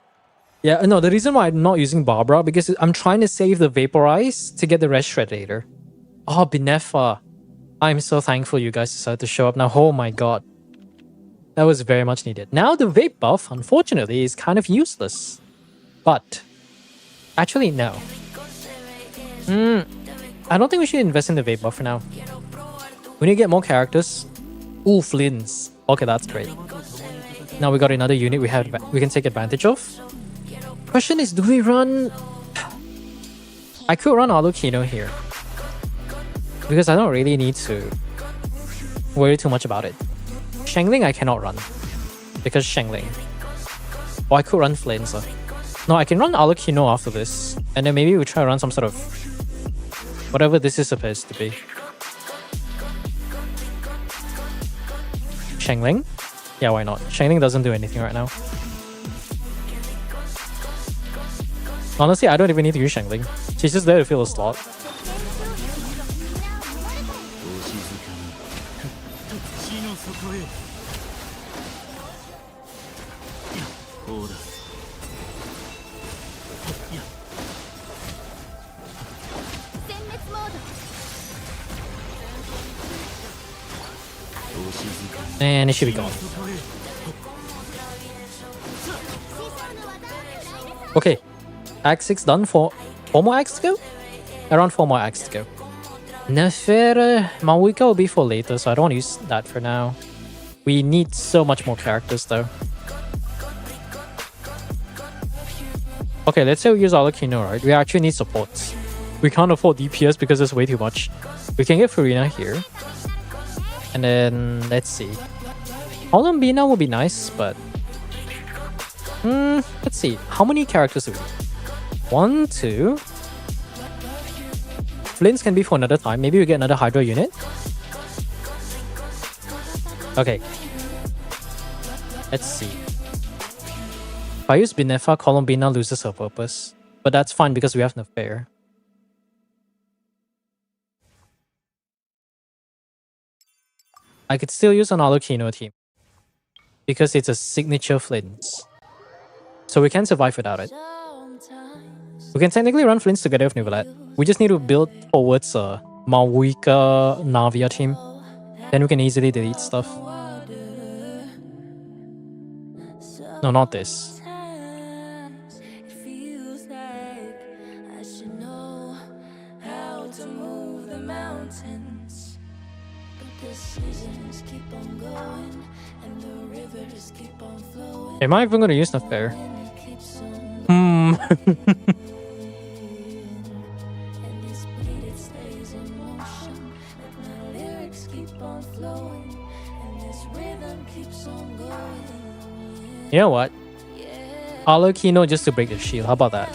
Yeah, no, the reason why I'm not using Barbara because I'm trying to save the Vaporize to get the Red Shred later. Oh, Binefa. I'm so thankful you guys decided to show up now. Oh my god. That was very much needed. Now the Vape buff, unfortunately, is kind of useless. But, actually, no. I don't think we should invest in the Vape buff for now. We need to get more characters. Ooh, Flints. Okay, that's great. Now we got another unit we can take advantage of. Question is, do we run... I could run Alucino here. Because I don't really need to worry too much about it. Shangling I cannot run. Because Shangling. Or I could run Flames. No, I can run Alucino after this. And then maybe we try to run some sort of... whatever this is supposed to be. Shangling? Yeah, why not? Shangling doesn't do anything right now. Honestly, I don't even need to use Shangling. She's just there to fill a slot. And it should be gone. Okay. Act 6 done. Four more acts to go? Around 4 more acts to go. Nefer Mawika will be for later, so I don't want to use that for now. We need so much more characters though. Okay, let's say we use Alucino, right? We actually need supports. We can't afford DPS because there's way too much. We can get Farina here. And then, let's see. Columbina will be nice, but... let's see. How many characters do we need? 1, 2... Flints can be for another time. Maybe we get another Hydra unit. Okay. Let's see. If I use Binefa, Columbina loses her purpose. But that's fine because we have Nefer. I could still use an Alucino team. Because it's a signature Flints. So we can survive without it. We can technically run Flints together with Nuvalet. We just need to build towards a Mawika Navia team. Then we can easily delete stuff. No, not this. Am I even going to use Nefer? You know what? Alokino just to break the shield. How about that?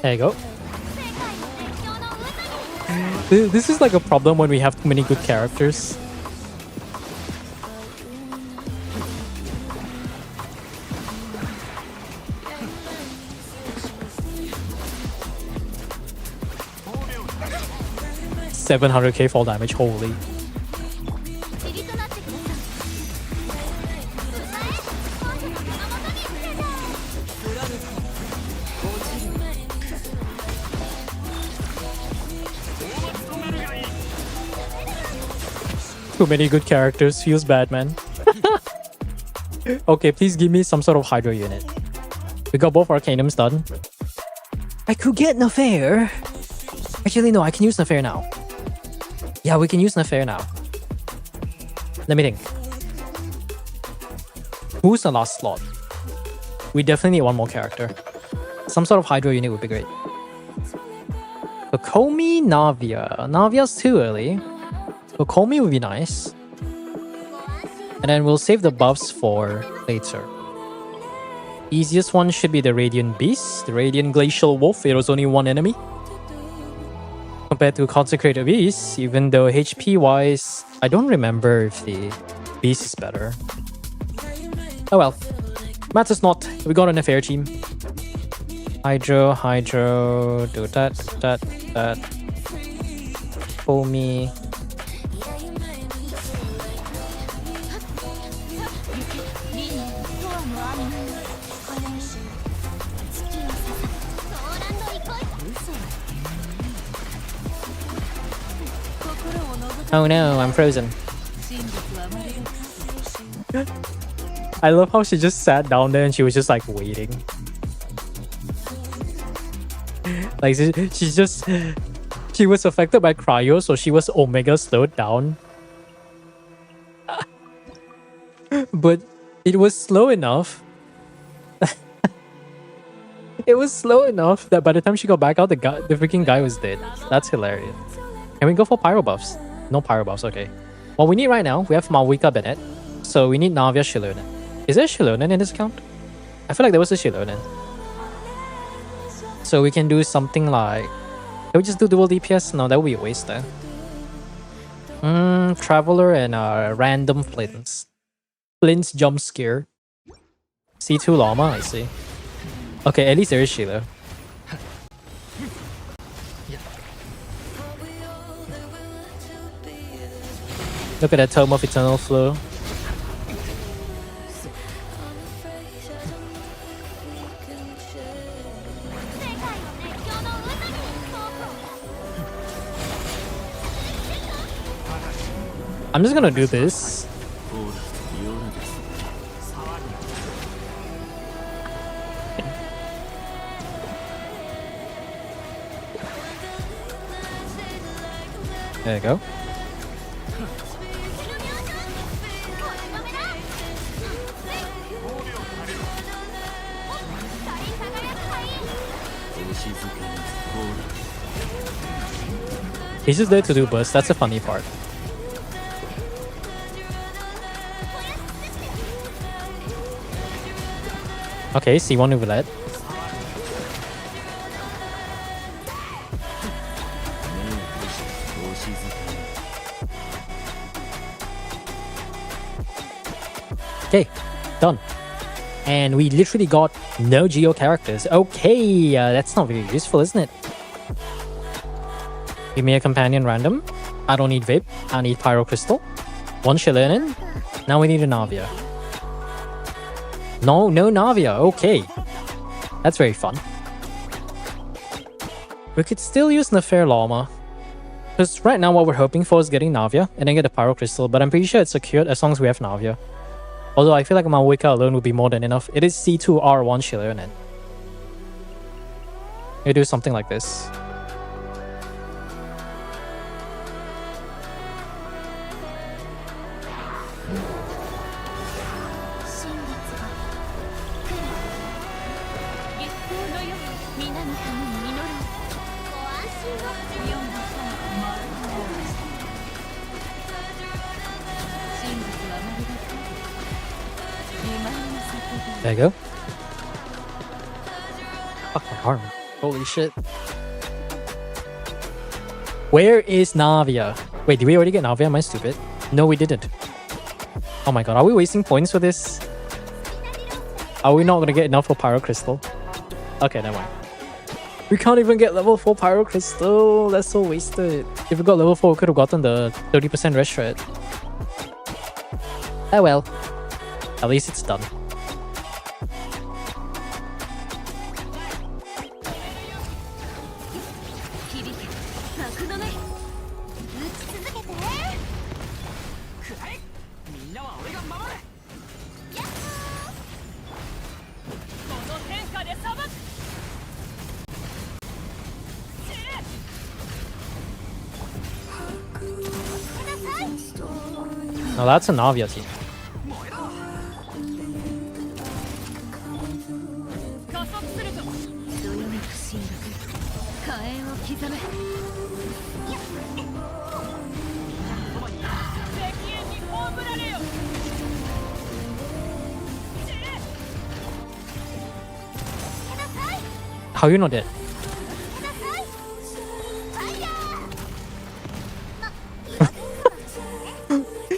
There you go. This is like a problem when we have too many good characters. $700k fall damage, holy. Too many good characters, feels bad, man. Okay, please give me some sort of Hydro unit. We got both Arcanums done. I could get Nafair. Actually, no, I can use Nafair now. Yeah, we can use Nafair now. Let me think. Who's the last slot? We definitely need one more character. Some sort of Hydro unit would be great. Kokomi, Navia. Navia's too early. Kokomi would be nice. And then we'll save the buffs for later. Easiest one should be the Radiant Beast. The Radiant Glacial Wolf. It was only one enemy. Compared to Consecrated Beast, even though HP wise, I don't remember if the Beast is better. Oh well. Matters not. We got an affair team. Hydro, do that. Komi. Oh no, I'm frozen. I love how she just sat down there and she was just like waiting. Like she was affected by cryo, so she was omega slowed down. But it was slow enough. It was slow enough that by the time she got back out, the freaking guy was dead. That's hilarious. Can we go for pyro buffs? No pyro buffs, okay. What we need right now, we have Malwika Bennett. So we need Navia Shilonen. Is there a Shilonen in this account? I feel like there was a Shilonen. So we can do something like... Can we just do dual DPS? No, that would be a waste there. Traveler and random Flints. Flint's jump scare. C2 Llama, I see. Okay, at least there is Shiloh. Look at that Tome of Eternal Flow. I'm just gonna do this. There you go. He's just there to do burst, that's the funny part. Okay, C1 Ouvillette. Okay, done. And we literally got no Geo characters. Okay, that's not very useful, isn't it? Give me a companion random. I don't need Vape. I need Pyro Crystal. One Shilonen. Now we need a Navia. No Navia. Okay. That's very fun. We could still use Nefair Llama. Because right now what we're hoping for is getting Navia and then get a Pyro Crystal. But I'm pretty sure it's secured as long as we have Navia. Although I feel like Malwika alone would be more than enough. It is C2 R1 Shilonen. We do something like this. There you go. Fuck my arm. Holy shit. Where is Navia? Wait, did we already get Navia? Am I stupid? No, we didn't. Oh my god, are we wasting points for this? Are we not gonna get enough for Pyro Crystal? Okay, never mind. We can't even get level 4 Pyro Crystal. That's so wasted. If we got level 4, we could have gotten the 30% rest shred. Oh well. At least it's done. Now that's a Navia team. How you not dead?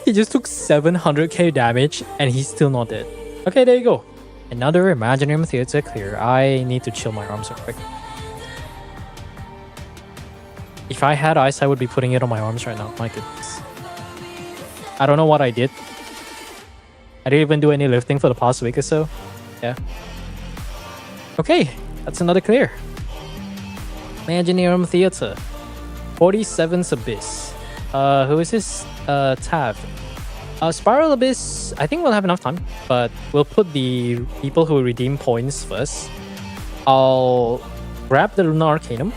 He just took 700k damage and he's still not dead. Okay, there you go. Another Imaginarium Theater clear. I need to chill my arms real quick. If I had ice, I would be putting it on my arms right now. My goodness. I don't know what I did. I didn't even do any lifting for the past week or so. Yeah. Okay, that's another clear. Imaginarium Theater. 47's Abyss. Who is this? Tav. Spiral Abyss, I think we'll have enough time, but we'll put the people who redeem points first. I'll grab the Lunar Arcanum,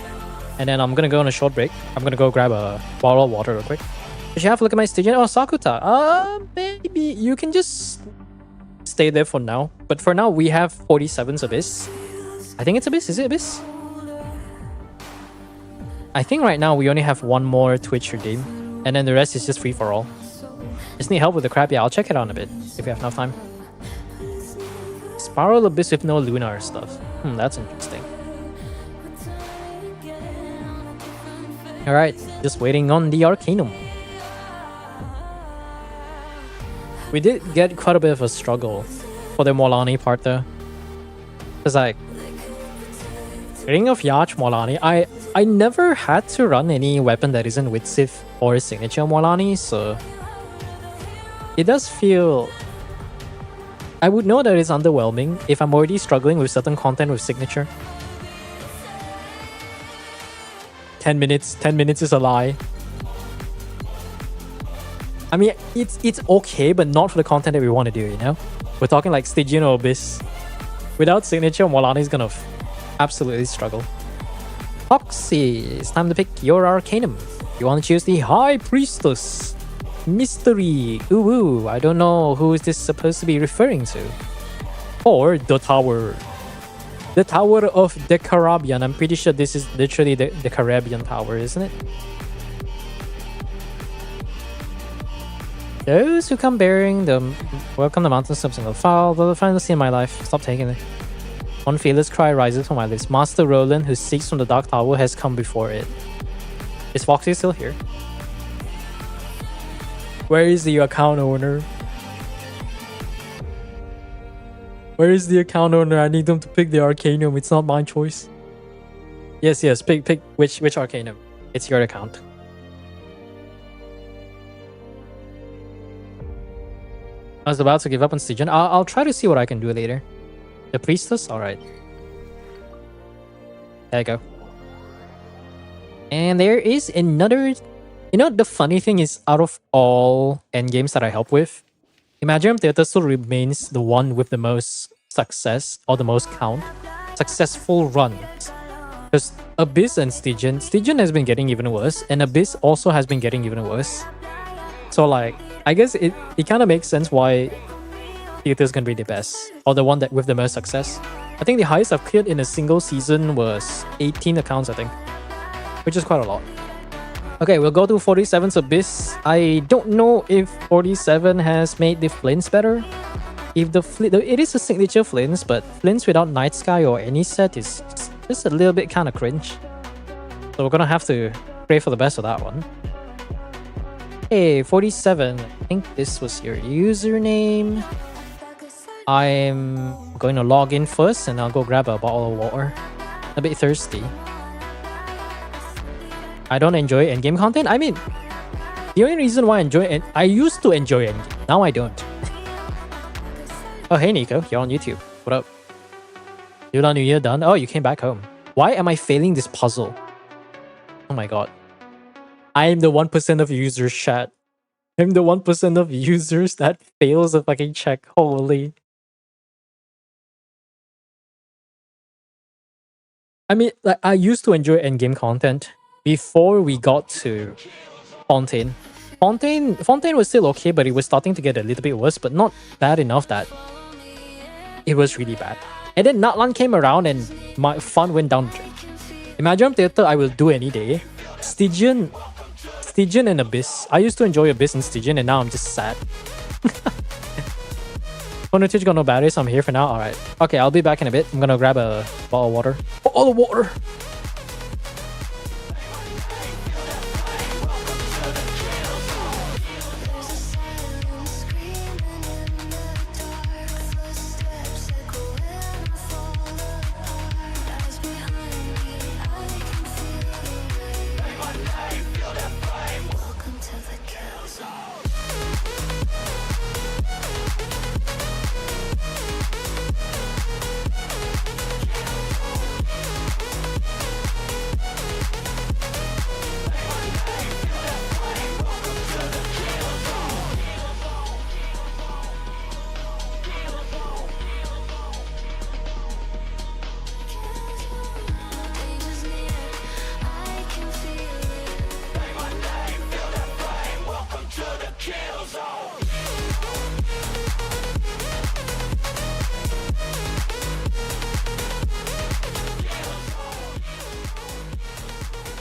and then I'm gonna go on a short break. I'm gonna go grab a bottle of water real quick. Did you have a look at my Stygian? Oh, Sakuta. Maybe you can just stay there for now. But for now, we have 47's Abyss. I think it's Abyss. Is it Abyss? I think right now we only have one more Twitch redeem, and then the rest is just free for all. Just need help with the crap. Yeah, I'll check it out in a bit if we have enough time. Spiral Abyss with no lunar stuff. That's interesting. Alright, just waiting on the Arcanum. We did get quite a bit of a struggle for the Molani part though. It's like Ring of Yacht Molani. I never had to run any weapon that isn't with Sith or Signature Molani, so it does feel... I would know that it's underwhelming if I'm already struggling with certain content with Signature. 10 minutes. 10 minutes is a lie. I mean, it's okay, but not for the content that we want to do, you know? We're talking like Stygian or Abyss. Without Signature, Molani is gonna absolutely struggle. Foxy, it's time to pick your Arcanum. You want to choose the High Priestess. Mystery. Ooh, I don't know who is this supposed to be referring to. Or the Tower. The Tower of the Caribbean. I'm pretty sure this is literally the Caribbean Tower, isn't it? Those who come bearing them welcome the mountain steps in the foul, the finest in my life. Stop taking it. One fearless cry rises from my lips. Master Roland, who seeks from the Dark Tower, has come before it. Is Foxy still here? Where is the account owner? Where is the account owner? I need them to pick the Arcanum. It's not my choice. Yes, pick which Arcanum. It's your account. I was about to give up on Stygian. I'll try to see what I can do later. The Priestess? Alright. There you go. And there is another... You know, the funny thing is, out of all endgames that I help with, Imaginarium Theater still remains the one with the most success, or the most successful runs. Because Abyss and Stygian has been getting even worse, and Abyss also has been getting even worse. So like, I guess it kind of makes sense why Theater is going to be the best, or the one that with the most success. I think the highest I've cleared in a single season was 18 accounts, I think, which is quite a lot. Okay, we'll go to 47's Abyss. I don't know if 47 has made the flints better. If it is a signature flints, but flints without Night Sky or any set is just a little bit kind of cringe. So we're gonna have to pray for the best of that one. Hey, 47. I think this was your username. I'm going to log in first and I'll go grab a bottle of water. A bit thirsty. I don't enjoy endgame content. I mean, the only reason why I used to enjoy endgame. Now I don't. Oh, hey Nico, you're on YouTube. What up? Lunar New Year done? Oh, you came back home. Why am I failing this puzzle? Oh my god. I am the 1% of users, chat. I'm the 1% of users that fails a fucking check. Holy. I mean, like, I used to enjoy endgame content before we got to Fontaine. Fontaine was still okay, but it was starting to get a little bit worse, but not bad enough that it was really bad. And then Natlan came around and my fun went down. Imagine Theater I will do any day. Stygian and Abyss. I used to enjoy Abyss and Stygian and now I'm just sad. Phonotich got no battery, so I'm here for now. Alright. Okay, I'll be back in a bit. I'm gonna grab a bottle of water. Oh, the water!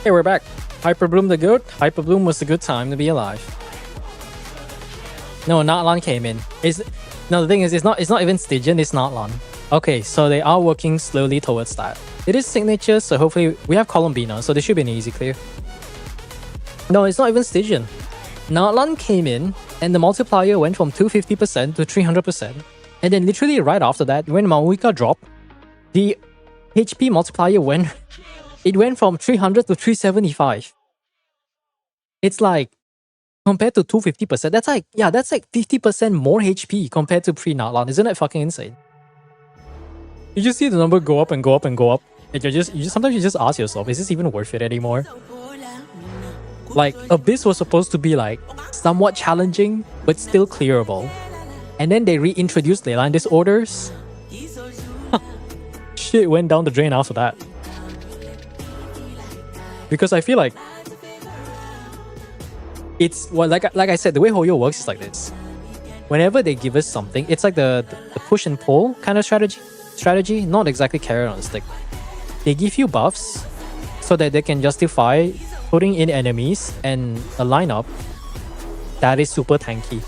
Hey, we're back. Hyperbloom the goat. Hyperbloom was a good time to be alive. No, Natlan came in. No, the thing is, it's not even Stygian, it's Natlan. Okay, so they are working slowly towards that. It is signature, so hopefully we have Columbina, so this should be an easy clear. No, it's not even Stygian. Natlan came in, and the multiplier went from 250% to 300%. And then literally right after that, when Mauika dropped, the HP multiplier went from 300 to 375. It's like, compared to 250%, that's like 50% more HP compared to pre-Natlan. Isn't that fucking insane? You just see the number go up and go up and go up. And sometimes you just ask yourself, is this even worth it anymore? Like, Abyss was supposed to be like, somewhat challenging, but still clearable. And then they reintroduced Leyline Disorders. Shit went down the drain after that. Because I feel like it's like I said, the way Hoyo works is like this. Whenever they give us something, it's like the push and pull kind of strategy, not exactly carrot on the stick. They give you buffs so that they can justify putting in enemies and a lineup that is super tanky.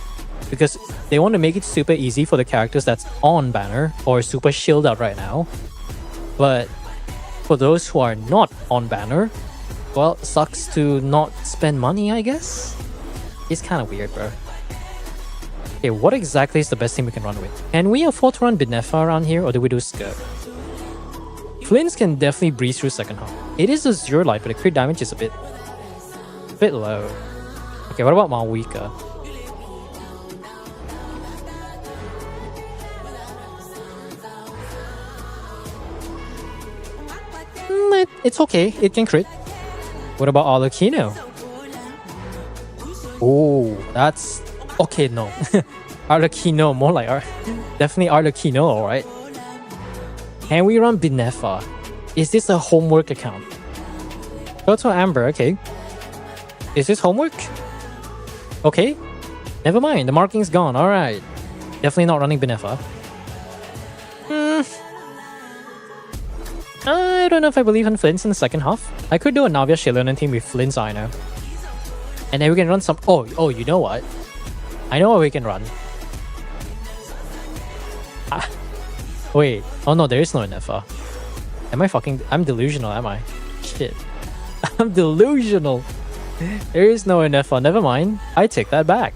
Because they want to make it super easy for the characters that's on banner or super shielded up right now. But for those who are not on banner, well, sucks to not spend money, I guess? It's kind of weird, bro. Okay, what exactly is the best thing we can run with? Can we afford to run Benefa around here, or do we do Skirt? Flints can definitely breeze through second half. It is a zero light, but the crit damage is a bit low. Okay, what about Mawika? It's okay, it can crit. What about Arlecchino? Oh, that's... Okay, no. Arlecchino, more like... Definitely Arlecchino, alright. Can we run Benefa? Is this a homework account? Go to Amber, okay. Is this homework? Okay. Never mind, the marking's gone, alright. Definitely not running Benefa. I don't know if I believe in Flints in the second half. I could do a Navia Shilonen team with Flints, I know. And then we can run some... Oh, you know what? I know what we can run. Wait. Oh no, there is no Nefa. Am I fucking... I'm delusional, am I? Shit. I'm delusional. There is no Nefa. Never mind. I take that back.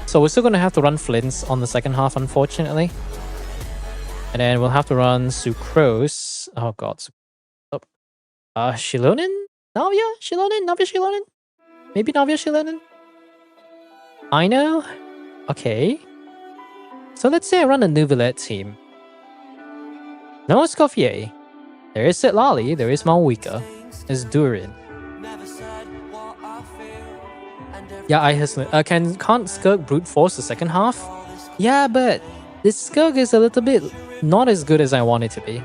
So we're still gonna have to run Flints on the second half, unfortunately. And then we'll have to run Sucrose. Oh god. Shilonen? Navia? Shilonen? Navia Shilonen? Maybe Navia Shilonen? I know? Okay. So let's say I run a Nuvilette team. No Escoffier. There is Sitlali, there is Malwika. There's Durin. Yeah, can't Skirk brute force the second half? Yeah, but this Skirk is a little bit not as good as I want it to be.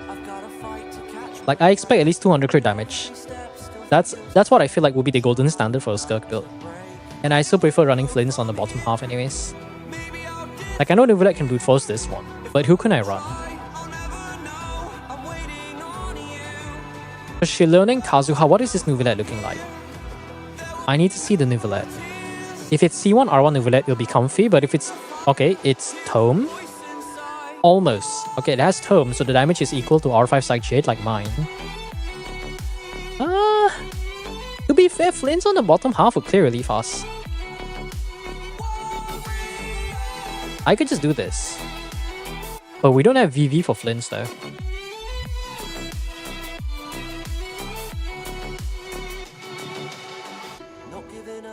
Like, I expect at least 200 crit damage. That's what I feel like would be the golden standard for a Skirk build. And I still prefer running Flints on the bottom half anyways. Like, I know Nuvilette can brute force this one, but who can I run? For Shilonen Kazuha, what is this Nuvilette looking like? I need to see the Nuvilette. If it's C1 R1 Nuvilette, it'll be comfy, but if it's... Okay, it's Tome. Almost. Okay, it has Tome, so the damage is equal to R5 Psych Jade like mine. To be fair, Flints on the bottom half would clear really fast. I could just do this. But we don't have VV for Flints though.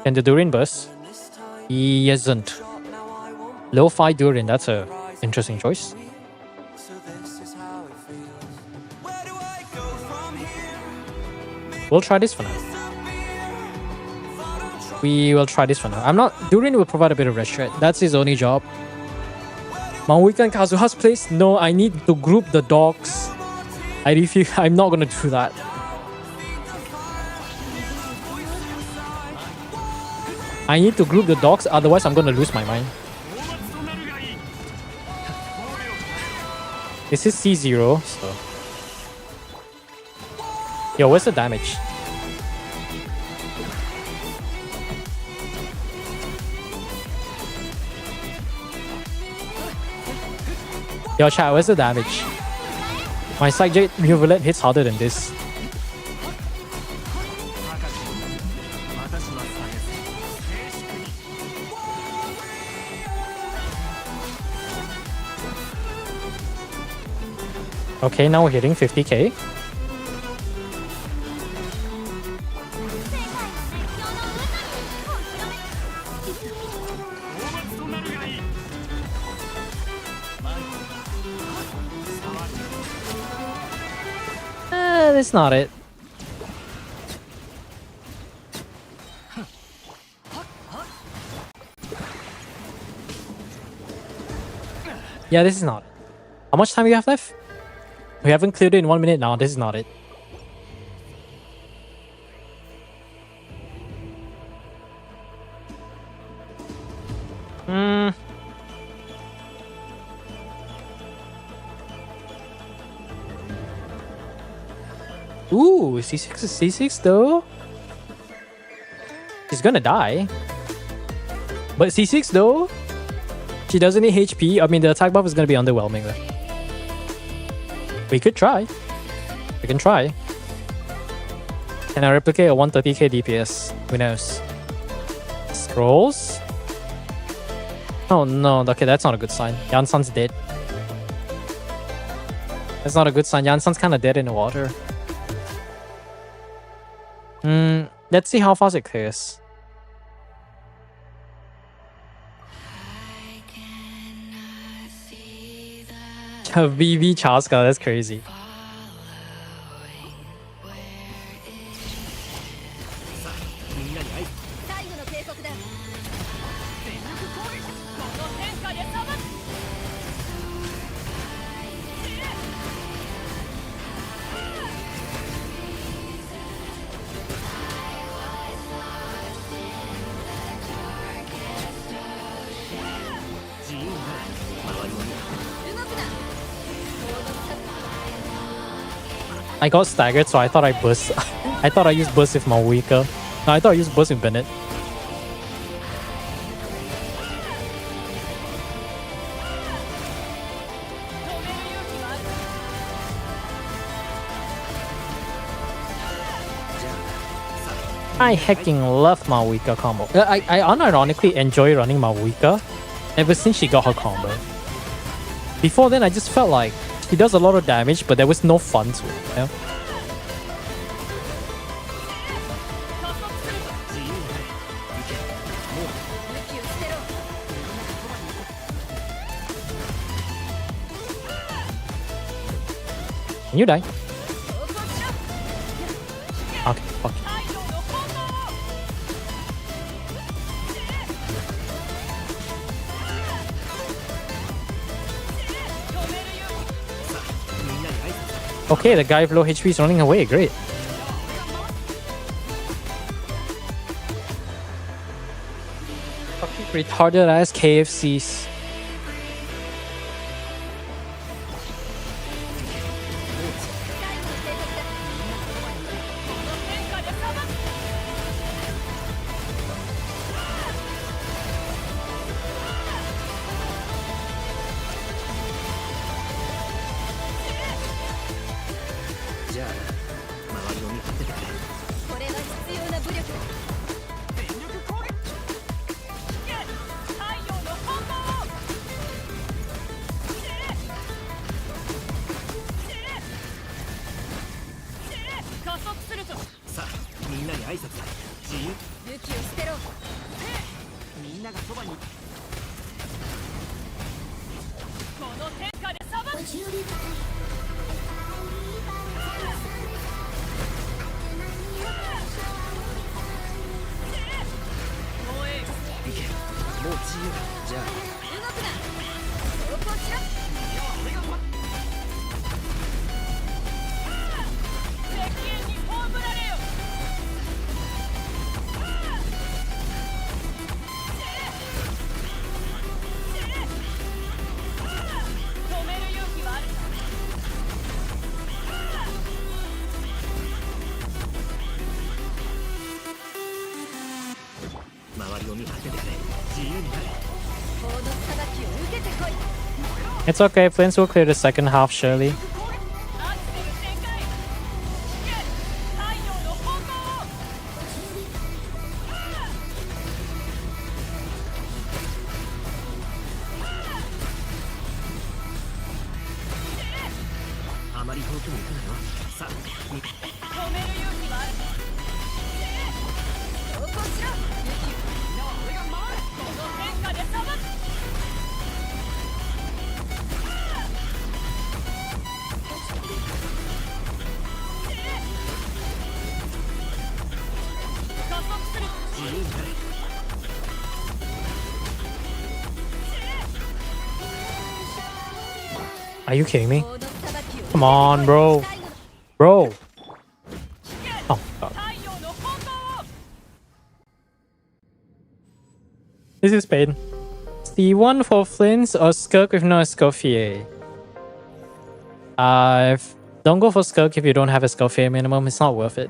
Can the Durin burst? He isn't. Low 5 Durin, that's a interesting choice. We'll try this for now. We will try this for now. Durin will provide a bit of red shred. That's his only job. Mahuika and Kazuha's place? No, I need to group the dogs. I refuse. I'm not gonna do that. I need to group the dogs, otherwise I'm gonna lose my mind. This is C0, so... Yo, where's the damage? Yo, chat, where's the damage? My Psych Jade Nuvilette hits harder than this. Okay, now we're hitting 50k. That's not it. Yeah, this is not it. How much time do you have left? We haven't cleared it in 1 minute now. This is not it. Ooh, C6 is C6 though. She's gonna die. But C6 though. She doesn't need HP. I mean, the attack buff is gonna be underwhelming though. We could try. We can try. Can I replicate a 130k DPS? Who knows? Scrolls? Oh no, okay, that's not a good sign. Yansan's dead. That's not a good sign. Yansan's kind of dead in the water. Let's see how fast it clears. VV Chaska, that's crazy. I got staggered, so I thought I burst. I thought I used burst with Maoika. No, I thought I used burst with Bennett. I hecking love Maoika combo. I unironically enjoy running Maoika ever since she got her combo. Before then, I just felt like she does a lot of damage, but there was no fun to it. You know? Can you die? Okay, fuck. Okay, the guy with low HP is running away. Great. Fucking retarded ass KFCs. It's okay, Flint will clear the second half surely. Are you kidding me? Come on, bro. Bro. Oh, God. This is pain. C1 for Flints or Skirk with no Escoffier? Don't go for Skirk if you don't have a Escoffier minimum. It's not worth it.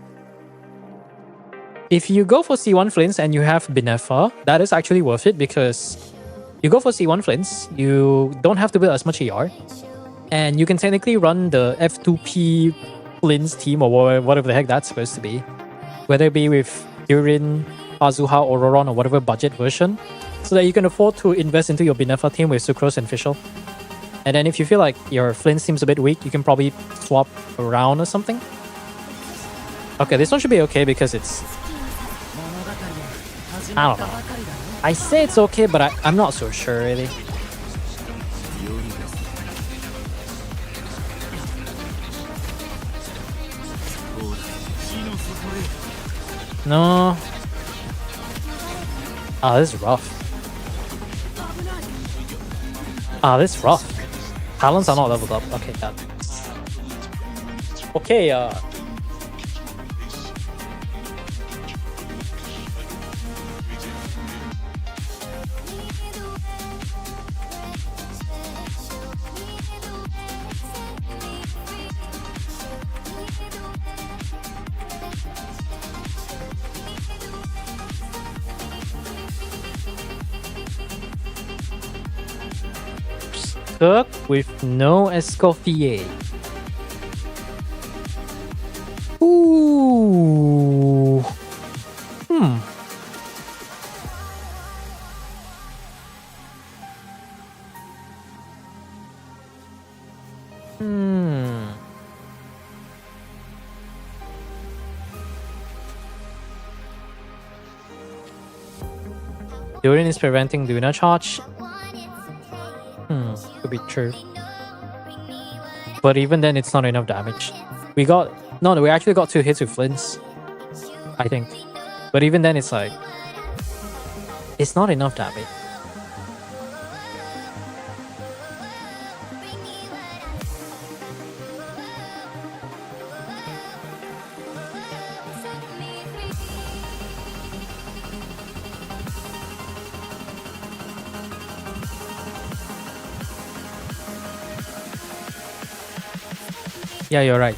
If you go for C1 Flints and you have Benefa, that is actually worth it because you go for C1 Flints, you don't have to build as much ER. And you can technically run the F2P Flints team or whatever the heck that's supposed to be. Whether it be with Durin, Azuha, or Roron, or whatever budget version. So that you can afford to invest into your Benefa team with Sucrose and Fischl. And then if you feel like your Flint seems a bit weak, you can probably swap around or something. Okay, this one should be okay because it's... I don't know. I say it's okay, but I'm not so sure really. No. Ah, this is rough. Ah, this is rough. Talons are not leveled up. Okay, that. Okay, Cook with no Escoffier. Ooh. Hmm. Durin is preventing Luna charge. Could be true. But even then, it's not enough damage. We actually got 2 hits with Flints, I think. But even then, it's like, it's not enough damage. Yeah, you're right.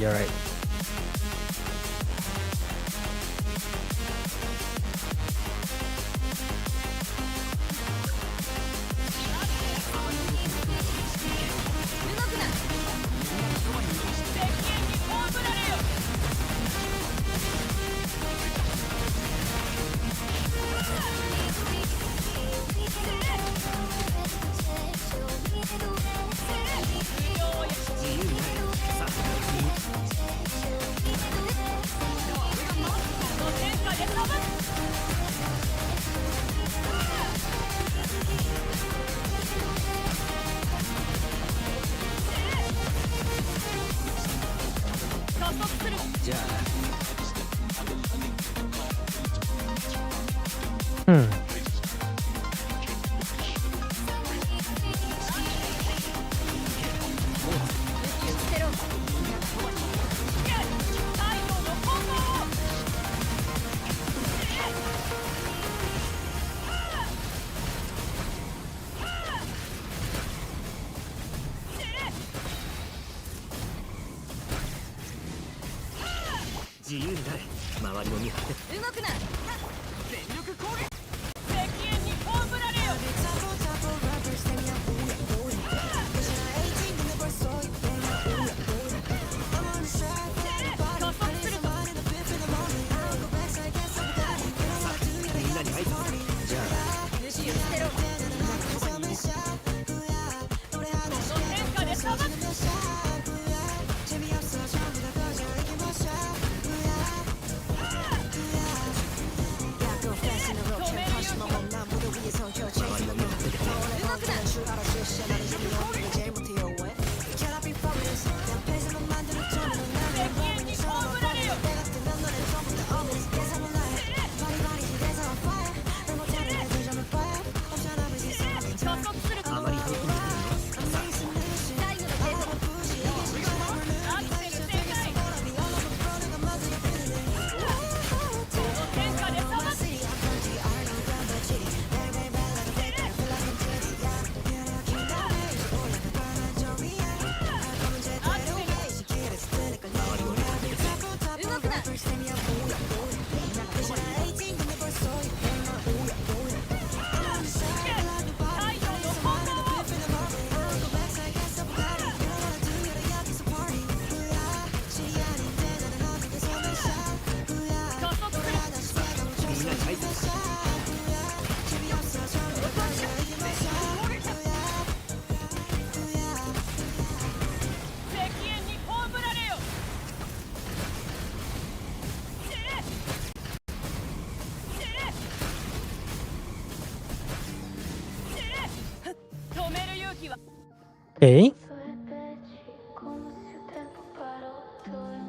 Okay.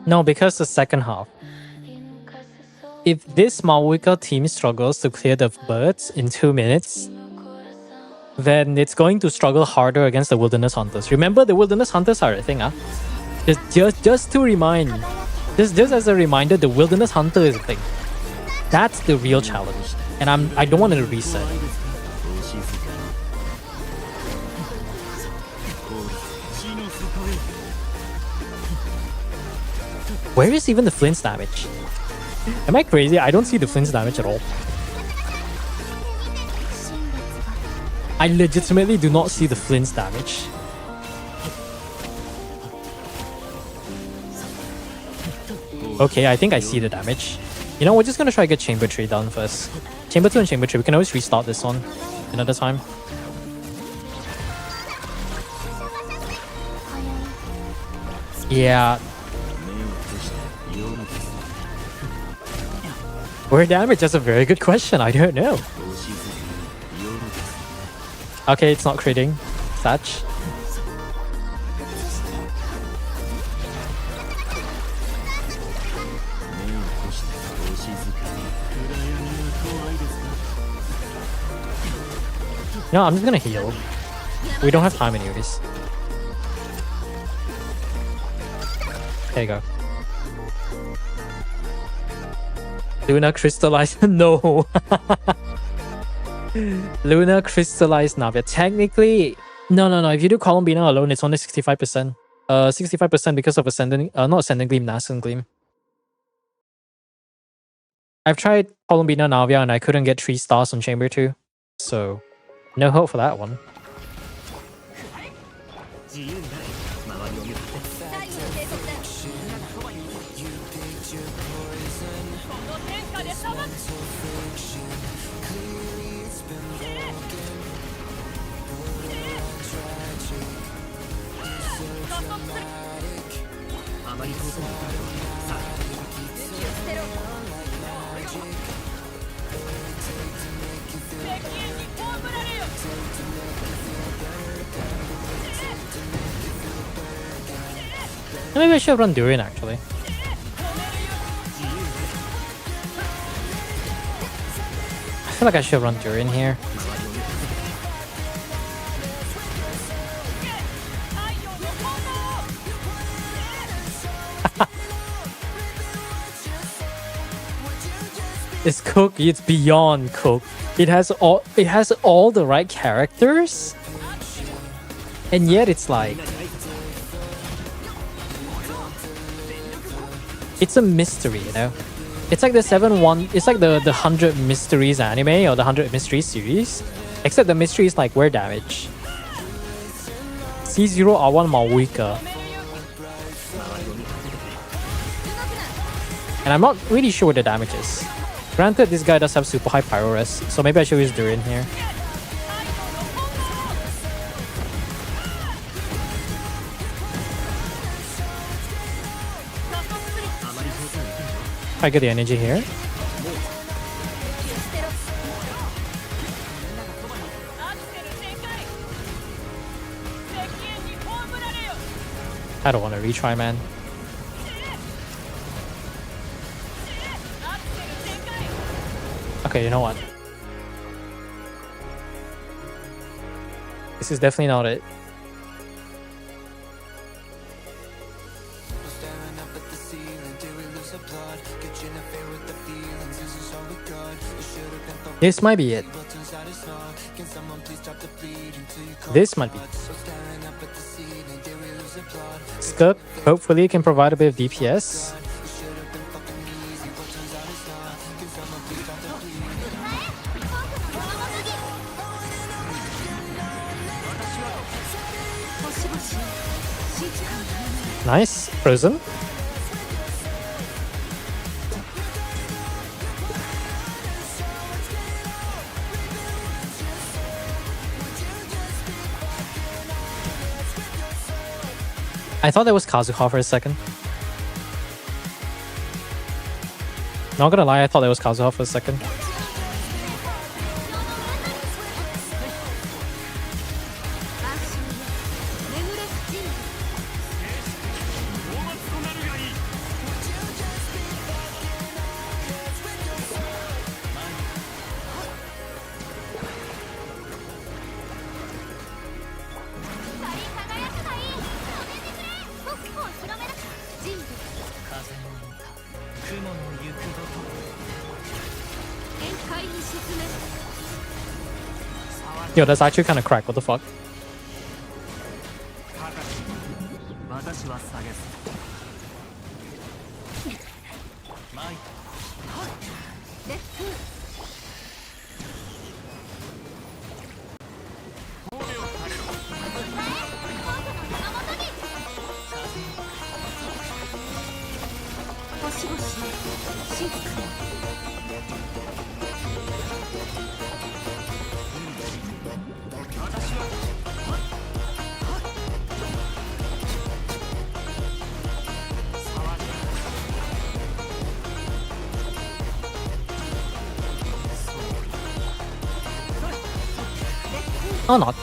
No, because the second half. If this Maoika team struggles to clear the birds in 2 minutes, then it's going to struggle harder against the Wilderness Hunters. Remember, the Wilderness Hunters are a thing, huh? Just to remind, just as a reminder, the Wilderness Hunter is a thing. That's the real challenge, and I don't want to reset. Where is even the Flint's damage? Am I crazy? I don't see the Flint's damage at all. I legitimately do not see the Flint's damage. Okay, I think I see the damage. You know, we're just gonna try to get Chamber 3 done first. Chamber 2 and Chamber 3, we can always restart this one another time. Yeah. Where damage? That's a very good question. I don't know. Okay, it's not critting. Satch. No, I'm just gonna heal. We don't have time anyways. There you go. Luna crystallized. No. Luna crystallized Navia. Technically, no. If you do Columbina alone, it's only 65%. 65% because of Ascendant, not Ascendant Gleam, Nascent Gleam. I've tried Columbina Navia and I couldn't get 3 stars on Chamber 2. So, no hope for that one. Maybe I should run Durian actually. I feel like I should run Durian here. It's Cook, it's beyond Cook. It has all the right characters. And yet it's like it's a mystery, you know? It's like the 7-1, it's like the 100 Mysteries anime or the 100 Mysteries series. Except the mystery is like wear damage. C0 R1 Malwika. And I'm not really sure what the damage is. Granted, this guy does have super high pyro res, so maybe I should use Durian here. I get the energy here. I don't want to retry, man. Okay, you know what? This is definitely not it. This might be it. This might be it. Skirk hopefully can provide a bit of DPS. Nice, frozen. I thought that was Kazuha for a second. Not gonna lie, I thought that was Kazuha for a second. Yo, that's actually kind of cracked. What the fuck? Oh, not.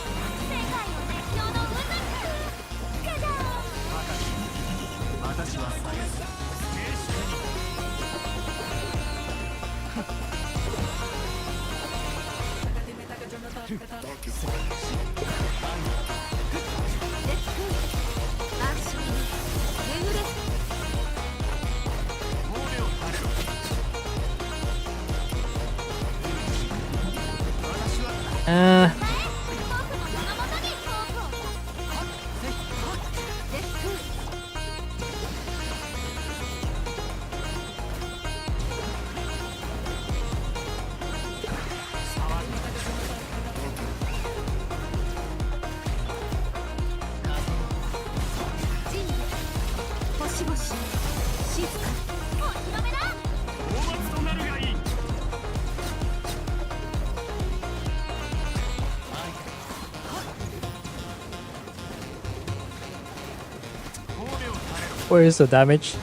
Where is the damage?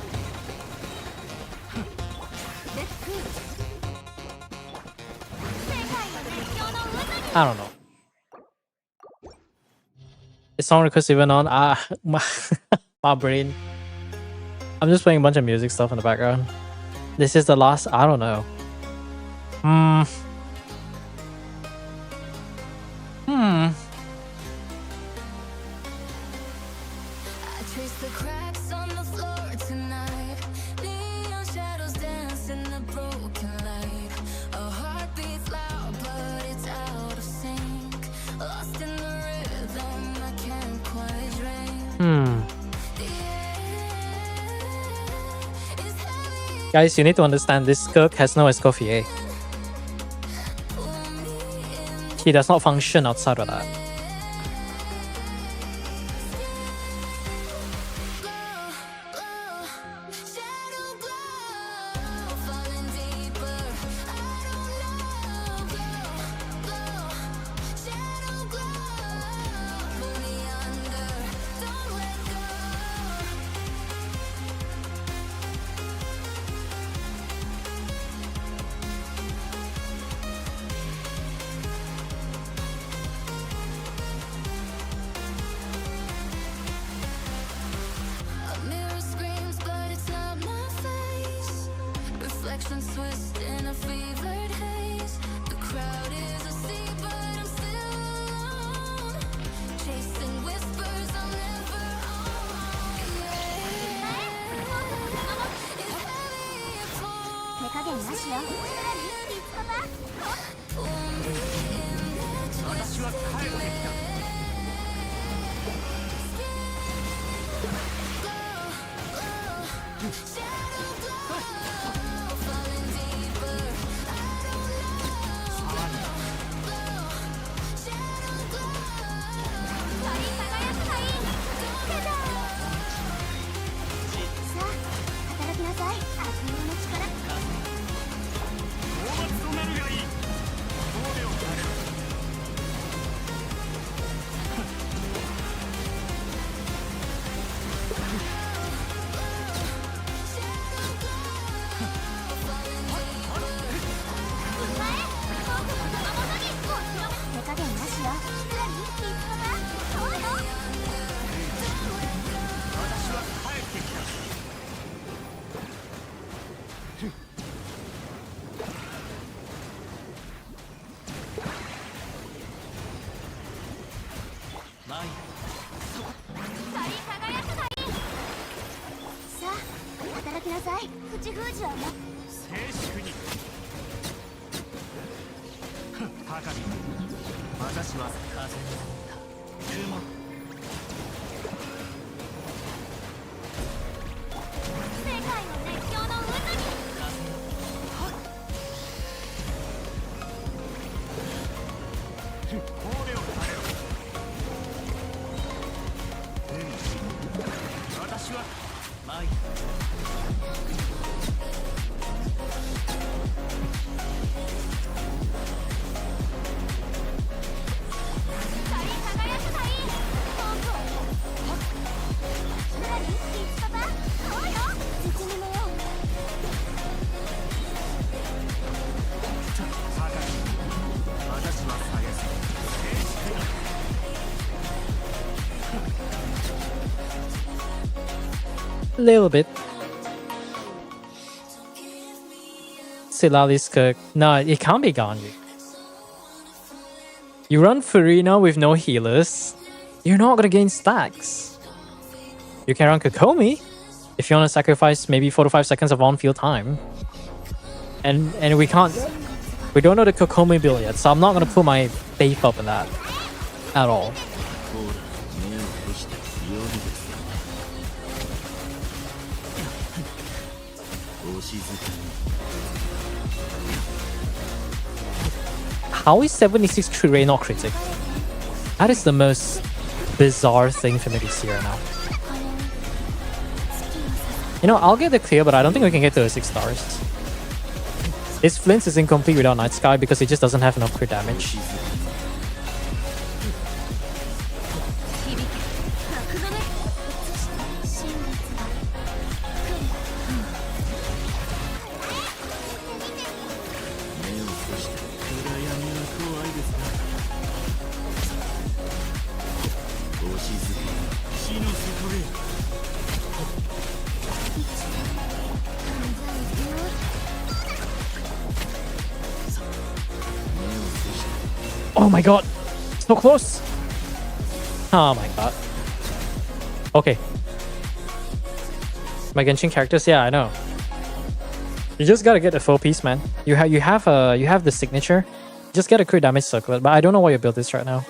I don't know. Is song request even on? My brain. I'm just playing a bunch of music stuff in the background. This is the last. I don't know. Guys, you need to understand this Skirk has no Escoffier. He does not function outside of that. A little bit. Silali's cook. No, it can't be Ganyu. You run Furina with no healers, you're not gonna gain stacks. You can run Kokomi if you want to sacrifice maybe 4 to 5 seconds of on-field time. And we don't know the Kokomi build yet, so I'm not gonna put my faith up in that at all. How is 76 crit rate not critic? That is the most bizarre thing for me to see right now. You know, I'll get the clear, but I don't think we can get to the 6 stars. His Flint is incomplete without Night Sky because he just doesn't have enough crit damage. Oh my god! So close! Oh my god. Okay. My Genshin characters? Yeah, I know. You just gotta get a full piece, man. You have the signature. Just get a crit damage circlet, but I don't know what your build is right now.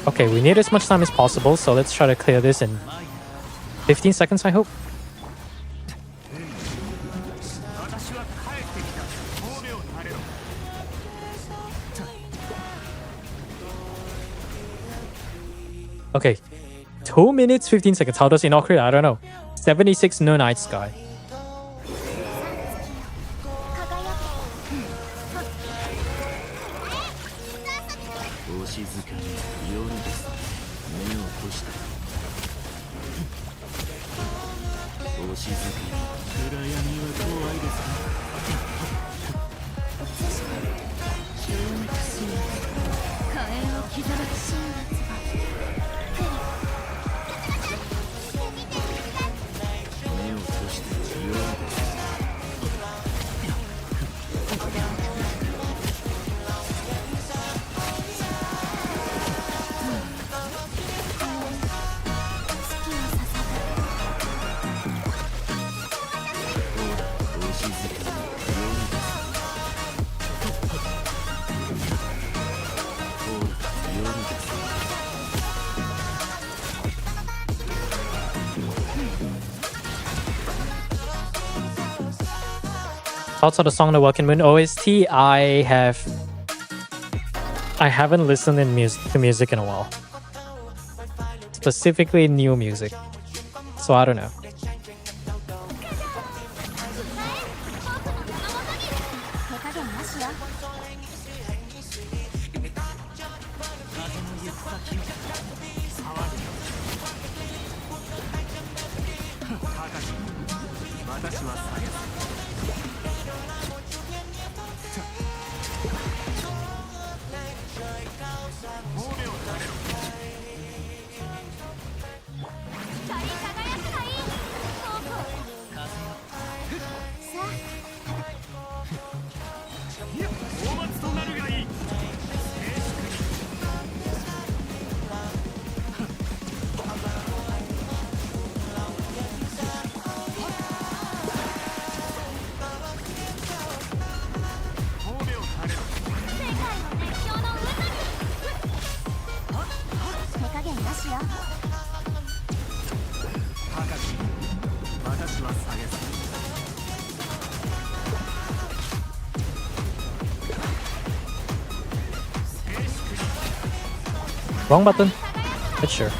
Okay, we need as much time as possible, so let's try to clear this in 15 seconds, I hope. Okay, 2 minutes 15 seconds. How does he not clear? I don't know. 76 no Night Sky. Thoughts on the song The Welkin Moon OST? I haven't listened to music in a while. Specifically new music. So I don't know. Wrong button. But sure.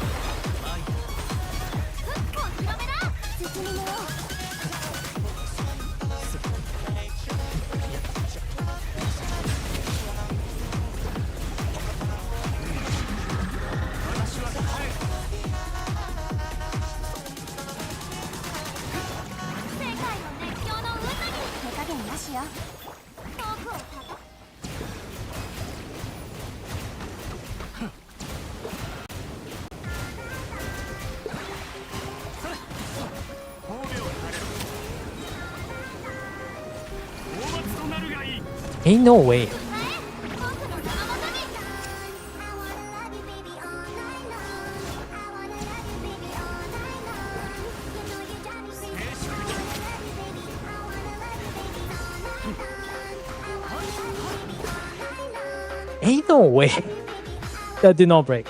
Ain't no way. Ain't no way. That did not break.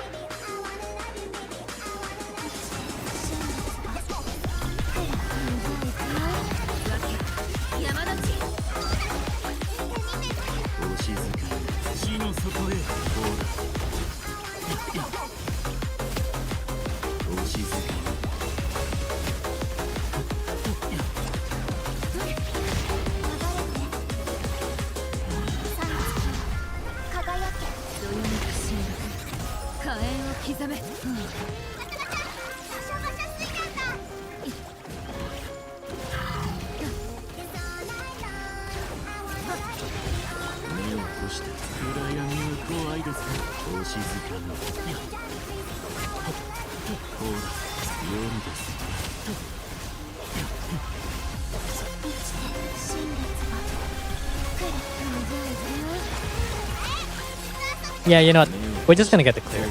Yeah, you know what? We're just gonna get the clear.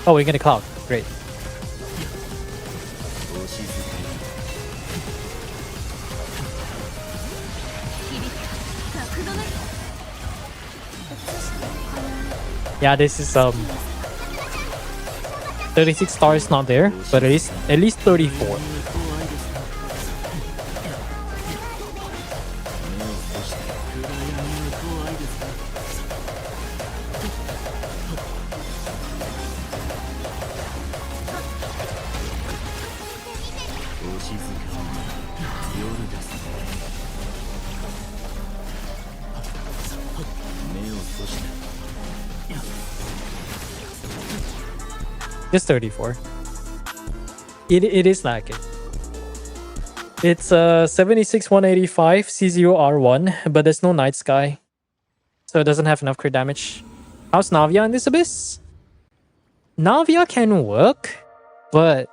Oh, we're gonna cloud. Great. Yeah, this is 36 stars not there, but at least 34. Just 34. It is lacking. It's 76 185 C0R1, but there's no Night Sky, so it doesn't have enough crit damage. How's Navia in this abyss? Navia can work, but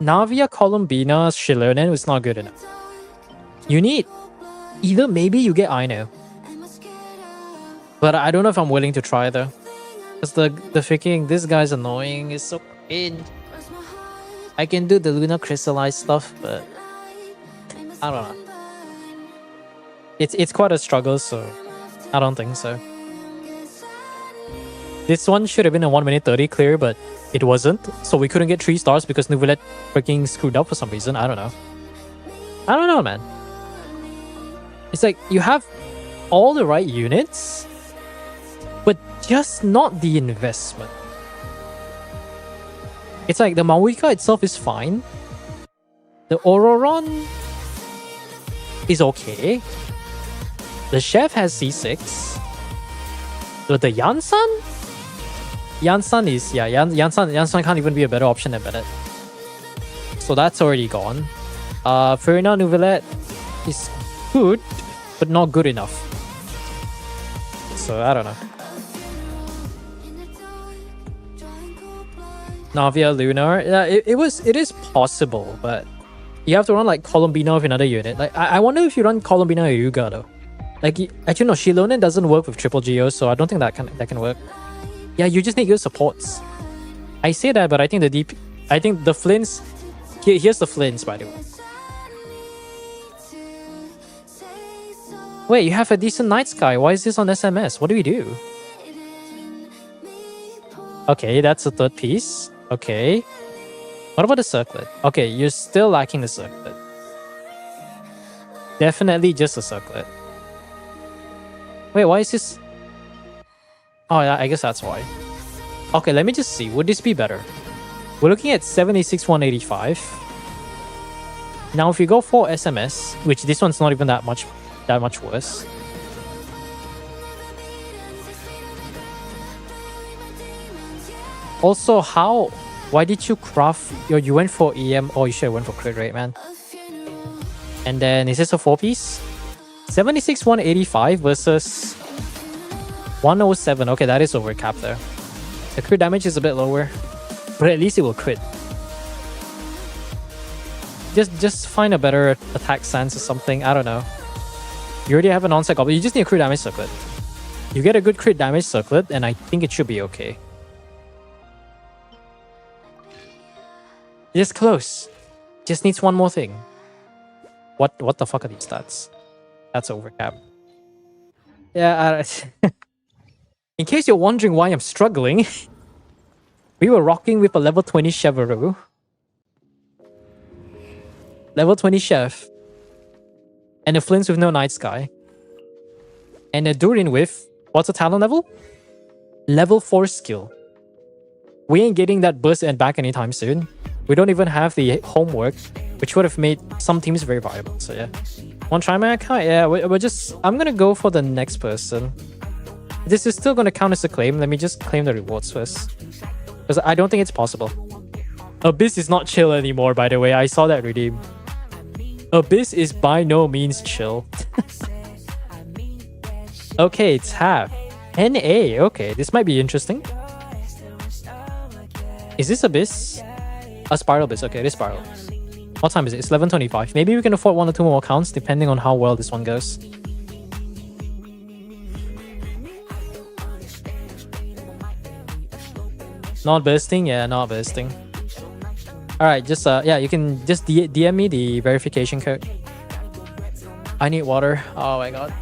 Navia Columbina Shilonen was not good enough. You need either maybe you get Aino, but I don't know if I'm willing to try though. Because the freaking this guy's annoying. It's so cringe. I can do the Luna Crystallized stuff, but I don't know. It's quite a struggle, so I don't think so. This one should have been a 1 minute 30 clear, but it wasn't. So we couldn't get 3 stars because Nouvellette freaking screwed up for some reason. I don't know. I don't know, man. It's like you have all the right units, but just not the investment. It's like the Mawika itself is fine. The Auroron is okay. The Chef has C6. But the Yansan? Yansan is, yeah, Yansan can't even be a better option than Bennett. So that's already gone. Furina Nouvellette is good, but not good enough. So I don't know. Navia Lunar, yeah, it is possible, but you have to run like Columbina with another unit. Like I wonder if you run Columbina or Yuga though. Like actually no, Shilonen doesn't work with triple Geo, so I don't think that can work. Yeah, you just need good supports. I say that, but I think the Flints. Here's the Flints, by the way. Wait, you have a decent Night Sky. Why is this on SMS? What do we do? Okay, that's a third piece. Okay. What about the circlet? Okay, you're still lacking the circlet. Definitely just a circlet. Wait, why is this? Oh, yeah, I guess that's why. Okay, let me just see. Would this be better? We're looking at 76 185. Now, if you go for SMS, which this one's not even that much worse. Also, why did you craft you went for EM? Oh, you should have went for crit rate, man. And then is this a 4-piece? 76 185 versus 107. Okay, that is over cap there. The crit damage is a bit lower, but at least it will crit. Just find a better attack stance or something. I don't know. You already have an on-site goblin. You just need a crit damage circlet. You get a good crit damage circlet, and I think it should be okay. It's close. Just needs one more thing. What the fuck are these stats? That's overcap. Yeah, in case you're wondering why I'm struggling, we were rocking with a level 20 Chevrolet. Level 20 Chef. And a Flints with no Night Sky. And a Durin with, what's the talent level? Level 4 skill. We ain't getting that burst and back anytime soon. We don't even have the homework, which would have made some teams very viable. So yeah. Want to try my account? Yeah, we're just... I'm gonna go for the next person. This is still gonna count as a claim. Let me just claim the rewards first. Because I don't think it's possible. Abyss is not chill anymore, by the way. I saw that redeem. Abyss is by no means chill. Okay, tap. NA. Okay, this might be interesting. Is this Abyss? A Spiral Abyss. Okay, it is Spiral. What time is it? It's 11:25. Maybe we can afford 1 or 2 more accounts depending on how well this one goes. Not bursting? Yeah, not bursting. Alright, just yeah, you can just DM me the verification code. I need water. Oh my god.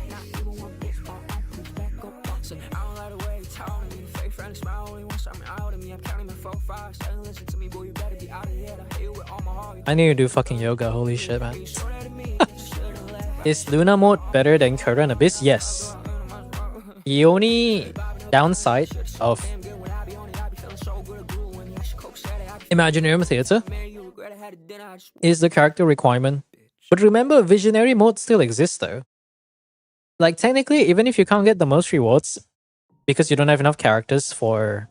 I need to do fucking yoga, holy shit, man. Is Luna mode better than current Abyss? Yes. The only downside of Imaginarium Theater is the character requirement. But remember, Visionary mode still exists though. Like technically, even if you can't get the most rewards because you don't have enough characters for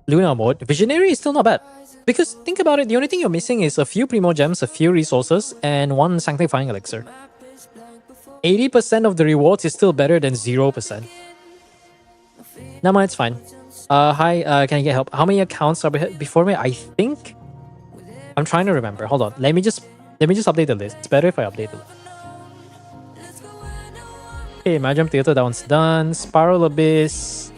Luna mode, Visionary is still not bad. Because think about it, the only thing you're missing is a few Primo Gems, a few resources, and 1 Sanctifying Elixir. 80% of the rewards is still better than 0%. Nah, it's fine. Hi, can I get help? How many accounts are before me? I think... I'm trying to remember. Hold on. Let me just update the list. It's better if I update the list. Okay, Magic Theater, that one's done. Spiral Abyss.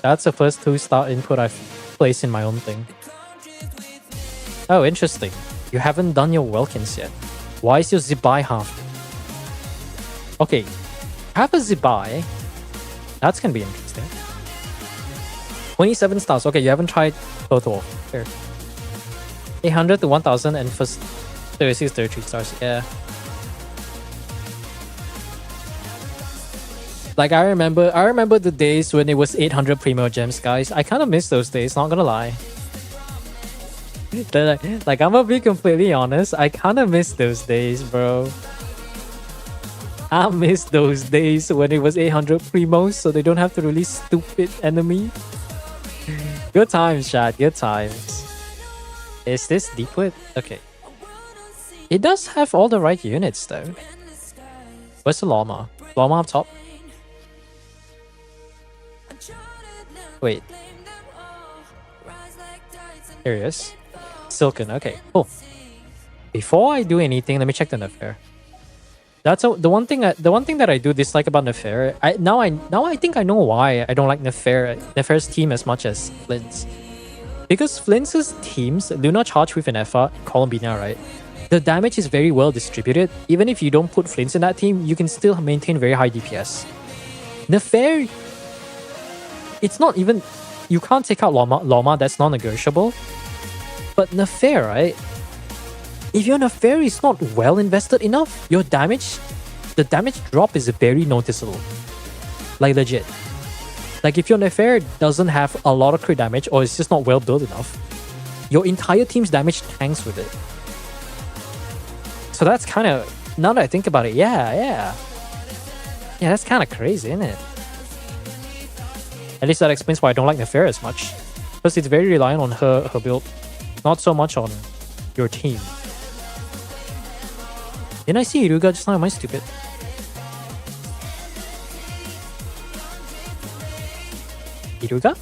That's the first 2-star input I've placed in my own thing. Oh, interesting. You haven't done your Welkins yet. Why is your Zibai half? Okay, half a Zibai. That's gonna be interesting. 27 stars. Okay, you haven't tried total. Here. 800 to 1000 and first 36, 33 stars. Yeah. Like I remember the days when it was 800 Primo Gems, guys. I kind of miss those days, not gonna lie. Like I'm gonna be completely honest, I kind of miss those days, bro. I miss those days when it was 800 Primos, so they don't have to release stupid enemy. Good times, chat. Good times. Is this Deepwood? Okay. It does have all the right units, though. Where's the Llama? Llama up top? Wait. Here he is. Silken. Okay, cool. Before I do anything, let me check the Nefair. That's the one thing that I do dislike about Nefair. Now I think I know why I don't like Nefair's team as much as Flint's. Because Flint's teams, Luna charge with an Effa, Columbina, right? The damage is very well distributed. Even if you don't put Flint's in that team, you can still maintain very high DPS. Nefair, it's not even... You can't take out Llama, that's non-negotiable. But Nefair, right? If your Nefair is not well invested enough, the damage drop is very noticeable. Like legit. Like if your Nefair doesn't have a lot of crit damage or it's just not well built enough, your entire team's damage tanks with it. So that's kind of... Now that I think about it, yeah, that's kind of crazy, isn't it? At least that explains why I don't like Nefair as much. Because it's very reliant on her build. Not so much on your team. Didn't I see Iruga just now? Am I stupid? Iruka?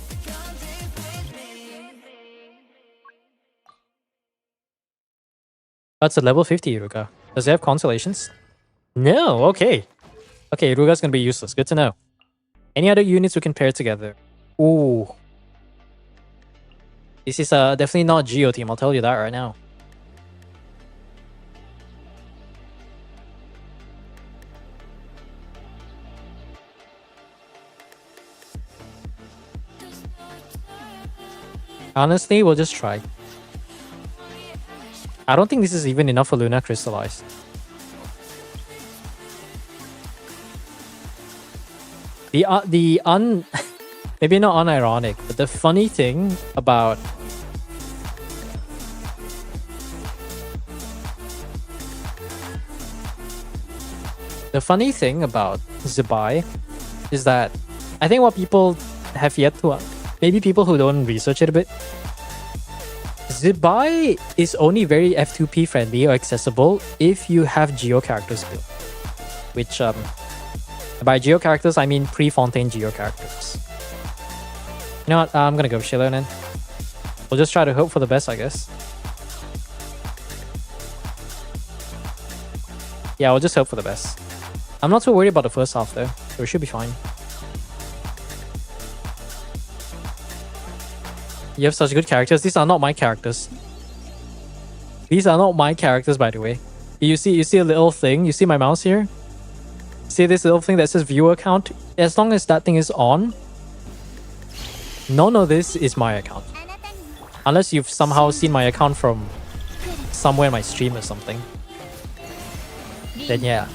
That's a level 50 Iruka. Does it have consolations? No, okay. Okay, Iruka's gonna be useless. Good to know. Any other units we can pair together? Ooh. This is definitely not Geo team, I'll tell you that right now. Honestly, we'll just try. I don't think this is even enough for Luna Crystallized. Maybe not unironic, but the funny thing about Zibai is that I think what people have yet to maybe people who don't research it a bit, Zibai is only very F2P friendly or accessible if you have Geo characters built. Which, by Geo characters, I mean pre-Fontaine Geo characters. You know what? I'm gonna go Shiloh then. We'll just try to hope for the best, I guess. Yeah, we'll just hope for the best. I'm not too worried about the first half though, so we should be fine. You have such good characters. These are not my characters. These are not my characters, by the way. You see a little thing? You see my mouse here? See this little thing that says viewer count? As long as that thing is on, none of this is my account. Unless you've somehow seen my account from somewhere in my stream or something. Then yeah.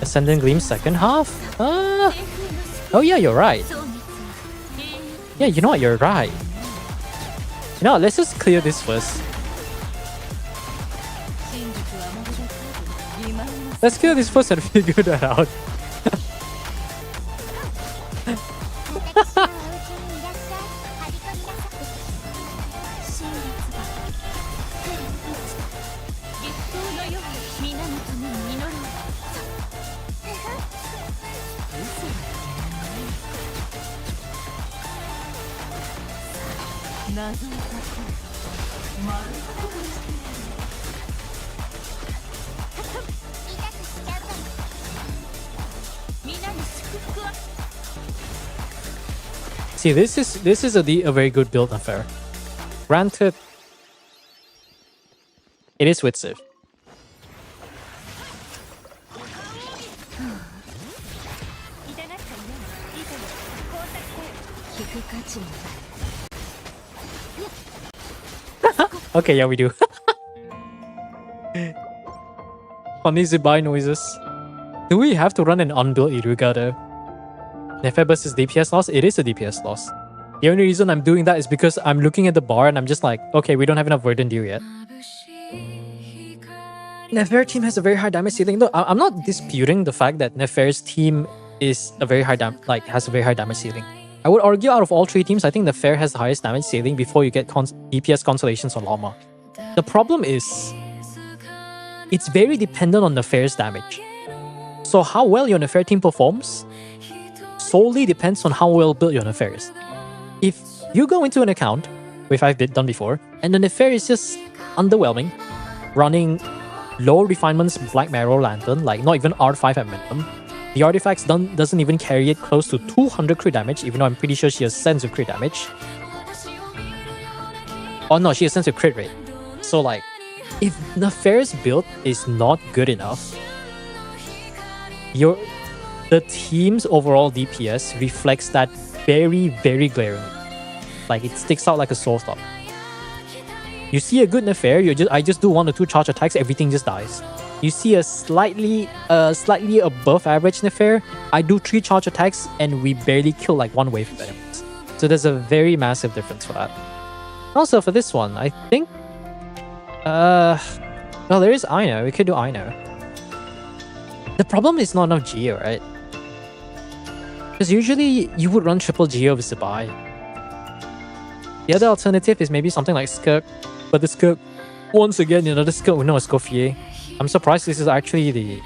Ascendant Gleam second half? Oh yeah, you're right. Yeah, you know what, you're right. You know what, let's just clear this first. Let's clear this first and figure that out. See, this is a very good build affair. Granted, it is with Civ. Okay, yeah, we do. Funny Zibai noises. Do we have to run an unbuilt Iruga though? Nefer versus DPS loss? It is a DPS loss. The only reason I'm doing that is because I'm looking at the bar and I'm just like, okay, we don't have enough Verdant Dew yet. Nefer team has a very high damage ceiling. No, I'm not disputing the fact that Nefer's team is a very high has a very high damage ceiling. I would argue out of all three teams, I think Nefer has the highest damage ceiling before you get DPS consolations on Llama. The problem is, it's very dependent on Nefer's damage. So how well your Nefer team performs solely depends on how well built your Nefer is. If you go into an account, which I've done before, and the Nefer is just underwhelming, running low refinements Black Marrow Lantern, like not even R5 at minimum, the artifacts doesn't even carry it close to 200 crit damage, even though I'm pretty sure she ascends with crit damage. Oh no, she ascends with crit rate. So like, if Nefer's build is not good enough, the team's overall DPS reflects that very, very glaringly. Like, it sticks out like a sore thumb. You see a good Nefer, I just do 1 or 2 charge attacks, everything just dies. You see a slightly above average Nefer, I do 3 charge attacks and we barely kill like 1 wave of enemies. So there's a very massive difference for that. Also for this one, I think... well, there is Aino, we could do Aino. The problem is not enough Geo, right? Because usually you would run triple Geo with Zibai. The other alternative is maybe something like Skirk, but the Skirk, once again, another Skirk with no Escoffier. I'm surprised this is actually the...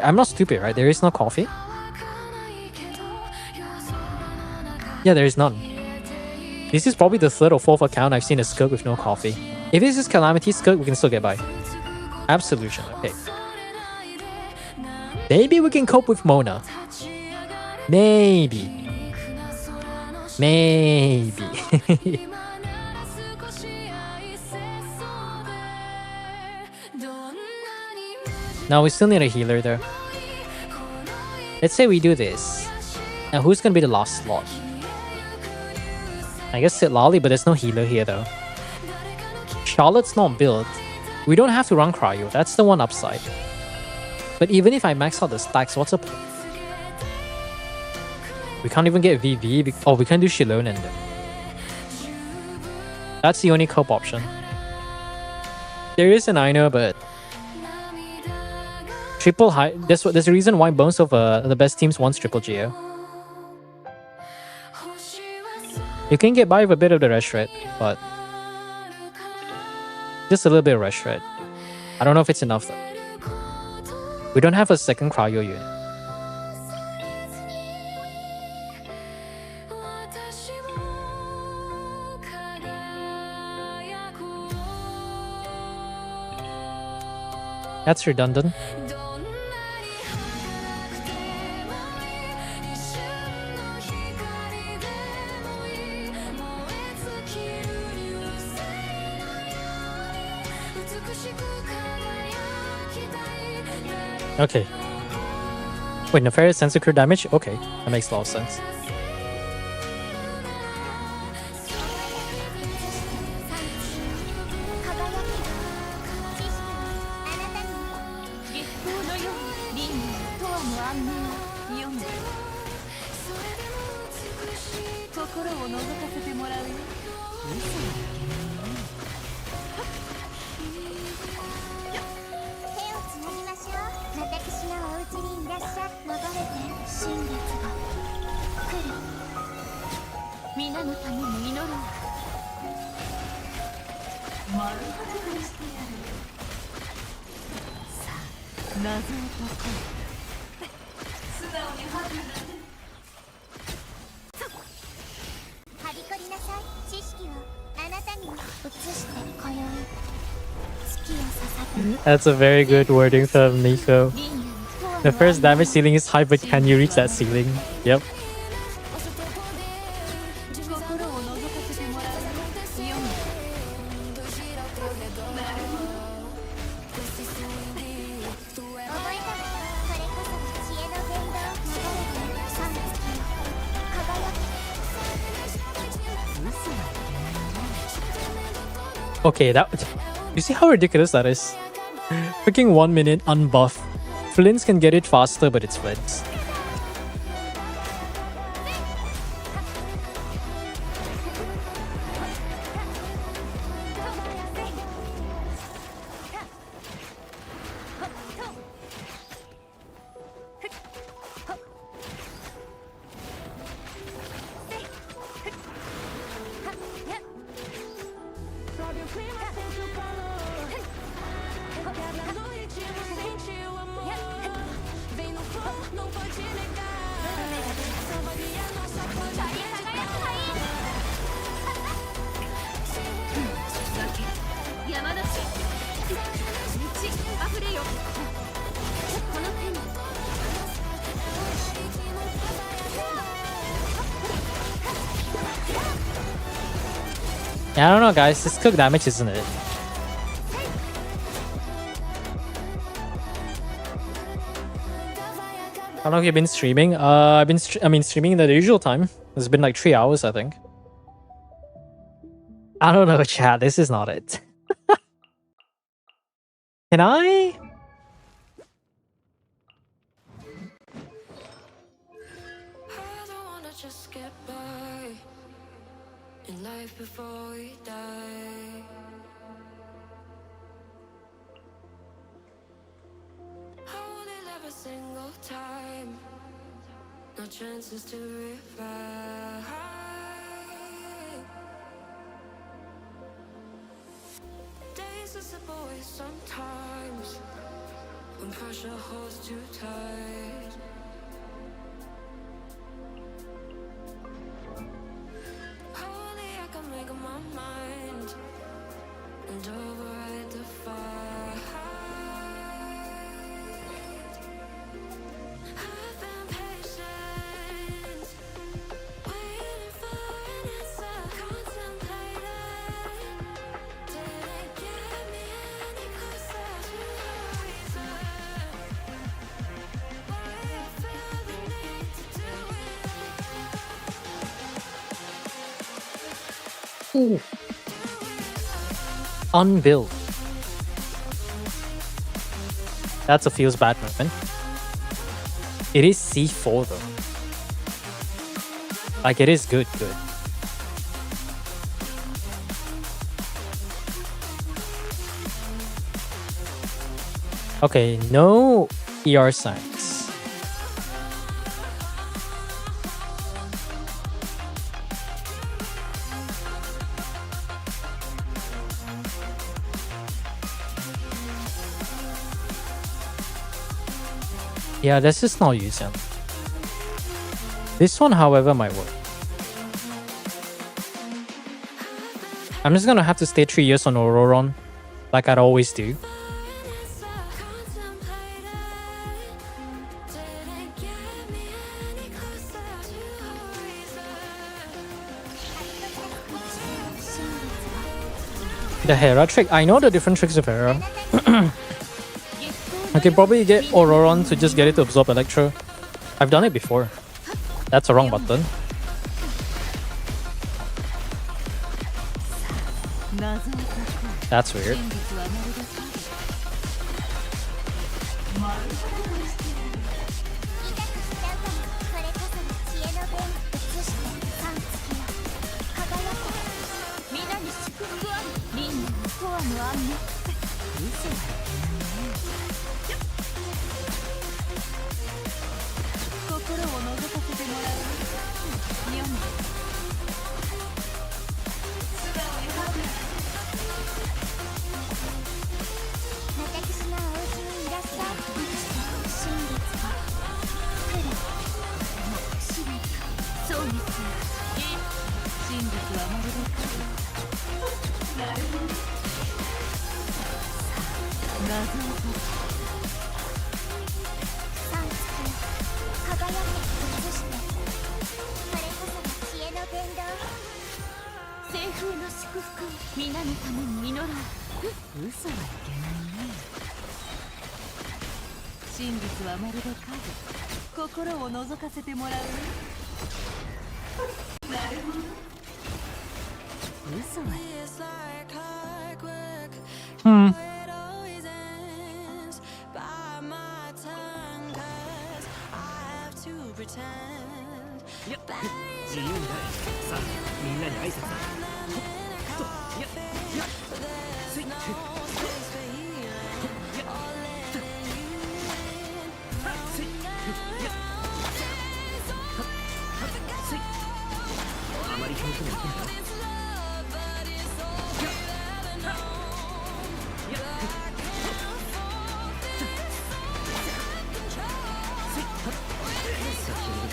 I'm not stupid, right? There is no coffee? Yeah, there is none. This is probably the third or fourth account I've seen a Skirk with no coffee. If this is Calamity Skirk, we can still get by. Absolution, okay. Maybe we can cope with Mona. Maybe. Maybe. No, we still need a healer though. Let's say we do this. Now who's gonna be the last slot? I guess Sid Lally, but there's no healer here though. Charlotte's not built. We don't have to run Cryo, that's the one upside. But even if I max out the stacks, what's the point? We can't even get VV. Oh, we can do Shilonen then. That's the only cope option. There is an Ino, but triple high. There's a reason why most of the best teams wants triple Geo. You can get by with a bit of the rush red, but just a little bit of rush red. I don't know if it's enough though. We don't have a second cryo unit. That's redundant. Okay. Wait, Nefarious sensor crit damage? Okay, that makes a lot of sense. That's a very good wording from Nico. The first damage ceiling is high, but can you reach that ceiling? Yep. Okay, that... You see how ridiculous that is? Freaking 1 minute unbuff. Flints can get it faster, but it's Flints. Yeah, I don't know, guys. It's cook damage, isn't it? How long have you been streaming? I've been streaming the usual time. It's been like 3 hours, I think. I don't know, chat. This is not it. Can I? Before we die, I wanna never single no time, no chances to revive. Days are slip away sometimes when pressure holds too tight. Only I can make up my mind and override the fight. I've been patient, waiting for an answer, contemplating. Didn't get me any closer to the reason why I feel the need to do it. Unbuilt. That's a feels bad moment. It is C4 though. Like it is good. Okay, no ER signs. Yeah, this is not using. This one, however, might work. I'm just gonna have to stay 3 years on Auroron, like I'd always do. The Hera trick. I know the different tricks of Hera. I can probably get Auroron to just get it to absorb Electro. I've done it before. That's a wrong button. That's weird.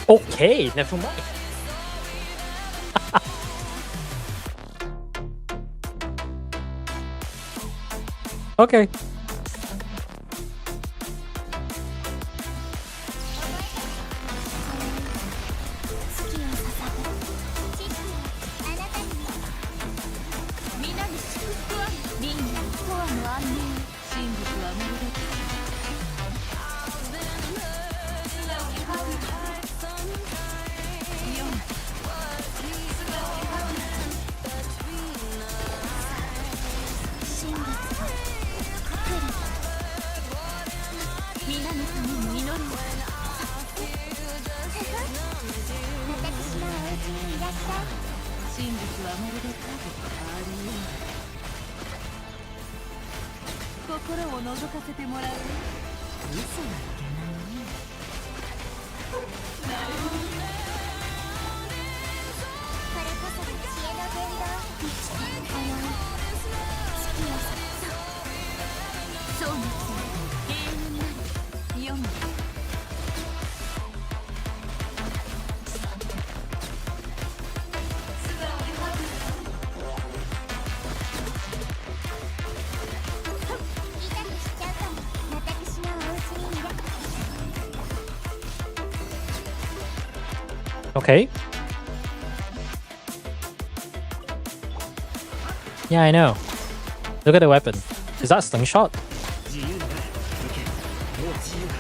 Okay, never mind. Okay. Okay. Yeah, I know. Look at the weapon. Is that slingshot? 自由になれ行けもう自由だ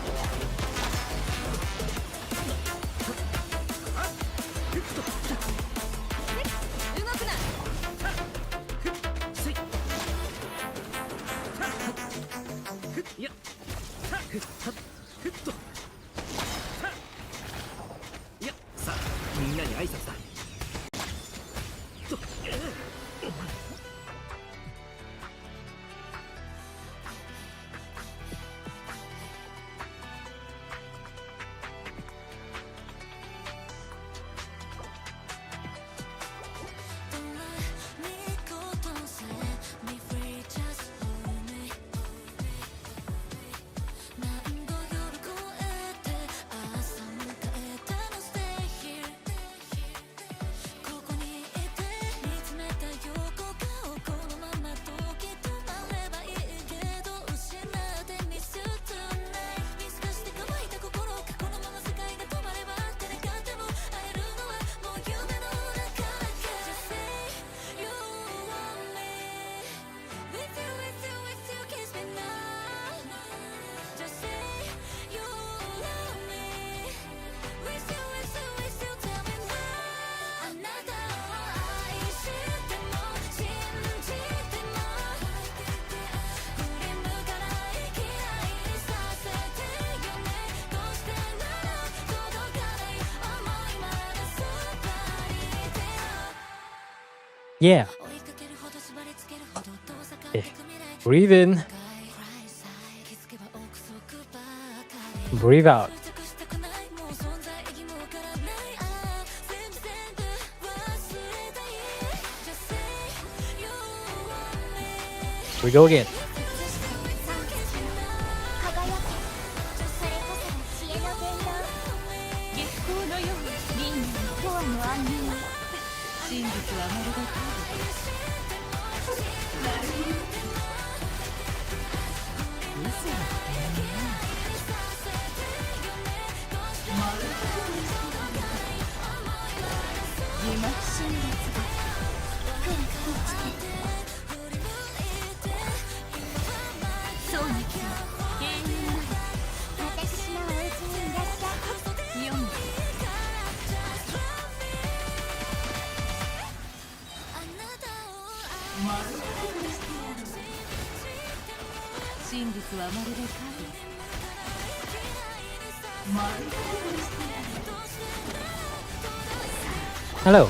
いやふっはっふっといやさあみんなに挨拶だとYeah. Breathe in. Breathe out. We go again. Hello.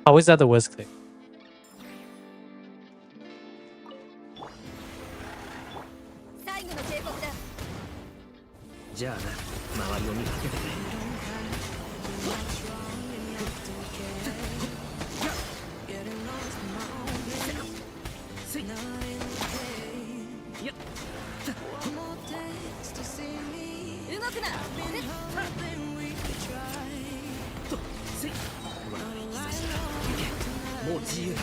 How is that the worst thing? じゃあな周りを見かけてくれ もう自由だ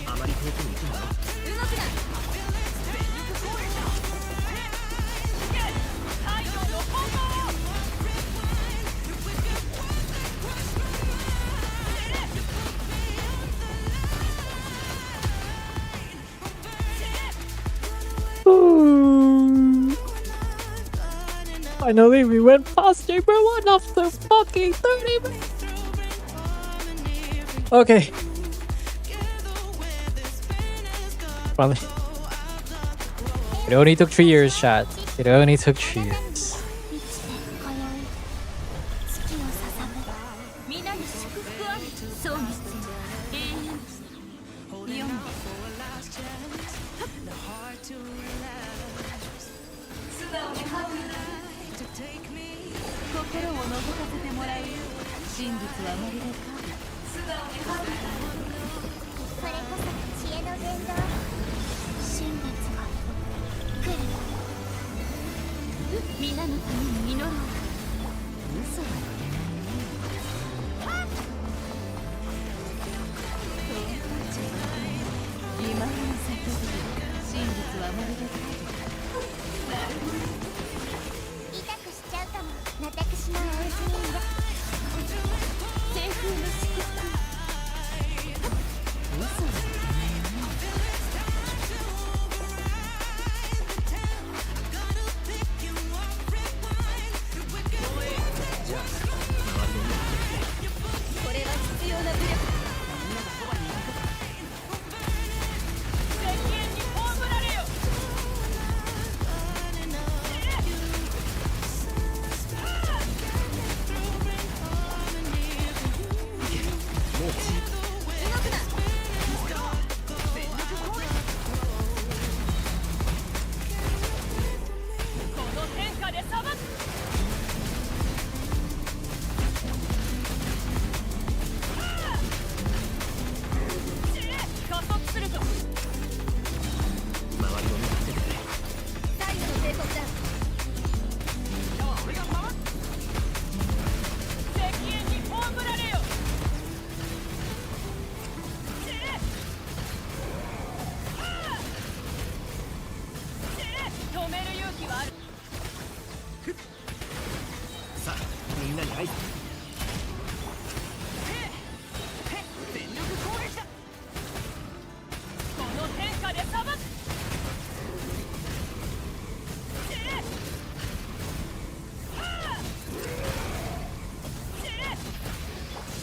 あまり遠くに行くんだろ Finally, we went past chamber 1 after fucking 30 minutes. Okay. Probably. It only took 3 years, chat. It only took 3 years.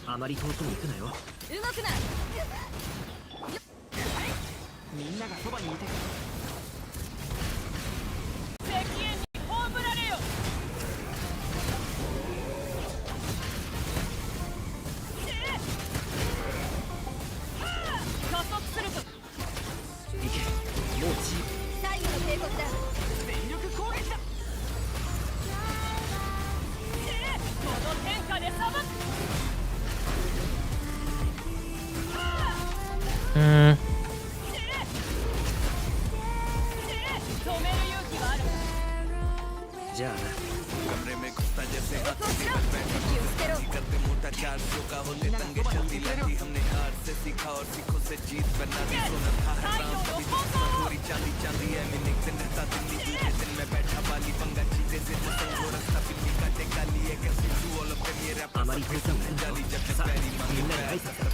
あまり遠くに行くなよ。動くな。みんながそばにいて。石煙に葬られよ。加速するぞ。行け。もうチーム。最後の帝国だ。全力攻撃だ。この天下で裁く。じゃあな。あまり遠くにないよ。さあ、みんなに挨拶だ。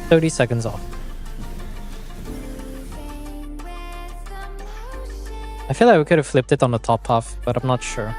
30 seconds off. I feel like we could have flipped it on the top half, but I'm not sure.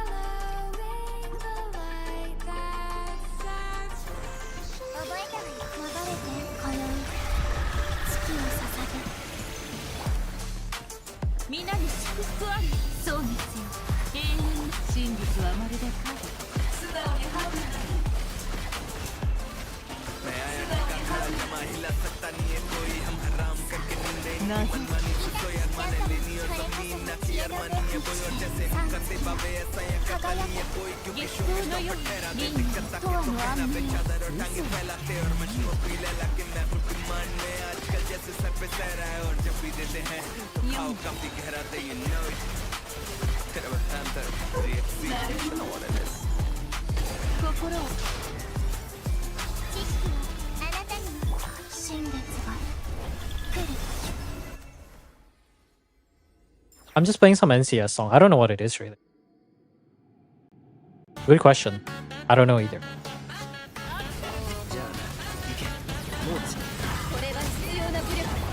心を知識はあなたにも真実が来る I'm just playing some NCS song. I don't know what it is really. Good question. I don't know either. これは必要な武力だ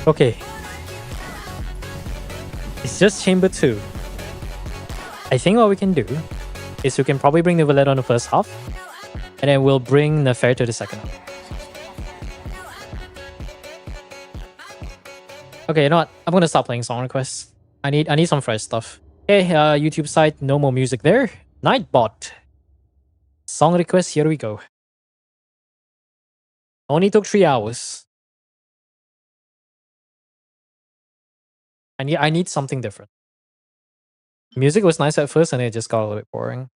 Okay. It's just chamber 2. I think what we can do is we can probably bring the Villette on the first half, and then we'll bring Nefer to the second half. Okay, you know what? I'm gonna stop playing song requests. I need some fresh stuff. Okay, YouTube side, no more music there. Nightbot. Song request, here we go. Only took 3 hours. I need something different. Music was nice at first and it just got a little bit boring.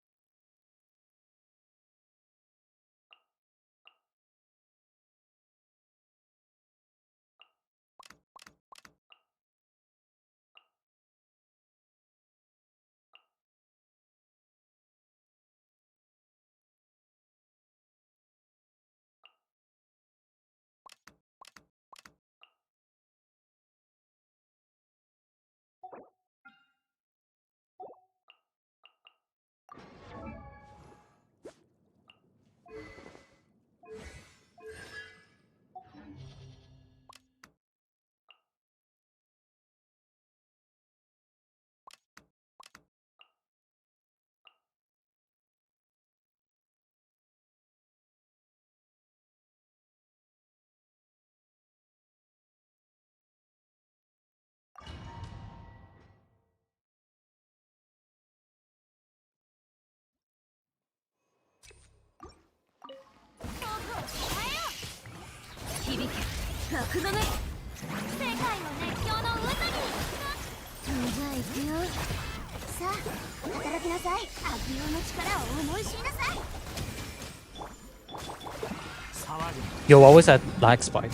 Yo, what was that lag spike?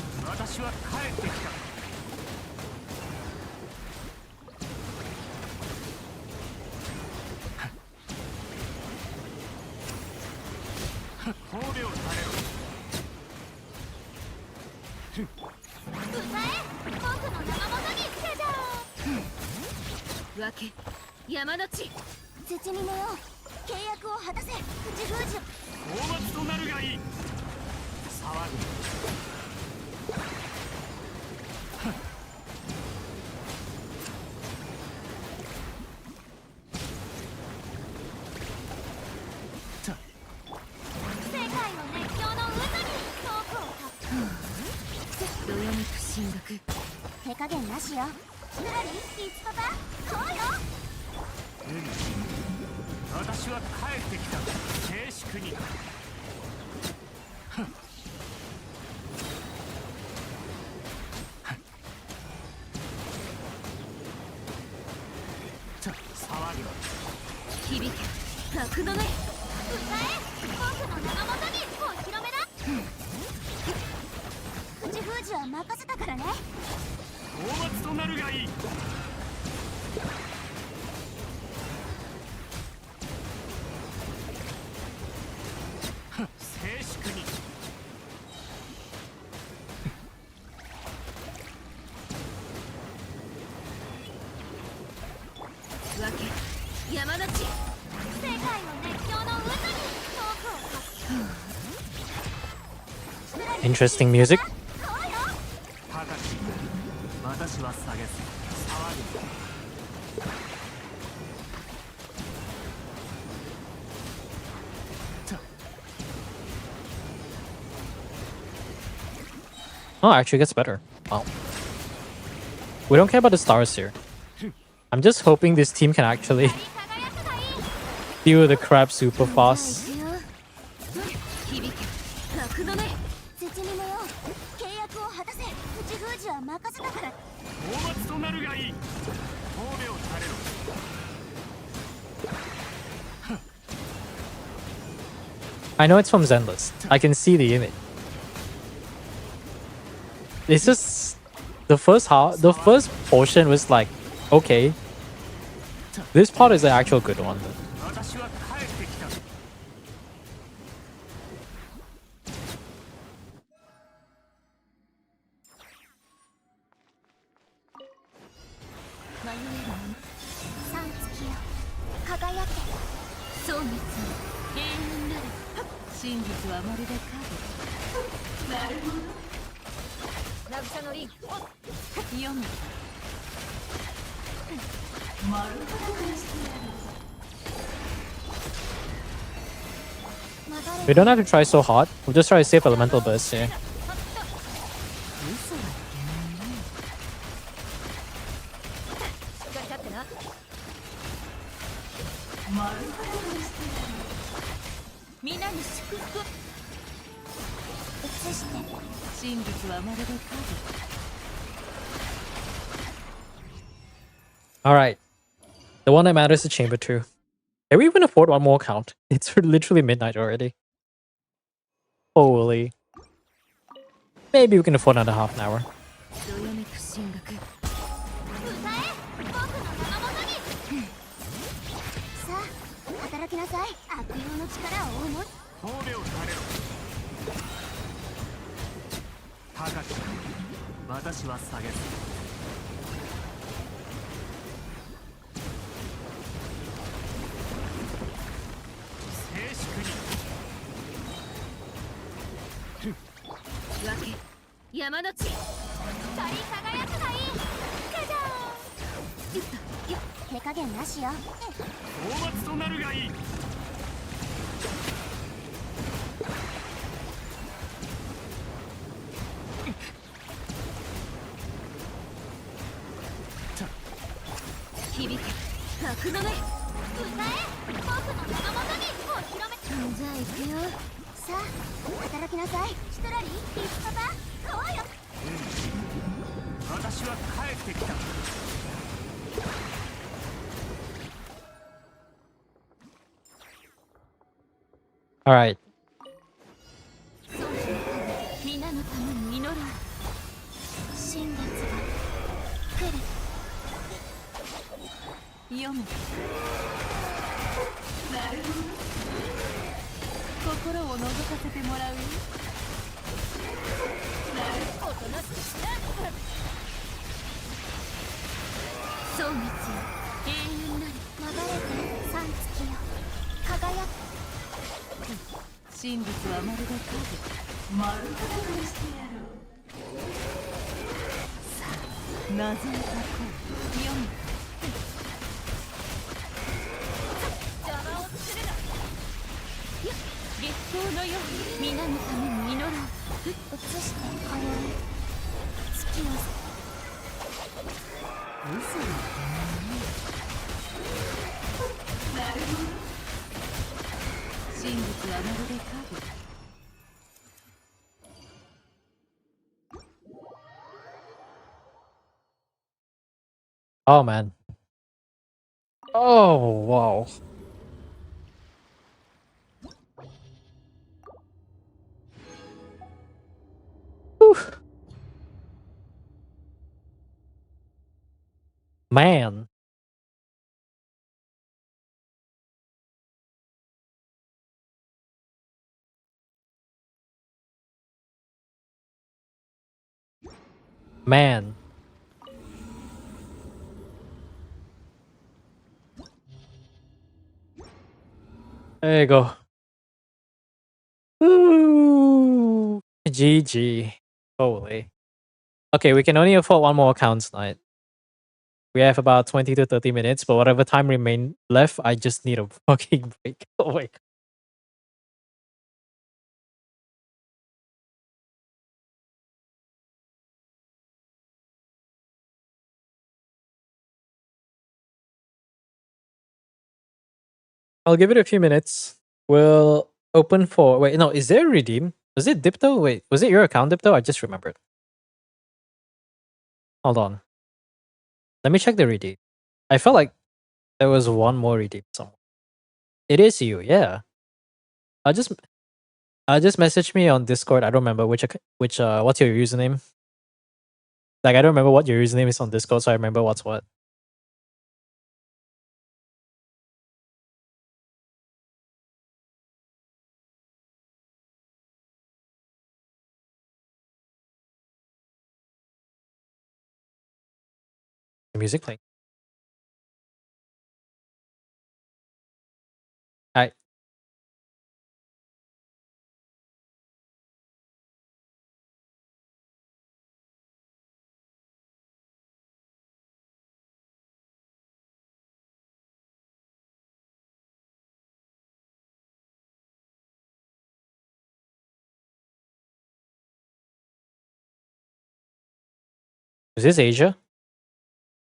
山の地、世界の熱狂の渦に遠くを Interesting music. 私は下げず騒ぐ Oh, actually gets better. Wow. We don't care about the stars here. I'm just hoping this team can actually deal with the crab super fast. 響け楽のね絶にもよ契約を果たせ口封じは任せたから討伐となるがいい。神戸を垂れろ。 I know it's from Zenless. I can see the image. It's just the first portion was like, okay. This part is the actual good one. 私は帰ってきた。 迷えるもの三月よ輝け壮滅は永遠なる真実はまるで影なるほど渚のリン読む We don't have to try so hard. We'll just try to save elemental burst here. 嘘はいけないねしっかり立ってな皆に祝福映して真実はまるで影 Alright. The one that matters is Chamber 2. Can we even afford one more count? It's literally midnight already. Holy. Maybe we can afford another half an hour. どよめく神学歌え僕の名のもとにさあ働きなさい悪用の力を思い神戸を垂れろ。高く私は下げず。 静粛に。分け山の地光り輝くがいいじゃじゃーんよっとよっ手加減なしよ討伐となるがいい。 響け格の目歌え僕の名のもとにお披露目じゃあ行くよさあ働きなさいシトラリリスパパこうよ私は帰ってきた。 Alright. 皆のために祈ろう真月が来る読むなるほど心を覗かせてもらうよなるおとなしくしな壮滅よ永遠なる流れて三月よ輝く真実はまるで影丸裸にしてやろうさあ謎を解こう読む邪魔をするなよっ月光のように皆のために祈ろう映してこよい月を嘘だなるほど真実はまるで影 Oh man. Oh wow. Whew. Man. Man. There you go. Ooh. GG. Holy. Okay, we can only afford one more account tonight. We have about 20 to 30 minutes, but whatever time remain left, I just need a fucking break. Oh my god. I'll give it a few minutes. We'll open for wait, no, is there a redeem? Was it Dipto? Wait, was it your account Dipto? I just remembered. Hold on. Let me check the redeem. I felt like there was one more redeem somewhere. It is you, yeah. I just message me on Discord. I don't remember which what's your username. Like I don't remember what your username is on Discord, so I remember what's what. The music playing. I is this Asia?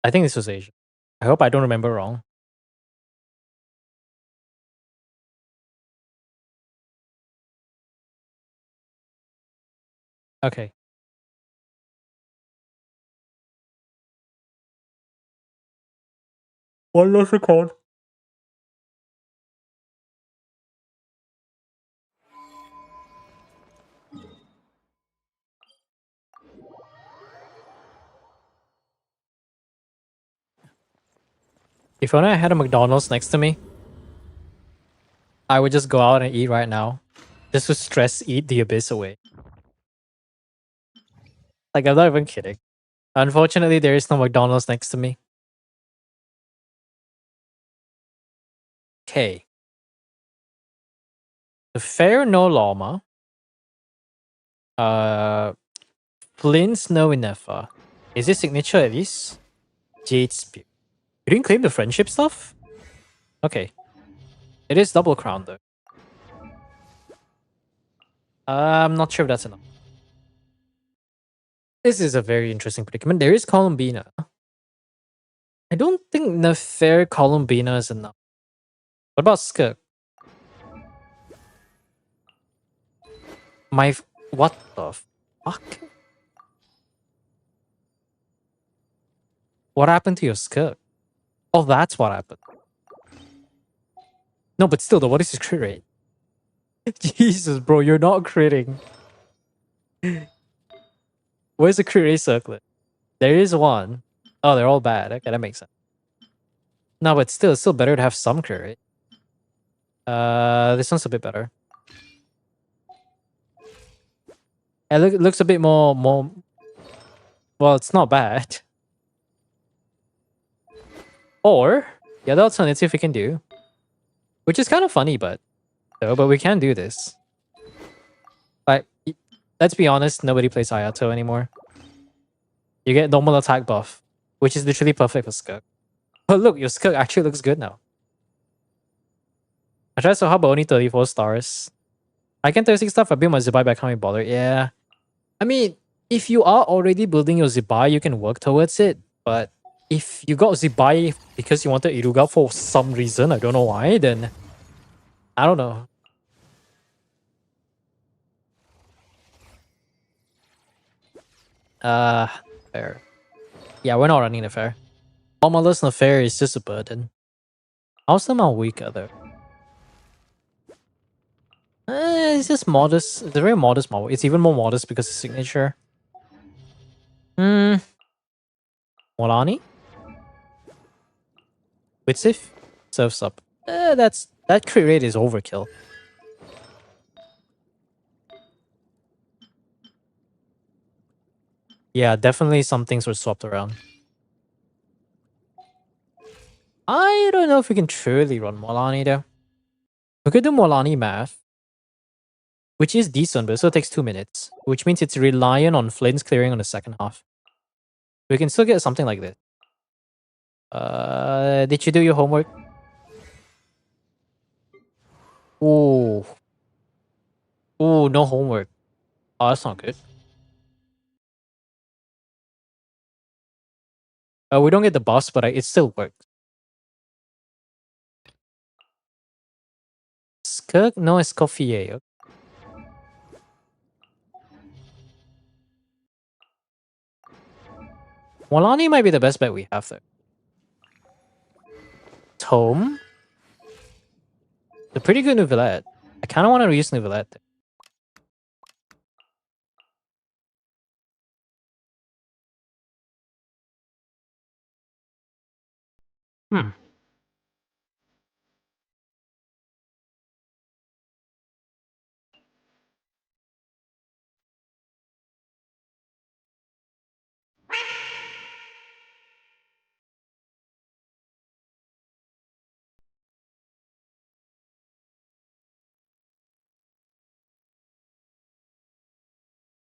I think this was Asia. I hope I don't remember wrong. Okay. What was it called? If only I had a McDonald's next to me, I would just go out and eat right now. Just to stress eat the abyss away. Like I'm not even kidding. Unfortunately, there is no McDonald's next to me. Okay. The Fair No Llama. Flint Snow Inefa. Is this signature at least? Jade Spear. You didn't claim the friendship stuff? Okay. It is double crown though. I'm not sure if that's enough. This is a very interesting predicament. There is Columbina. I don't think the Fair Columbina is enough. What about Skirk? What the fuck? What happened to your Skirk? Oh, that's what happened. No, but still, though, what is his crit rate? Jesus, bro, you're not critting. Where's the crit rate circlet? There is one. Oh, they're all bad. Okay, that makes sense. No, but still, it's still better to have some crit rate. This one's a bit better. It looks a bit more. Well, it's not bad. Or the other alternative we can do, which is kind of funny, but we can do this. Like, let's be honest, nobody plays Hayato anymore. You get normal attack buff, which is literally perfect for Skirk. But look, your Skirk actually looks good now. I tried so hard, but only 34 stars. I can 36 stuff. I build my Zibai, but I can't be bothered. Yeah. I mean, if you are already building your Zibai, you can work towards it. But if you got Zibai because you wanted Iruga for some reason, I don't know why, then I don't know. Fair. Yeah, we're not running the fair. Almost no fair is just a burden. How's the amount weaker though? It's just modest. It's a very modest model. It's even more modest because of signature. Molani? Witsif? Surf's up. That crit rate is overkill. Yeah, definitely some things were swapped around. I don't know if we can truly run Molani though. We could do Molani math, which is decent, but it still takes 2 minutes, which means it's reliant on Flynn's clearing on the second half. We can still get something like this. Did you do your homework? Ooh. Ooh, no homework. Oh, that's not good. We don't get the boss, but it still works. Skirk? No, it's Coffee. Molani might be the best bet we have though. Tome? It's a pretty good Nouvellette. I kind of want to use Nouvellette. Hmm.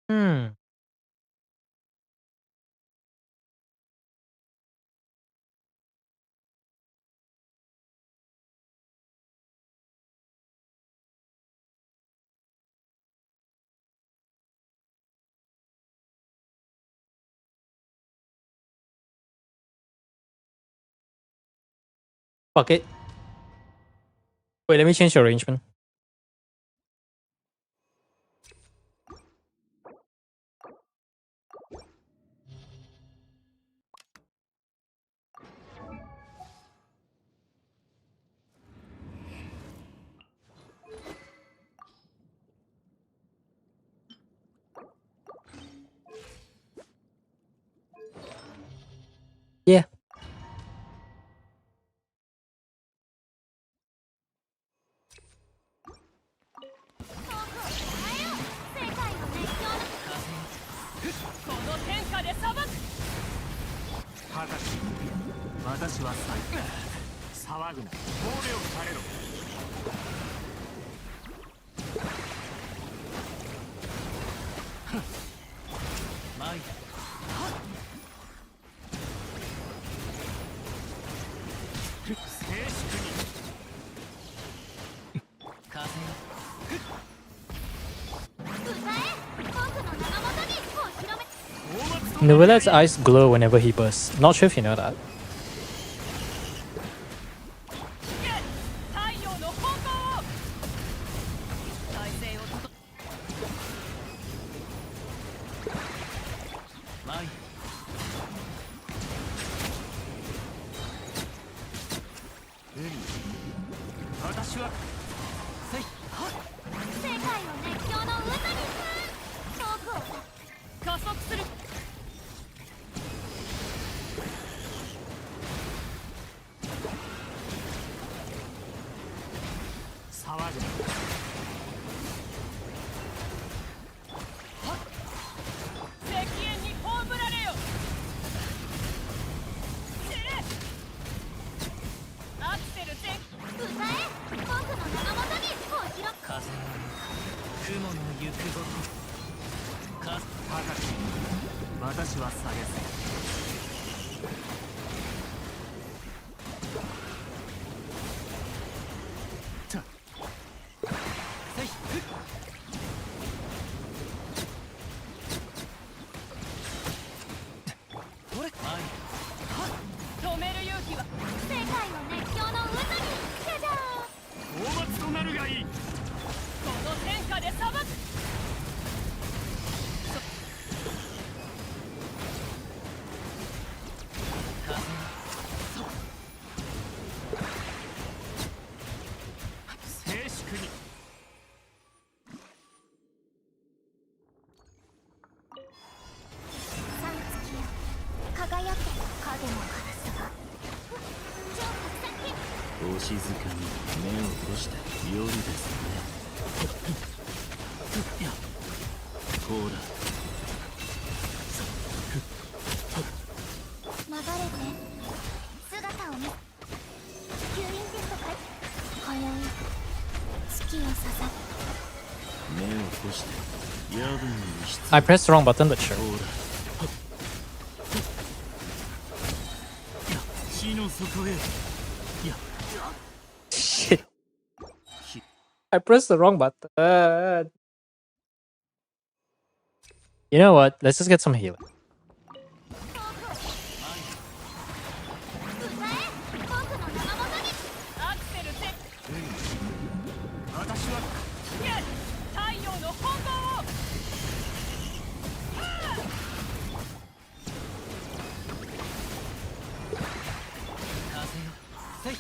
Hmm. Fuck it. Wait, let me change the arrangement. Yeah. Nouvellette's eyes glow whenever he bursts. Not sure if you know that. 息を刺さ 目を閉して夜分に失 I pressed the wrong button, but sure. 望だ地の底へいや Shit. I pressed the wrong button. You know what? Let's just get some healing. 歌え僕の名のもとにアクセルセ私は太陽の本能を風よせい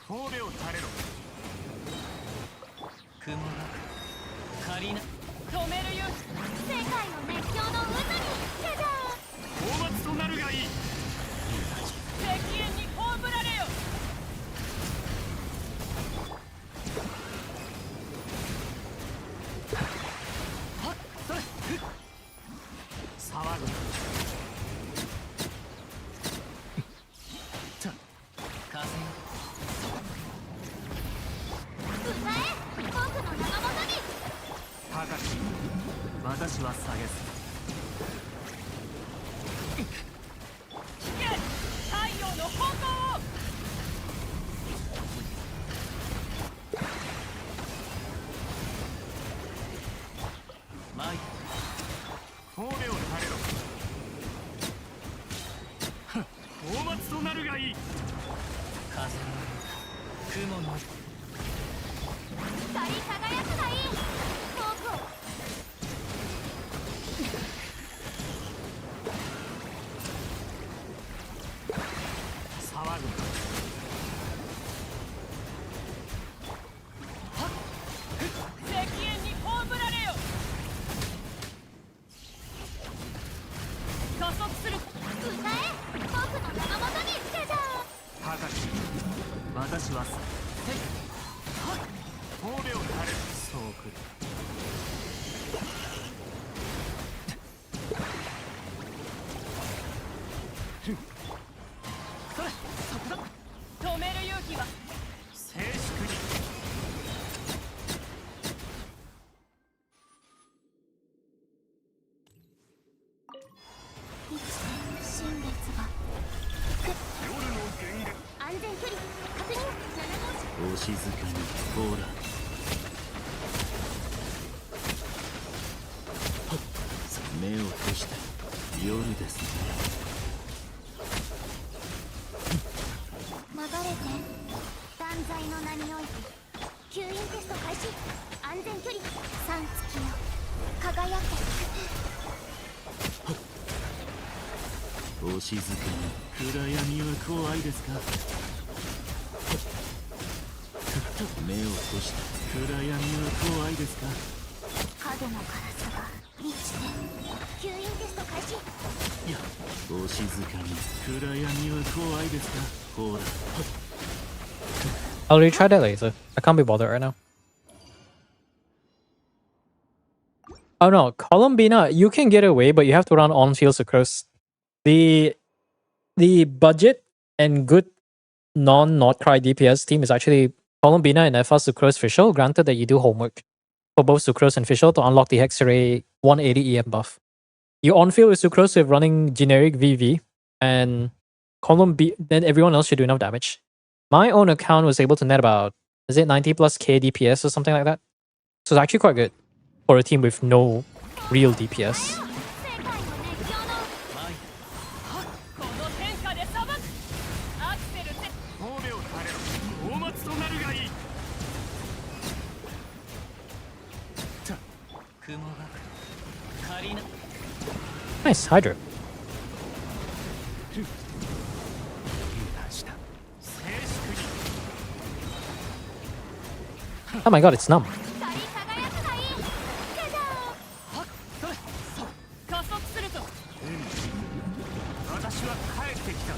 神戸を垂れろ雲が借りな止めるよ世界の熱狂の渦にじゃじゃ大松となるがいい敵縁に葬られよ騒ぐ風よ歌え僕の名のもとに高き私は下げず太陽の本能を前神戸を垂れろ大松となるがいい風の雲の光り輝くがいい僕を騒ぐ敵縁に葬られよ加速する歌え僕の名のもとにじゃじゃ高き私はさ神戸を垂れるそうくる止める勇気は静粛に新月が夜の源源安全距離確認7号お静かにほら目を閉して夜ですね流れて断罪の名において吸引テスト開始安全距離3月よ輝けお静かに暗闇は怖いですか目を閉して暗闇は怖いですか影のカラスが満ちて吸引テスト開始いやお静かに暗闇は怖いですかほら I'll retry that later. I can't be bothered right now. Oh no, Columbina, you can get away, but you have to run on-field sucrose. The budget and good non-Nordcry DPS team is actually Columbina and FA Sucrose Fischl, granted that you do homework for both Sucrose and Fischl to unlock the X-Ray 180 EM buff. You on-field with Sucrose with running generic VV, and then everyone else should do enough damage. My own account was able to net about, is it 90 plus K DPS or something like that? So it's actually quite good for a team with no real DPS. 世界の熱狂のこの天下で裁くアクセルセ神戸を垂れろ大松となるがいい雲が借りな Nice, Hydra. 油断した静粛に Oh my god, it's numb. 光り輝くがいいじゃじゃ加速するぞ私は帰ってきた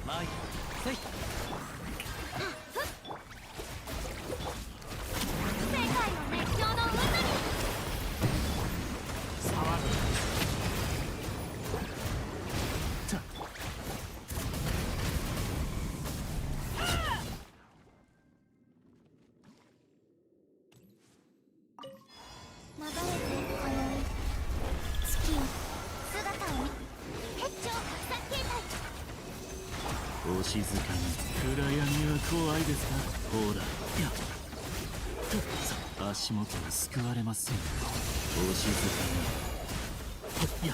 前せい世界の熱狂の静かに。暗闇は怖いですか。ほら、いや足元を救われません。お静かに。いや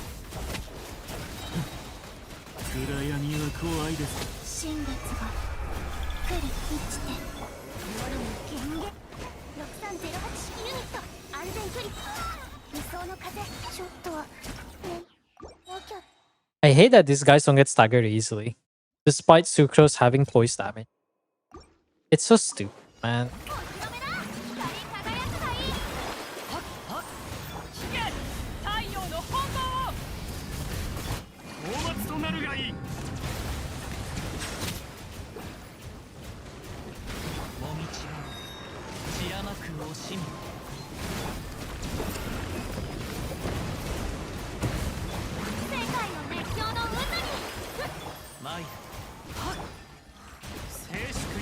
暗闇は怖いです。新月が来る満ちて夜の権限6308式ユニット安全距離理想の風ちょっとはねおきょ I hate that these guys don't get staggered easily, despite Sucrose having poise damage. It's so stupid, man. お披露目だ光り輝くがいい聞け、太陽の本能を。大松となるがいい。もみちは散らまく惜しみ。世界を熱狂の渦にマイル静粛に。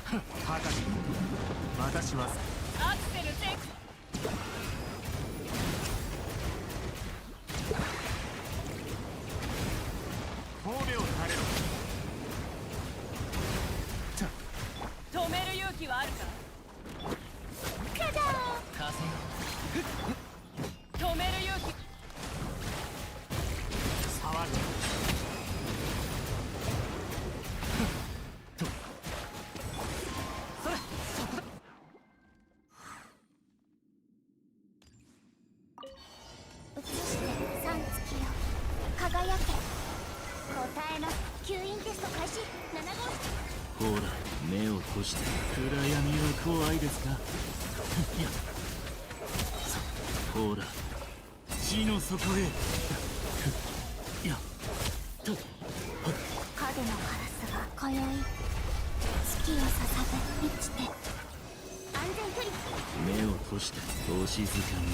高き私はアクセルテイク。神戸を垂れろ。止める勇気はあるか。カダー風よ止める勇気。触る。それそこだ。映して3月よ輝け答えの吸引テスト開始7号室ほら目を閉して。暗闇は怖いですか。いやほら地の底へ。いや影のカラスが今宵月を捧ぐ満ちて安全距離目を閉してお静かに。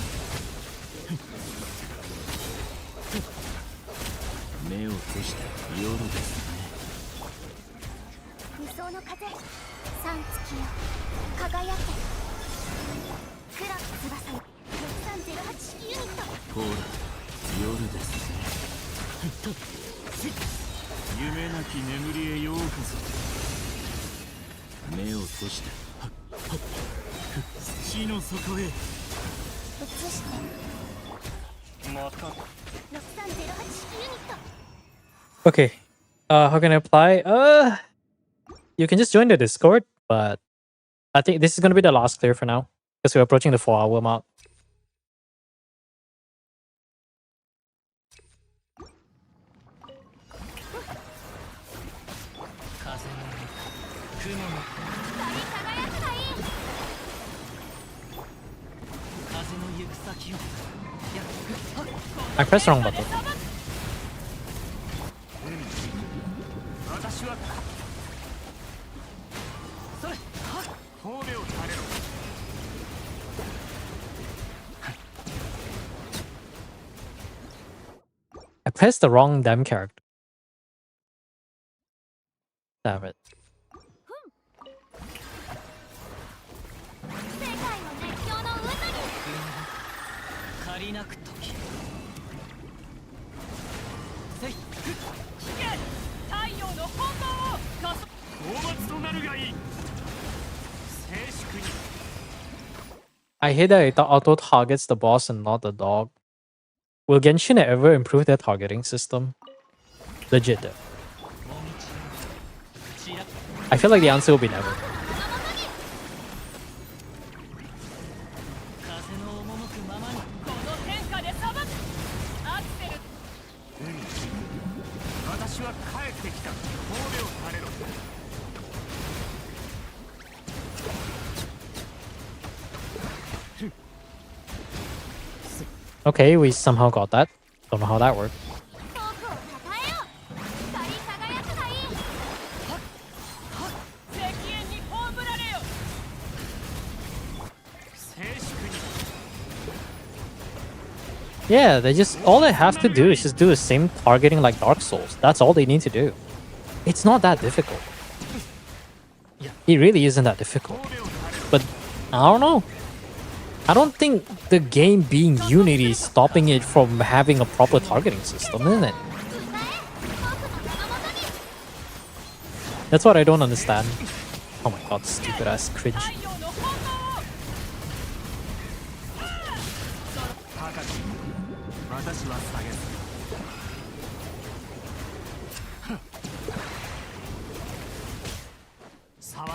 目を閉して夜ですね。理想の風3月よ輝け黒き翼よ6308式ユニットほら夜ですね。夢なき眠りへようこそ。目を閉して地の底へ。映してまた6308式ユニット Okay. How can I apply? You can just join the Discord, but I think this is gonna be the last clear for now because we're approaching the 4-hour mark. 風の雲の光り輝くがいい風の行く先を。 I pressed the wrong button. 私はそれ神戸を垂れろ。 I pressed the wrong damn character. Damn it. 世界の熱狂の渦に借りなく時せい聞け太陽の本能を加速。大松となるがいい。静粛に。 I hate that it auto targets the boss and not the dog. Will Genshin ever improve their targeting system? Legit though. I feel like the answer will be never. 風の赴くままにこの天下で裁く。アクセル。私は帰ってきた。神戸を垂れろ。 Okay, we somehow got that. Don't know how that worked. フォークをたたえよ光り輝くがいい石煙に葬られよ。静粛に。 Yeah, all they have to do is just do the same targeting like Dark Souls. That's all they need to do. It's not that difficult. It really isn't that difficult. But I don't know. I don't think the game being Unity is stopping it from having a proper targeting system, isn't it? 歌えフォーク That's what I don't understand. Oh my god, stupid ass cringe. 太陽の炎を高く私は下げず騒ぐ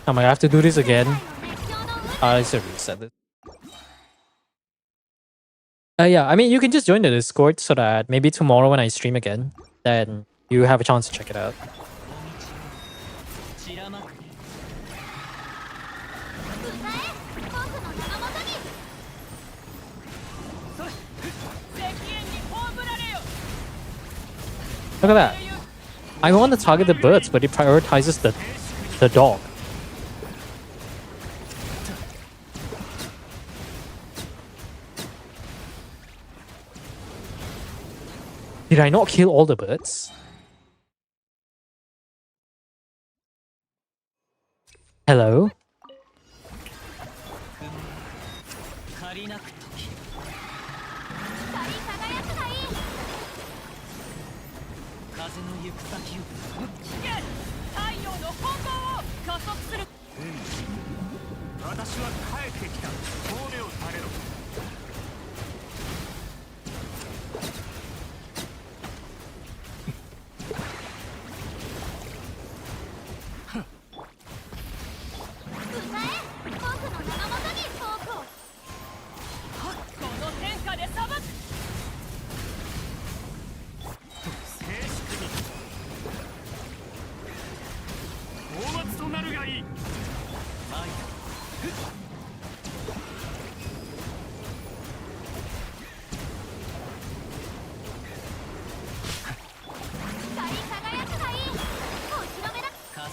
I'm like, I have to do this again. I should reset it. Yeah, I mean, you can just join the Discord so that maybe tomorrow when I stream again, then you have a chance to check it out. 散らまく歌え僕の名のもとに石煙に葬られよ Look at that. I want to target the birds, but it prioritizes the dog. Did I not kill all the birds? Hello? 借りなく時光り輝くがいい風の行く先を太陽の炎を加速する私は帰ってきた峠を垂れろ歌え僕の名のもとに僕をこの天下で裁く静粛に大松となるがいい参った光り輝くがいいお披露目だ風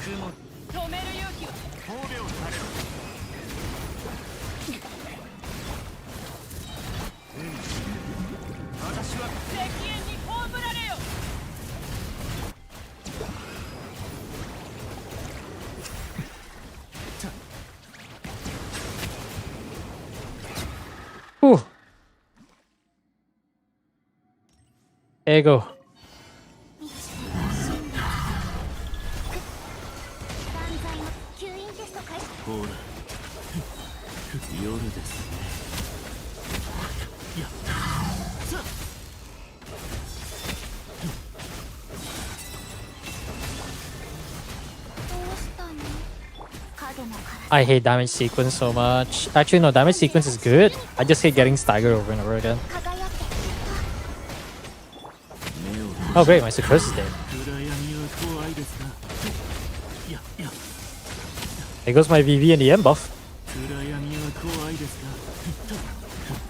雲止める勇気は峠を垂れろ私は石煙に葬られよ Whew. There you go. 断罪の吸引テスト開始ほら夜ですねやさどうしたの影のから I hate damage sequence so much. Actually, no, damage sequence is good. I just hate getting staggered over and over again. 輝け Oh great, my Sucrose is dead. 暗闇は怖いですかいや There goes my VV and the M buff. 暗闇は怖いですか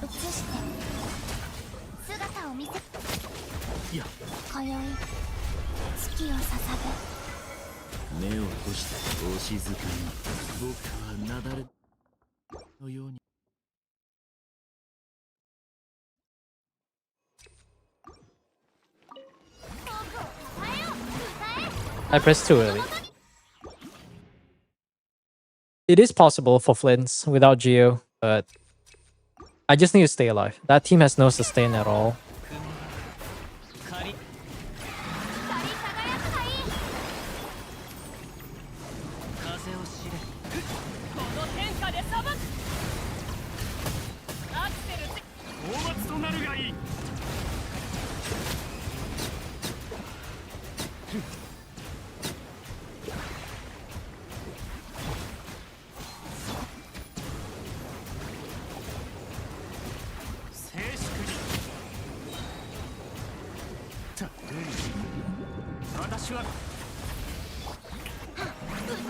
映して姿を見せいや今宵月を捧目を閉じてお静かに僕は雪崩のように I pressed too early. It is possible for Flints without Geo, but I just need to stay alive. That team has no sustain at all. 仮光り輝くがいい風を知れこの天下で裁くアクセル大松となるがいい静粛に私は歌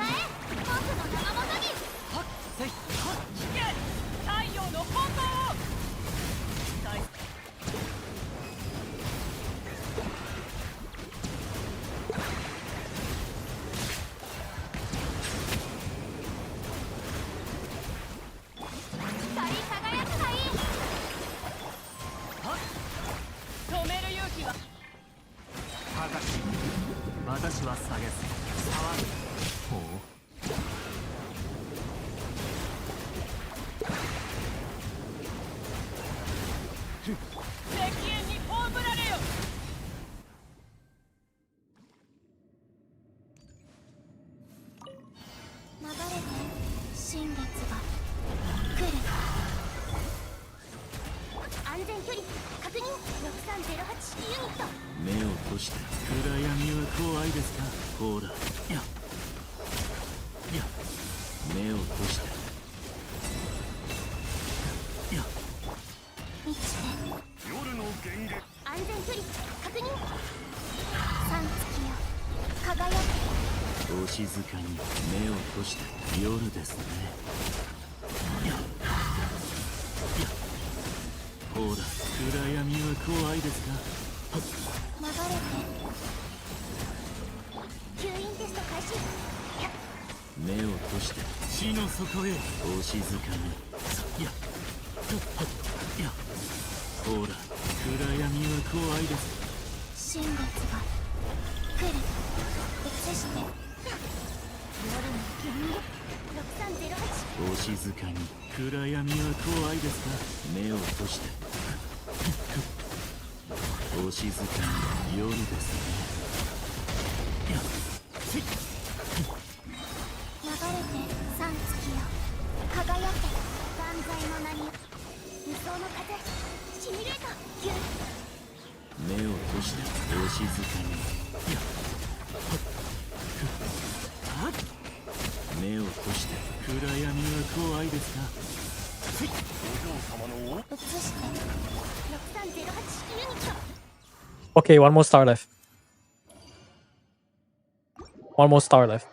え僕の名のもとにはっせいはっいけ太陽の炎を大光り輝くがいいはっ止める勇気は高く私は下げず騒ぐほう石煙に葬して暗闇は怖いですか。ほら、目を閉して。夜の源源。安全距離確認。三月よ輝け。お静かに目を閉して。夜ですね。ほら、暗闇は怖いですか。流れて。吸引テスト開始。目を閉して地の底へ。お静かに。ほら、暗闇は怖いです。新月が来る。映して。夜の源6308。お静かに。暗闇は怖いですか。目を閉して。お静かに。夜ですね。流れて三月よ輝け。万歳の名に。無双の風シミュレーター9。目を閉して。お静かに。目を閉して。暗闇は怖いですか。お嬢様の。映して6308式ユニット。Okay, one more star left. One more star left.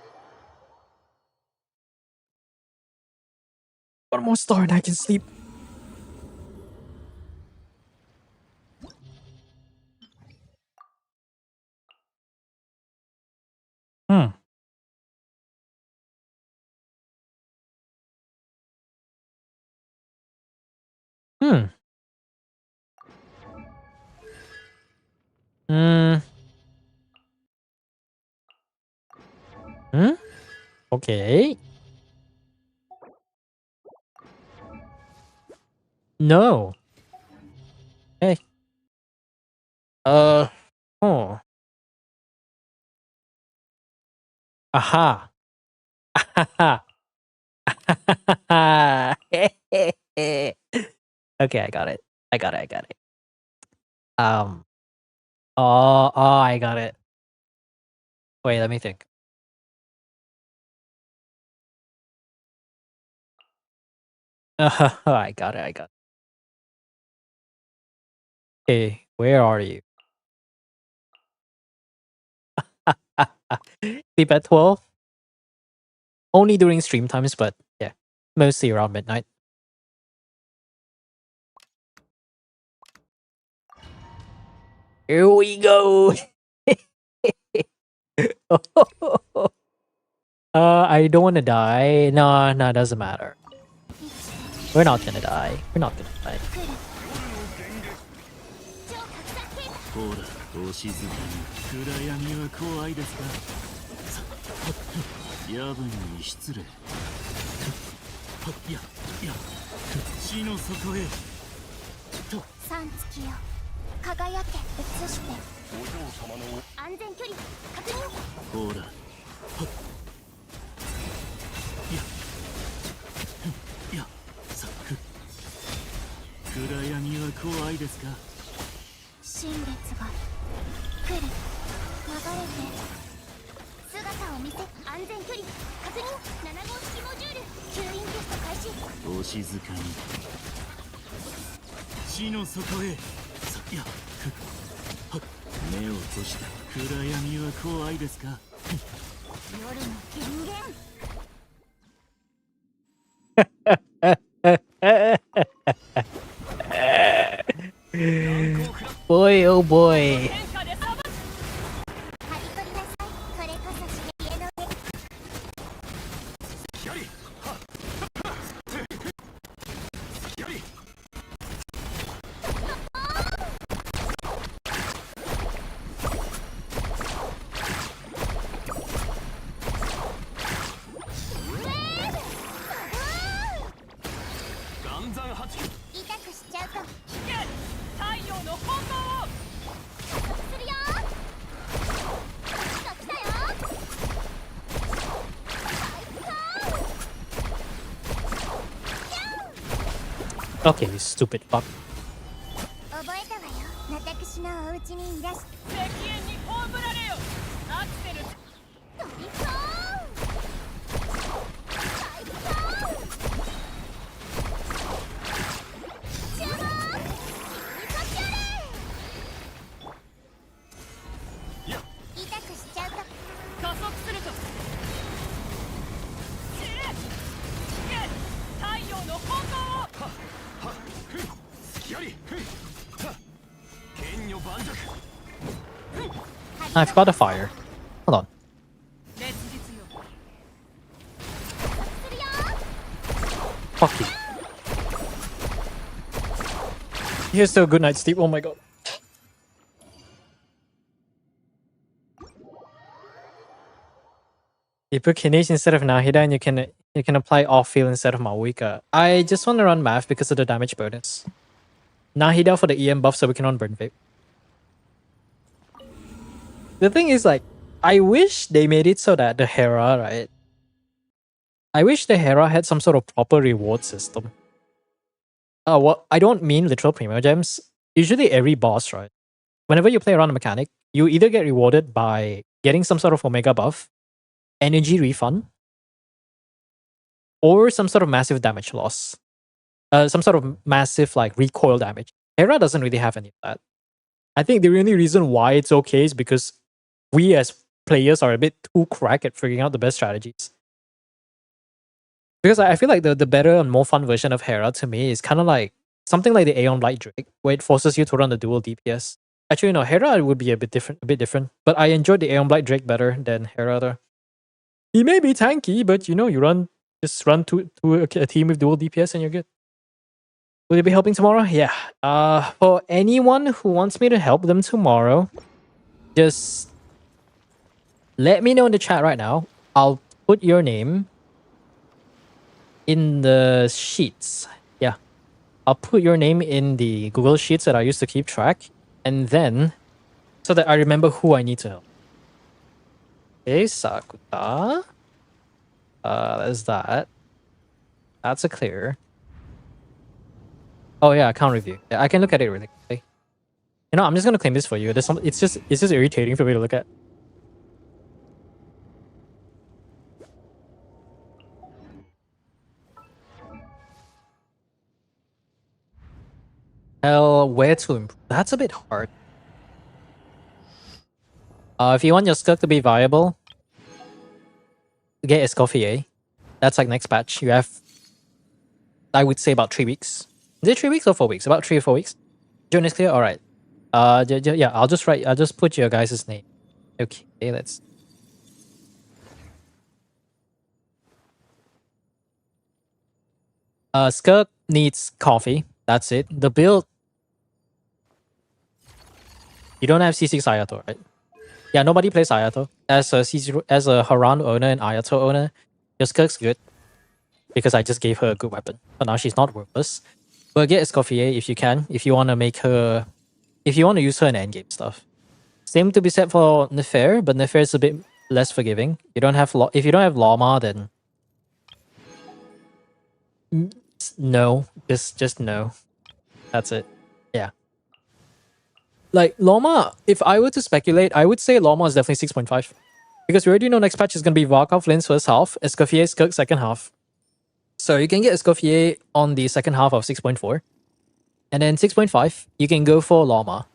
One more star and I can sleep. Hmm. Hmm. Hmm. Hmm? Okay. No. Hey. Oh. Aha. Aha. Okay, I got it. I got it. I got it. I got it. Wait, let me think. I got it. I got it. Okay, where are you? Sleep at 12? Only during stream times, but yeah, mostly around midnight. Here we go. I don't want to die. No, no, it doesn't matter. We're not gonna die. We're not gonna die. ほら、お静かに。暗闇は怖いですか。夜分に失礼。地の底へ。三月よ輝け。映してお嬢様の。安全距離確認。ほら。暗闇は怖いですか。新月が来る。流れて姿を見せ。安全距離確認。7号式モジュール吸引テスト開始。お静かに。地の底へ。目を閉して。暗闇は怖いですか。夜の権限。Boy, oh boy. 張り取りなさい。これこそ刺激への上。岩山発球。痛くしちゃうかも。太陽の本能を。するよ。来たよ。Okay, you stupid fuck. 覚えたわよ。私のお家にいらし。赤煙に放加速すると知れ危険太陽の本能を隙あり剣女盤石 I forgot the fire. Hold on. 烈日よ Fuck you. Here's still a good night's sleep. Oh my god. You put Kinesh instead of Nahida and you can apply off field instead of Mawika. I just want to run math because of the damage bonus. Nahida for the EM buff so we can run Burn Vape. The thing is, like, I wish they made it so that the Hera, right? I wish the Hera had some sort of proper reward system. Well, I don't mean literal Primo Gems. Usually every boss, right? Whenever you play around a mechanic, you either get rewarded by getting some sort of Omega buff, energy refund, or some sort of massive damage loss. Some sort of massive like recoil damage. Hera doesn't really have any of that. I think the only reason why it's okay is because we as players are a bit too crack at figuring out the best strategies. Because I feel like the better and more fun version of Hera to me is kind of like something like the Aeon Blight Drake, where it forces you to run the dual DPS. Actually, no, Hera would be a bit different. But I enjoyed the Aeon Blight Drake better than Hera though. He may be tanky, but you know, just run to a team with dual DPS and you're good. Will you be helping tomorrow? Yeah. For anyone who wants me to help them tomorrow, just let me know in the chat right now. I'll put your name in the sheets. Yeah. I'll put your name in the Google Sheets that I used to keep track. And then, so that I remember who I need to help. Okay, Sakuta. There's that. That's a clear. Oh yeah, account review. Yeah, I can look at it really quickly. You know, I'm just gonna claim this for you. It's just irritating for me to look at. Hell, where to improve? That's a bit hard. If you want your Skirk to be viable, get Escoffier. That's like next patch. You have, I would say, about 3 weeks. Is it 3 weeks or 4 weeks? About 3 or 4 weeks. June is clear. All right. Yeah. I'll just put your guys' name. Okay. Let's. Skirk needs coffee. That's it. The build. You don't have C6 Ayato, right? Yeah, nobody plays Ayato. As a C0, as a Haran owner and Ayato owner, your Skirk's good. Because I just gave her a good weapon. But now she's not worthless. But get Escoffier if you can. If you want to make her... If you want to use her in endgame stuff. Same to be said for Nefer, but Nefer is a bit less forgiving. You don't have if you don't have Lama, then... No. Just no. That's it. Yeah. Like, Loma, if I were to speculate, I would say Loma is definitely 6.5. Because we already know next patch is going to be Varkov Lynn's first half, Escoffier Skirk second half. So you can get Escoffier on the second half of 6.4. And then 6.5, you can go for Lama.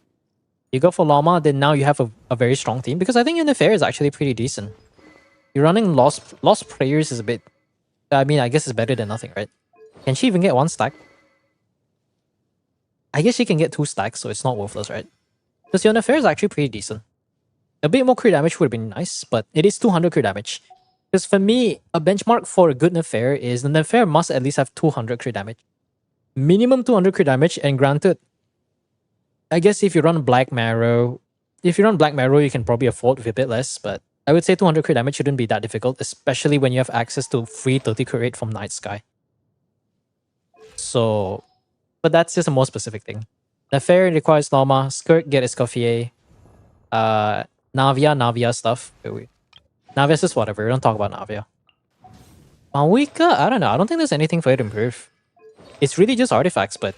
You go for Lama, then now you have a very strong team. Because I think your Nefer is actually pretty decent. You're running Lost Prayers is a bit... I mean, I guess it's better than nothing, right? Can she even get 1 stack? I guess she can get 2 stacks, so it's not worthless, right? Because your Nefer is actually pretty decent. A bit more crit damage would have been nice, but it is 200 crit damage. Because for me, a benchmark for a good Nefer is the Nefer must at least have 200 crit damage. Minimum 200 crit damage, and granted, I guess if you run Black Marrow, you can probably afford with a bit less, but I would say 200 crit damage shouldn't be that difficult, especially when you have access to free 30 crit rate from Night Sky. So, but that's just a more specific thing. Nefer requires Lama, Skirk get Escoffier, Navia stuff. Wait. Navia's just whatever, we don't talk about Navia. Mawika, I don't know, I don't think there's anything for it to improve. It's really just artifacts, but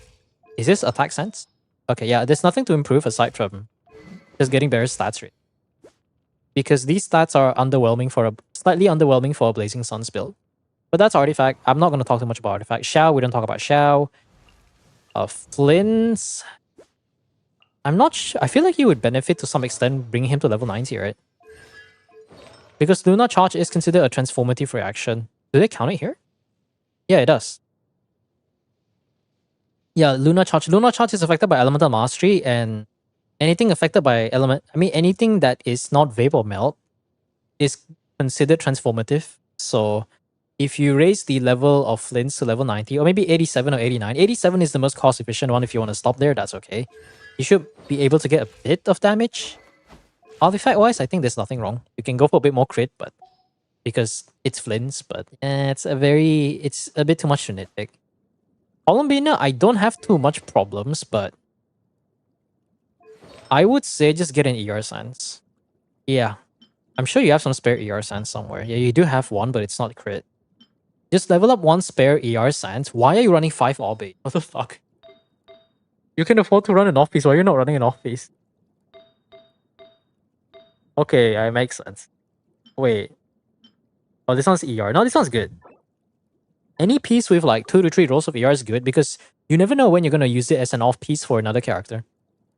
is this attack sense? Okay, yeah, there's nothing to improve aside from just getting better stats rate. Because these stats are slightly underwhelming for a Blazing Suns build. But that's artifact. I'm not going to talk too much about artifact. Xiao, we don't talk about Xiao. Flynn's... I'm not sure. I feel like he would benefit to some extent bringing him to level 90, right? Because Lunar Charge is considered a transformative reaction. Do they count it here? Yeah, it does. Yeah, Lunar Charge. Lunar Charge is affected by Elemental Mastery, and anything affected by anything that is not Vapor Melt is considered transformative. So if you raise the level of Flints to level 90, or maybe 87 or 89, 87 is the most cost efficient one. If you want to stop there, that's okay. You should be able to get a bit of damage. Artifact wise, I think there's nothing wrong. You can go for a bit more crit, but because it's Flints, but it's a bit too much to nitpick. Columbina, I don't have too much problems, but I would say just get an ER Sans. Yeah. I'm sure you have some spare ER Sans somewhere. Yeah, you do have one, but it's not crit. Just level up one spare ER Sans. Why are you running 5 Orbit? What the fuck? You can afford to run an off-piece. Why are you not running an off-piece? Okay, it makes sense. Wait. Oh, this one's ER. No, this one's good. Any piece with like 2 to 3 rolls of ER is good because you never know when you're going to use it as an off-piece for another character.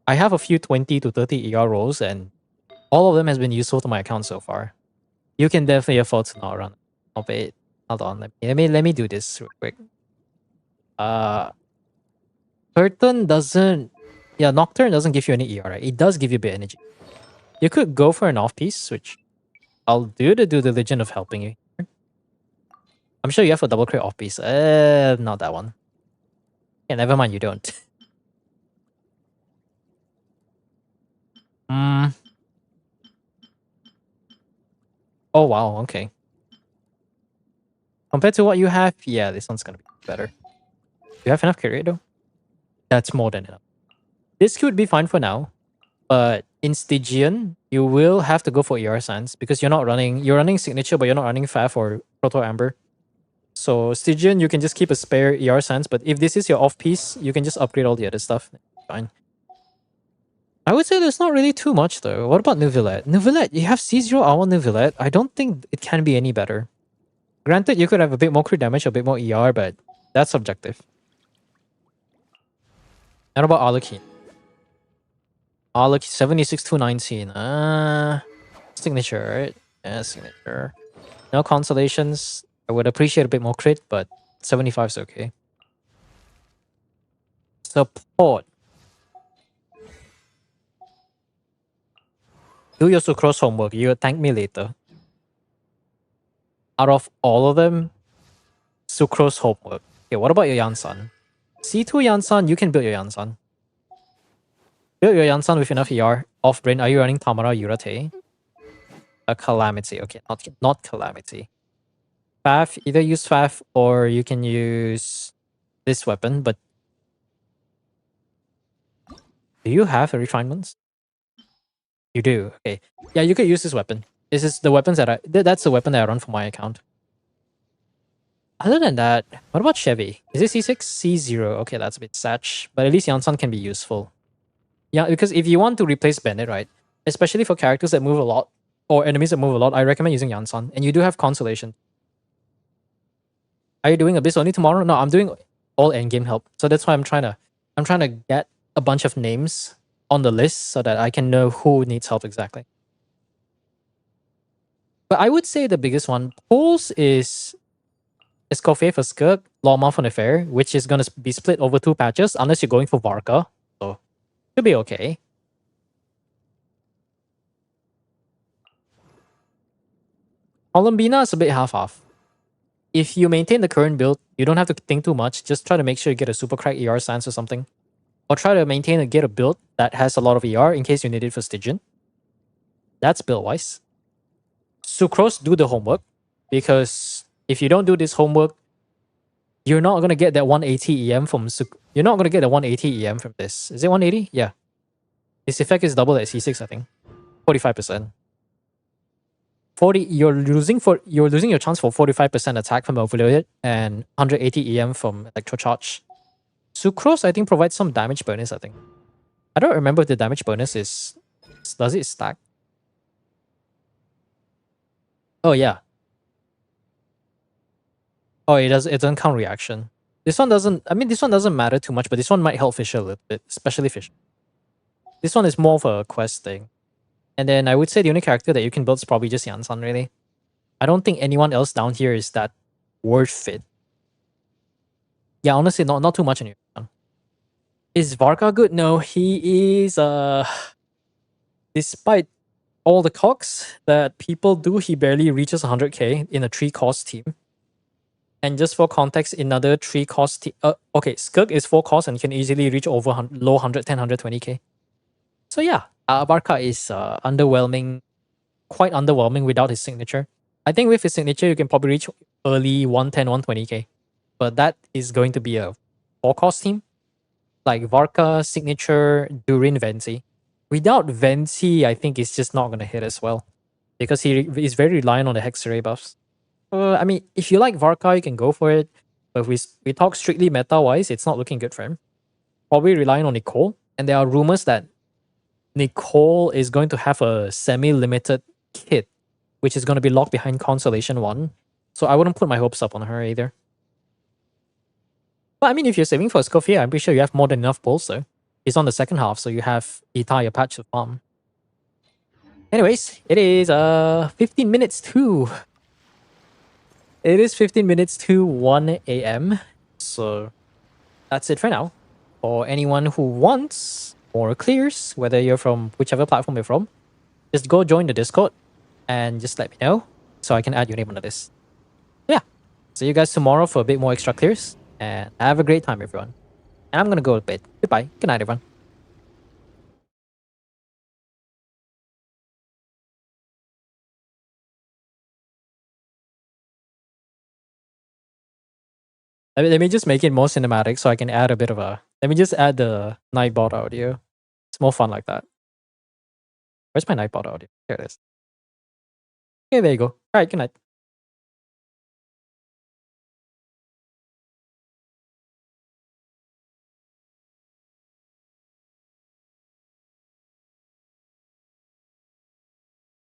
I have a few 20 to 30 ER rolls and all of them has been useful to my account so far. You can definitely afford to not run. Oh, wait. Hold on. Let me do this real quick. Curtain doesn't... Yeah, Nocturne doesn't give you any ER, right? It does give you a bit energy. You could go for an off-piece, which I'll do to do the Legend of Helping You. I'm sure you have a double crit off-piece. Not that one. Yeah, never mind, you don't. Oh, wow, okay. Compared to what you have, yeah, this one's gonna be better. You have enough crit rate, though? That's more than enough. This could be fine for now, but in Stygian, you will have to go for ER Sans because you're running Signature, but you're not running FAF or Proto Amber. So Stygian, you can just keep a spare ER Sans, but if this is your off-piece, you can just upgrade all the other stuff. Fine. I would say there's not really too much though. What about Neuvillette? Neuvillette, you have C0 R1 Neuvillette. I don't think it can be any better. Granted, you could have a bit more crit damage, a bit more ER, but that's subjective. And about Arlecchine? Arlecchine 76 to 19. Signature, right? Yeah, signature. No consolations. I would appreciate a bit more crit, but 75 is okay. Support. Do your Sucrose homework. You'll thank me later. Out of all of them, Sucrose homework. Okay, what about your Yansan? C2 Yansan, you can build your Yansan. Build your Yansan with enough ER. Off-brain, are you running Tamara Yurate? A Calamity. Okay, not Calamity. Faf, either use Faf or you can use this weapon, but do you have refinements? You do. Okay. Yeah, you could use this weapon. This is the weapons that's the weapon that I run for my account. Other than that, what about Chevy? Is it C6? C0. Okay, that's a bit satch, but at least Yansan can be useful. Yeah, because if you want to replace Bennett, right? Especially for characters that move a lot or enemies that move a lot, I recommend using Yansan. And you do have consolation. Are you doing Abyss only tomorrow? No, I'm doing all endgame help. So that's why I'm trying to get a bunch of names on the list so that I can know who needs help exactly. But I would say the biggest one, Pulse is Escoffier for Skirk, Lawmouth for Nefair, which is going to be split over 2 patches unless you're going for Varka. So, should be okay. Columbina is a bit half-half. If you maintain the current build, you don't have to think too much. Just try to make sure you get a super crack ER Sans or something. Or try to maintain and get a build that has a lot of ER in case you need it for Stygian. That's build-wise. Sucrose, do the homework. Because if you don't do this homework, you're not going to get that 180 EM from You're not going to get the 180 EM from this. Is it 180? Yeah. Its effect is double at C6, I think. 45%. 40, you're losing your chance for 45% attack from Overloaded and 180 EM from Electrocharge. Sucrose, I think, provides some damage bonus, I think. I don't remember if the damage bonus is... Does it stack? Oh, yeah. Oh, it doesn't count reaction. This one doesn't... I mean, this one doesn't matter too much, but this one might help Fisher a little bit, especially Fisher. This one is more of a quest thing. And then I would say the only character that you can build is probably just Yansan, really. I don't think anyone else down here is that worth it. Yeah, honestly, not too much in here. Is Varka good? No, he is despite all the cogs that people do, he barely reaches 100k in a 3-cost team. And just for context, another 3-cost team. Okay, Skirk is 4 cost and can easily reach over low 110, 120k. So yeah, Varka is underwhelming, quite underwhelming without his signature. I think with his signature, you can probably reach early 110, 120k. But that is going to be a 4-cost team. Like Varka, signature, Durin, Venti. Without Venti, I think it's just not going to hit as well. Because he is very reliant on the Hex Array buffs. I mean, if you like Varka, you can go for it. But if we talk strictly meta-wise, it's not looking good for him. Probably relying on Nicole. And there are rumors that Nicole is going to have a semi-limited kit, which is going to be locked behind Constellation 1. So I wouldn't put my hopes up on her either. But I mean, if you're saving for a Scofier, I'm pretty sure you have more than enough pulls though. It's on the second half, so you have the entire patch to farm. Anyways, it is 15 minutes to... It is 15 minutes to 1 a.m. So that's it for now. For anyone who wants more clears, whether you're from whichever platform you're from, just go join the Discord and just let me know so I can add your name onto this. Yeah. See you guys tomorrow for a bit more extra clears. And have a great time, everyone. And I'm gonna go to bed. Goodbye. Good night, everyone. Let me just make it more cinematic so I can add a bit of a... Let me just add the Nightbot audio. It's more fun like that. Where's my Nightbot audio? Here it is. Okay, there you go. Alright, good night.